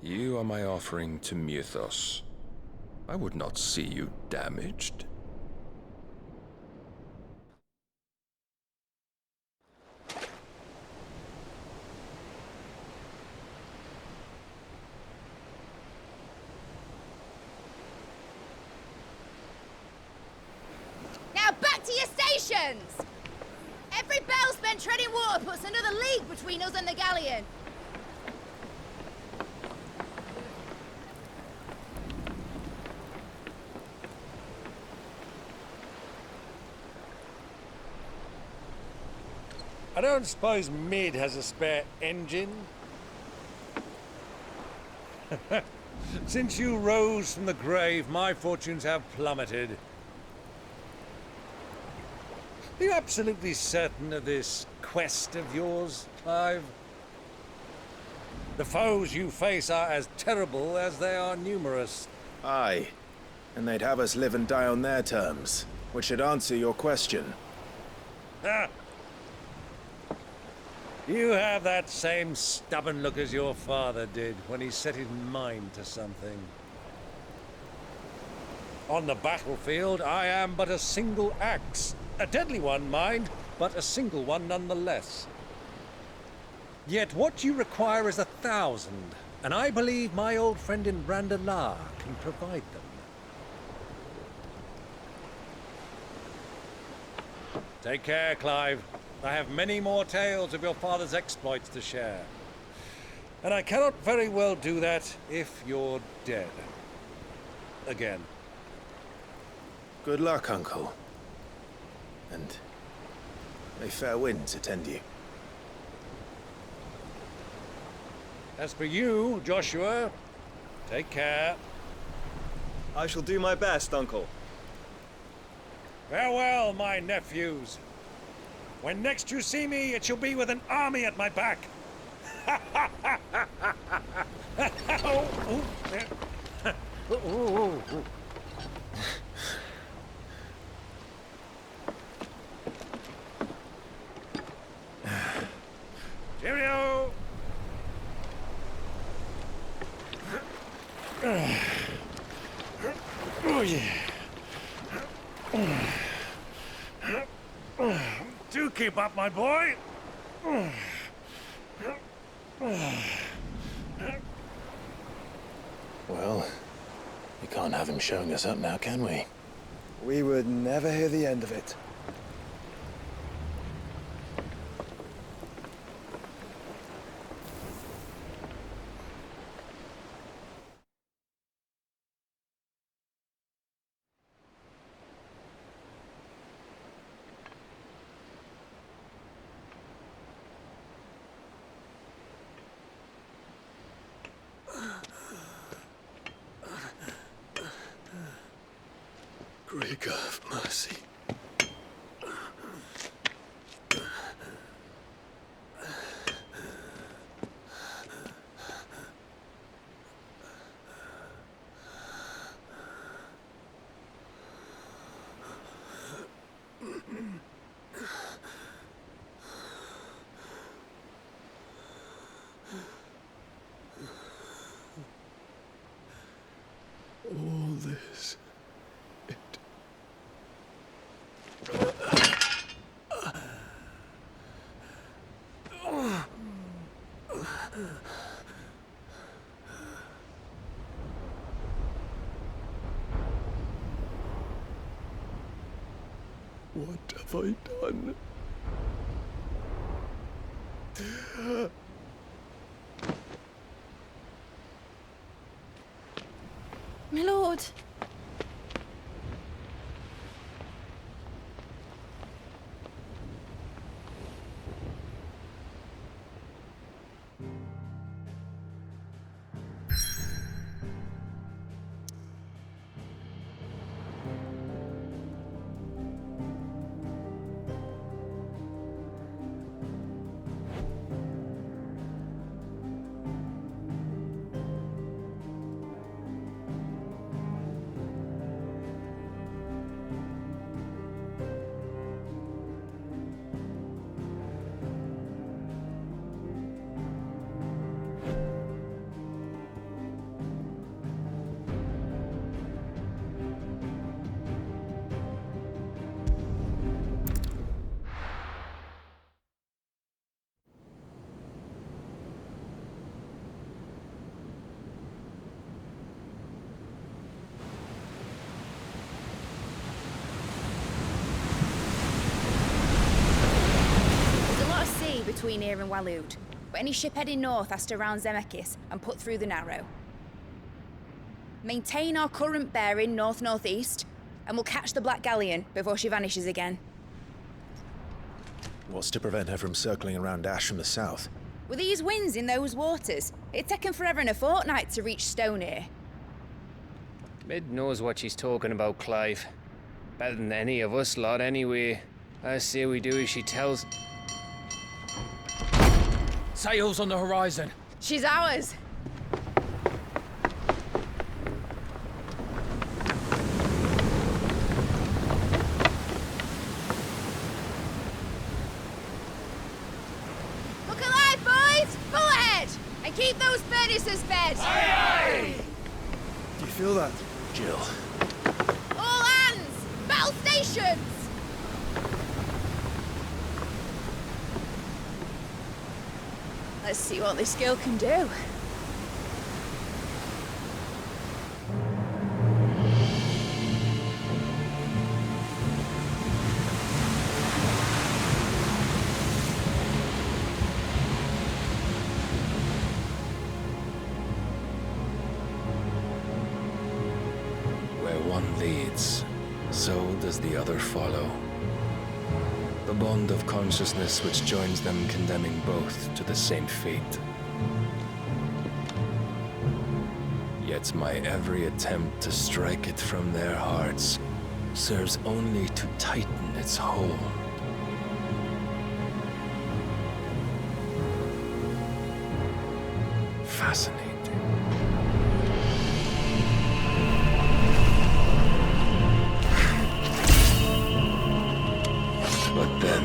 You are my offering to Mythos. I would not see you damaged. Now back to your stations! Every bell spent treading water puts another league between us and the galleon. I don't suppose Mid has a spare engine? Since you rose from the grave, my fortunes have plummeted. Are you absolutely certain of this quest of yours, Clive? The foes you face are as terrible as they are numerous. Aye. And they'd have us live and die on their terms, which should answer your question. Ha! You have that same stubborn look as your father did when he set his mind to something. On the battlefield, I am but a single axe. A deadly one, mind, but a single one nonetheless. Yet what you require is 1,000, and I believe my old friend in Brandalar can provide them. Take care, Clive. I have many more tales of your father's exploits to share. And I cannot very well do that if you're dead. Again. Good luck, Uncle. And may fair winds attend you. As for you, Joshua, take care. I shall do my best, Uncle. Farewell, my nephews. When next you see me, it shall be with an army at my back. Cheerio! Oh, yeah. Do keep up, my boy. Well, we can't have him showing us up now, can we? We would never hear the end of it. Great God of mercy. All this. What have I done? My lord. between here and Waloed, but any ship heading north has to round Zemeckis and put through the Narrow. Maintain our current bearing north-northeast, and we'll catch the Black Galleon before she vanishes again. What's to prevent her from circling around Ash from the south? With these winds in those waters, it'd taken forever and a fortnight to reach Stonehere. Mid knows what she's talking about, Clive. Better than any of us lot, anyway. I say we do as she tells. Sails on the horizon. She's ours. Look alive, boys! Full ahead! And keep those furnaces fed! Aye, aye! Do you feel that? Jill. All hands! Battle stations! Let's see what this girl can do. Where one leads, so does the other follow. The bond of consciousness which joins them condemning both to the same fate. Yet my every attempt to strike it from their hearts serves only to tighten its hold. Fascinating. But then,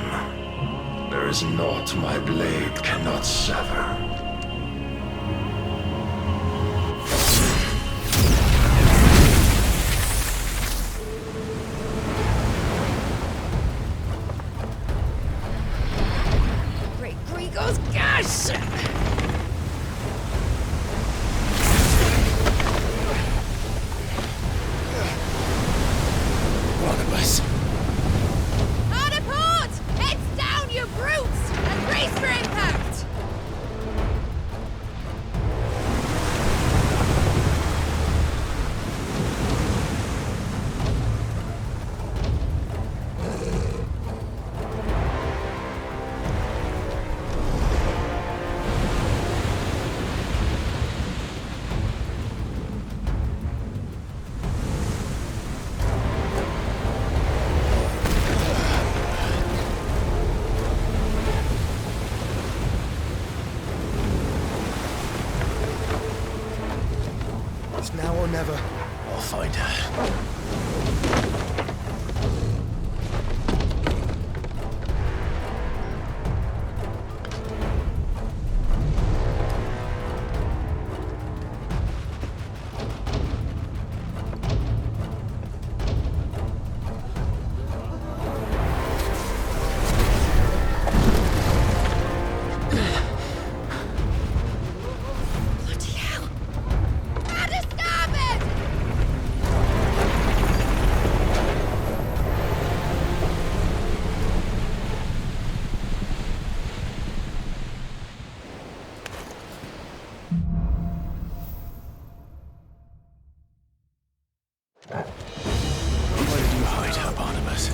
there is naught my blade cannot sever. Great Grigos, gosh! Barnabas. Hard port! Heads down, you brutes! And brace for impact! It's now or never. I'll find her. Bloody hell! Out of starboard! Where did you hide her, Barnabas?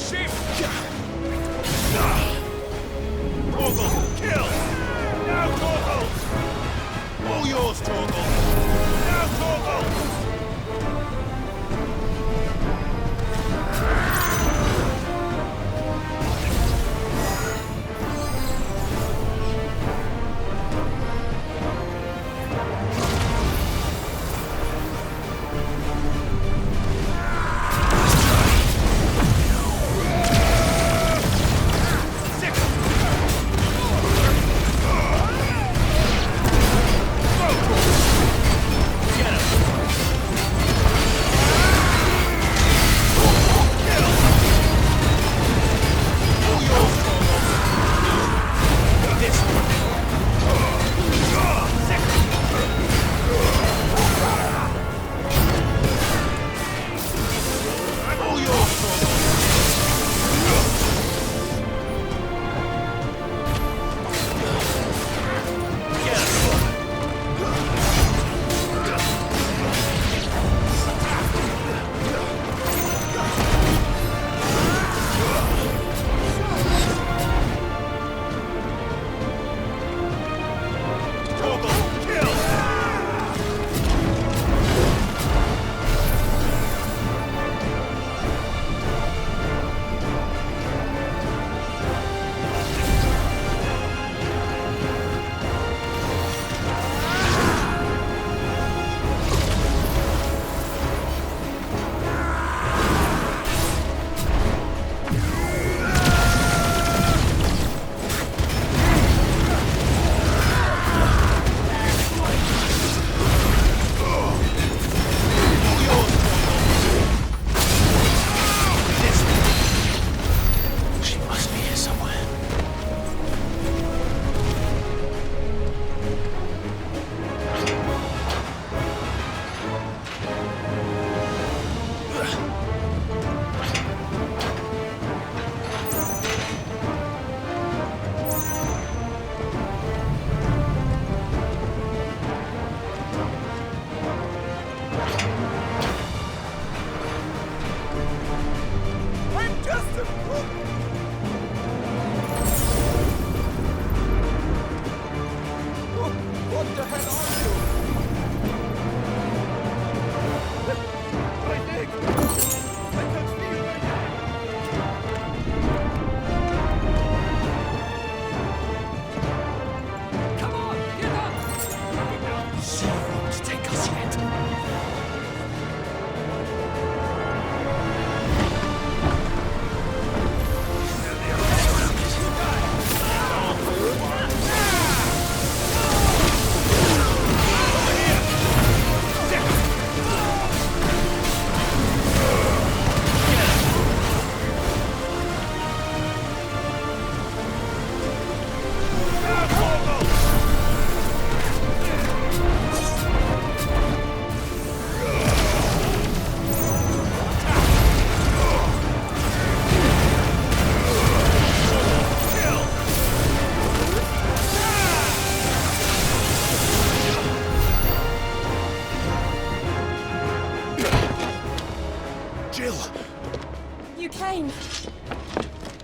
Shift! Torgal, kill! Now, Torgal! All yours, Torgal! Now, Torgal!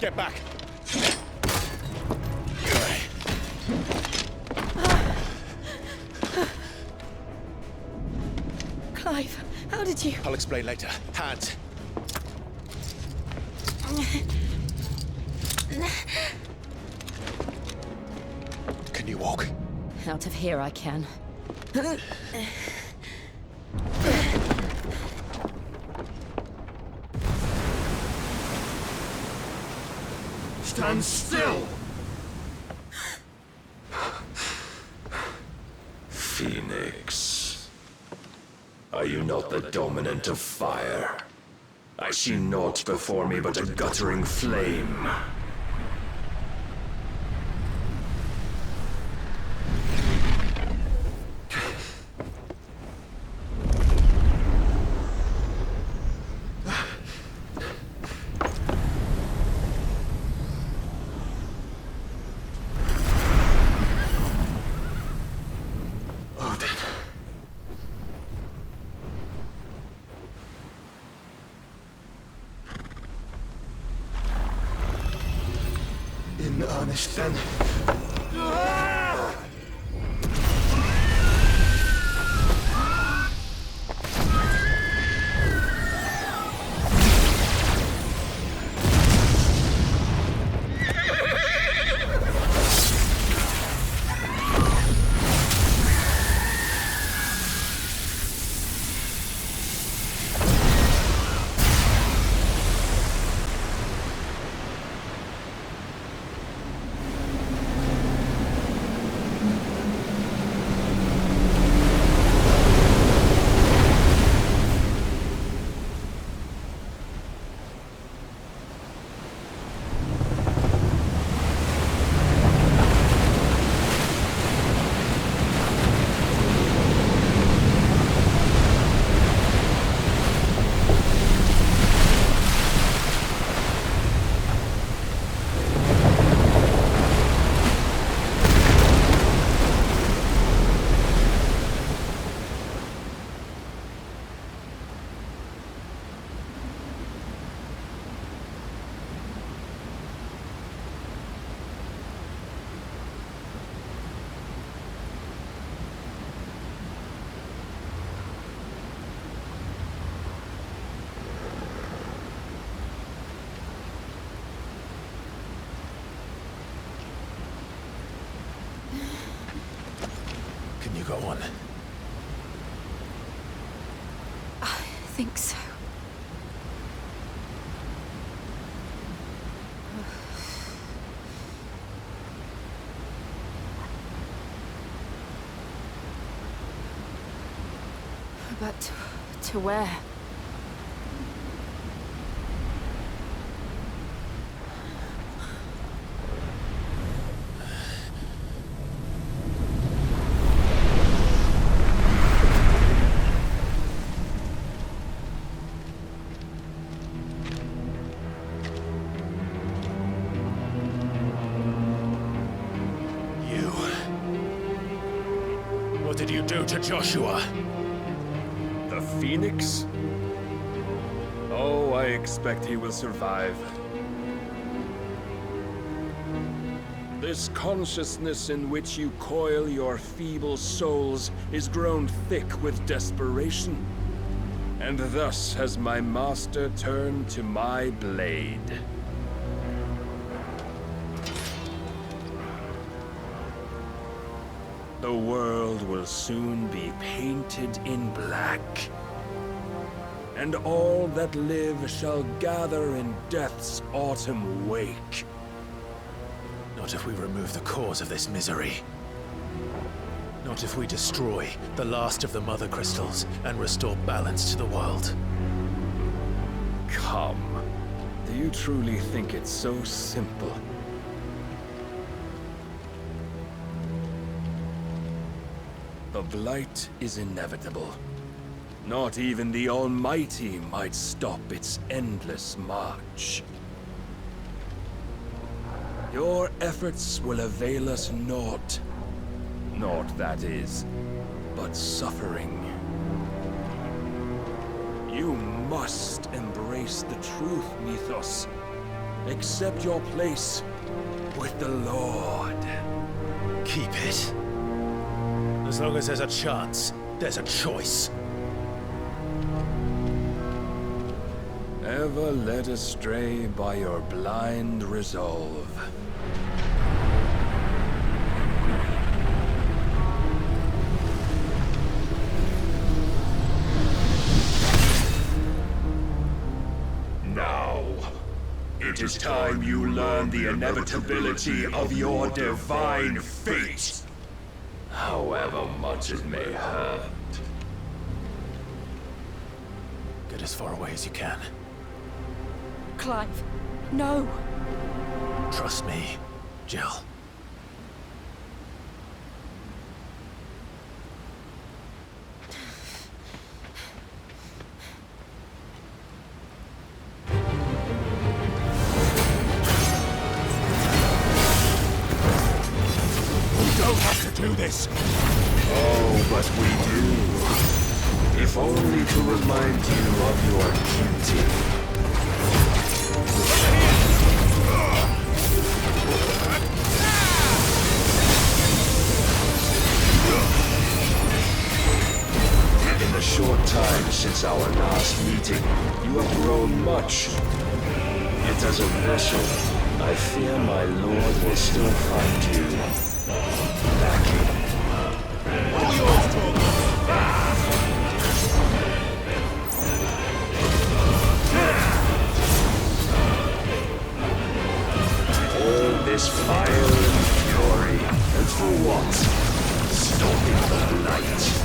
Get back! Clive, how did you... I'll explain later. Hands! Can you walk? Out of here I can. Stand still! Phoenix, are you not the dominant of fire? I see naught before me but a guttering flame. in earnest then. Can you go on? I think so. But to where? What did you do to Joshua? The Phoenix? Oh, I expect he will survive. This consciousness in which you coil your feeble souls is grown thick with desperation. And thus has my master turned to my blade. The world will soon be painted in black. And all that live shall gather in death's autumn wake. Not if we remove the cause of this misery. Not if we destroy the last of the Mother Crystals and restore balance to the world. Come. Do you truly think it's so simple? The Blight is inevitable. Not even the Almighty might stop its endless march. Your efforts will avail us naught. Naught, that is, but suffering. You must embrace the truth, Mythos. Accept your place with the Lord. Keep it. As long as there's a chance, there's a choice. Ever led astray by your blind resolve. Now, it is time you learn the inevitability of your divine fate. However much it may hurt. Get as far away as you can. Clive, no. Trust me, Jill. Do this. Oh, but we do. If only to remind you of your duty. Since our last meeting, you have grown much. Yet as a vessel, I fear my lord will still find you lacking. All yours, all this fire and fury, and for what? Stopping the light.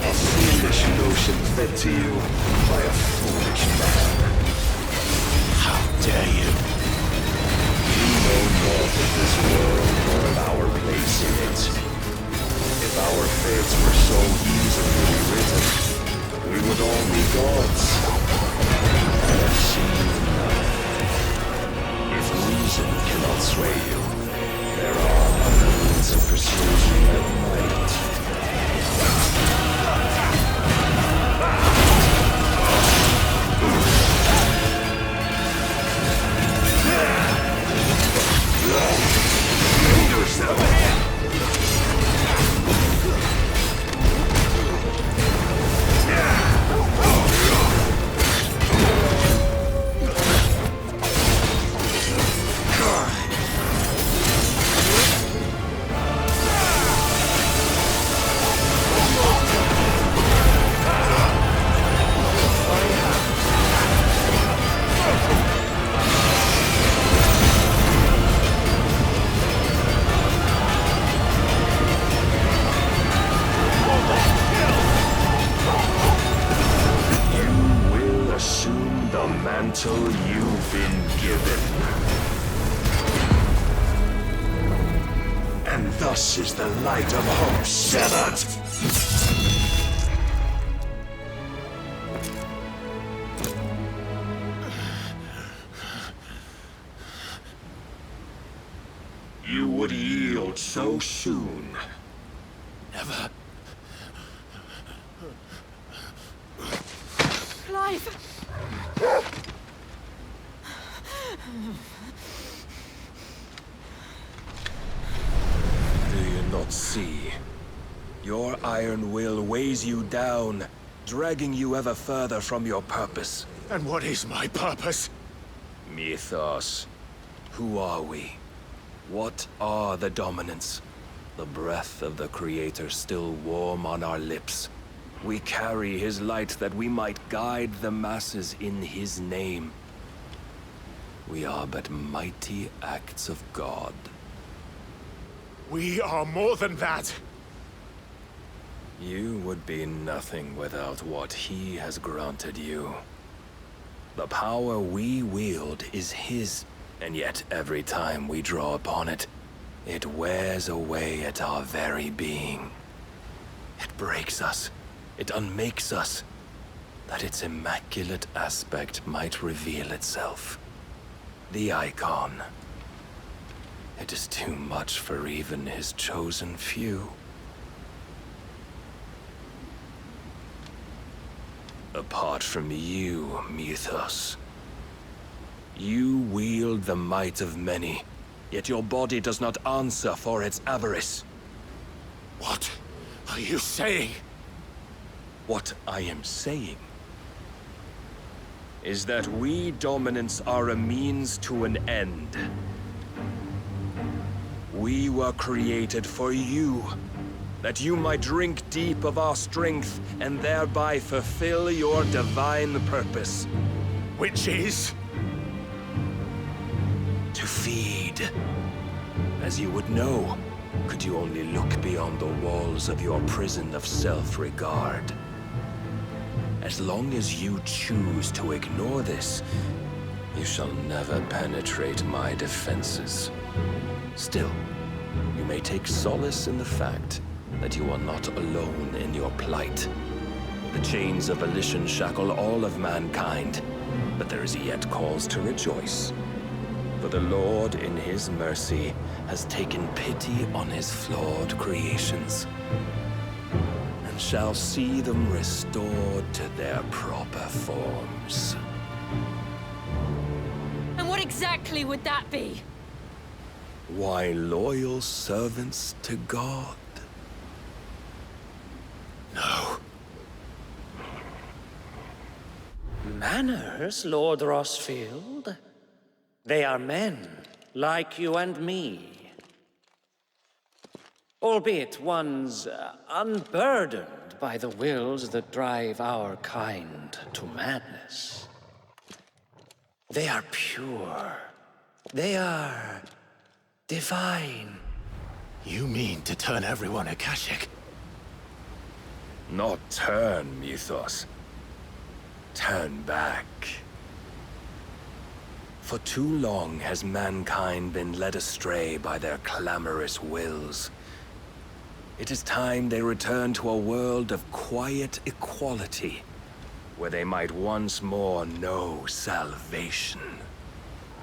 A foolish notion fed to you by a foolish man. How dare you? You know naught of this world or of our place in it. If our fates were so easily rewritten, we would all be gods. I have seen enough. If reason cannot sway you, there are other means of persuasion that might. You've been given. And thus is the light of hope severed. You would yield so soon. Never. Clive! Do you not see? Your iron will weighs you down, dragging you ever further from your purpose. And what is my purpose? Mythos. Who are we? What are the dominants? The breath of the Creator still warm on our lips. We carry his light that we might guide the masses in his name. We are but mighty acts of God. We are more than that. You would be nothing without what he has granted you. The power we wield is his, and yet every time we draw upon it, it wears away at our very being. It breaks us. It unmakes us, that its immaculate aspect might reveal itself. The icon. It is too much for even his chosen few. Apart from you, Mythos, you wield the might of many, yet your body does not answer for its avarice. What are you saying? What I am saying is that we dominants are a means to an end. We were created for you, that you might drink deep of our strength and thereby fulfill your divine purpose. Which is? To feed. As you would know, could you only look beyond the walls of your prison of self-regard. As long as you choose to ignore this, you shall never penetrate my defenses. Still, you may take solace in the fact that you are not alone in your plight. The chains of volition shackle all of mankind, but there is yet cause to rejoice. For the Lord, in his mercy, has taken pity on his flawed creations, and shall see them restored to their proper forms. And what exactly would that be? Why, loyal servants to God. No. manners, Lord Rossfield. They are men, like you and me. Albeit one's unburdened by the wills that drive our kind to madness. They are pure. They are divine. You mean to turn everyone Akashic? Not turn, Mythos. Turn back. For too long has mankind been led astray by their clamorous wills. It is time they return to a world of quiet equality, where they might once more know salvation.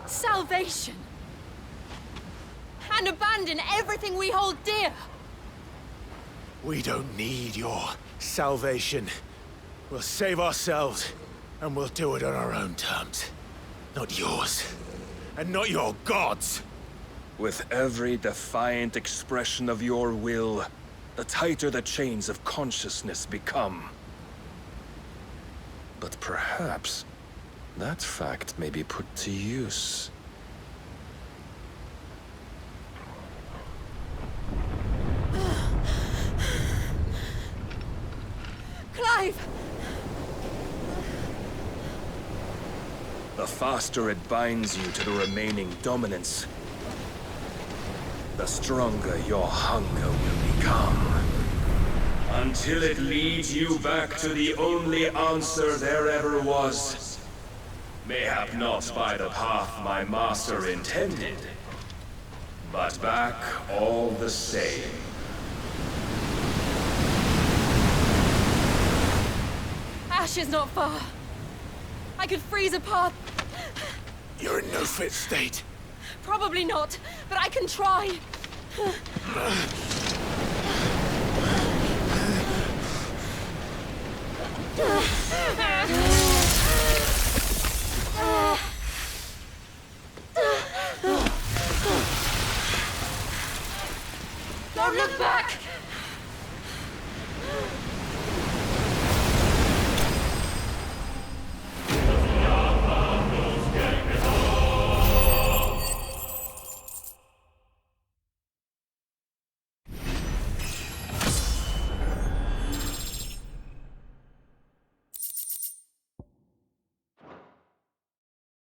Salvation! And abandon everything we hold dear! We don't need your salvation. We'll save ourselves, and we'll do it on our own terms. Not yours, and not your gods! With every defiant expression of your will, the tighter the chains of consciousness become. But perhaps that fact may be put to use. Clive! The faster it binds you to the remaining dominance, the stronger your hunger will become. Until it leads you back to the only answer there ever was. Mayhap not by the path my master intended, but back all the same. Ash is not far. I could freeze a path. You're in no fit state. Probably not, but I can try. Don't look back!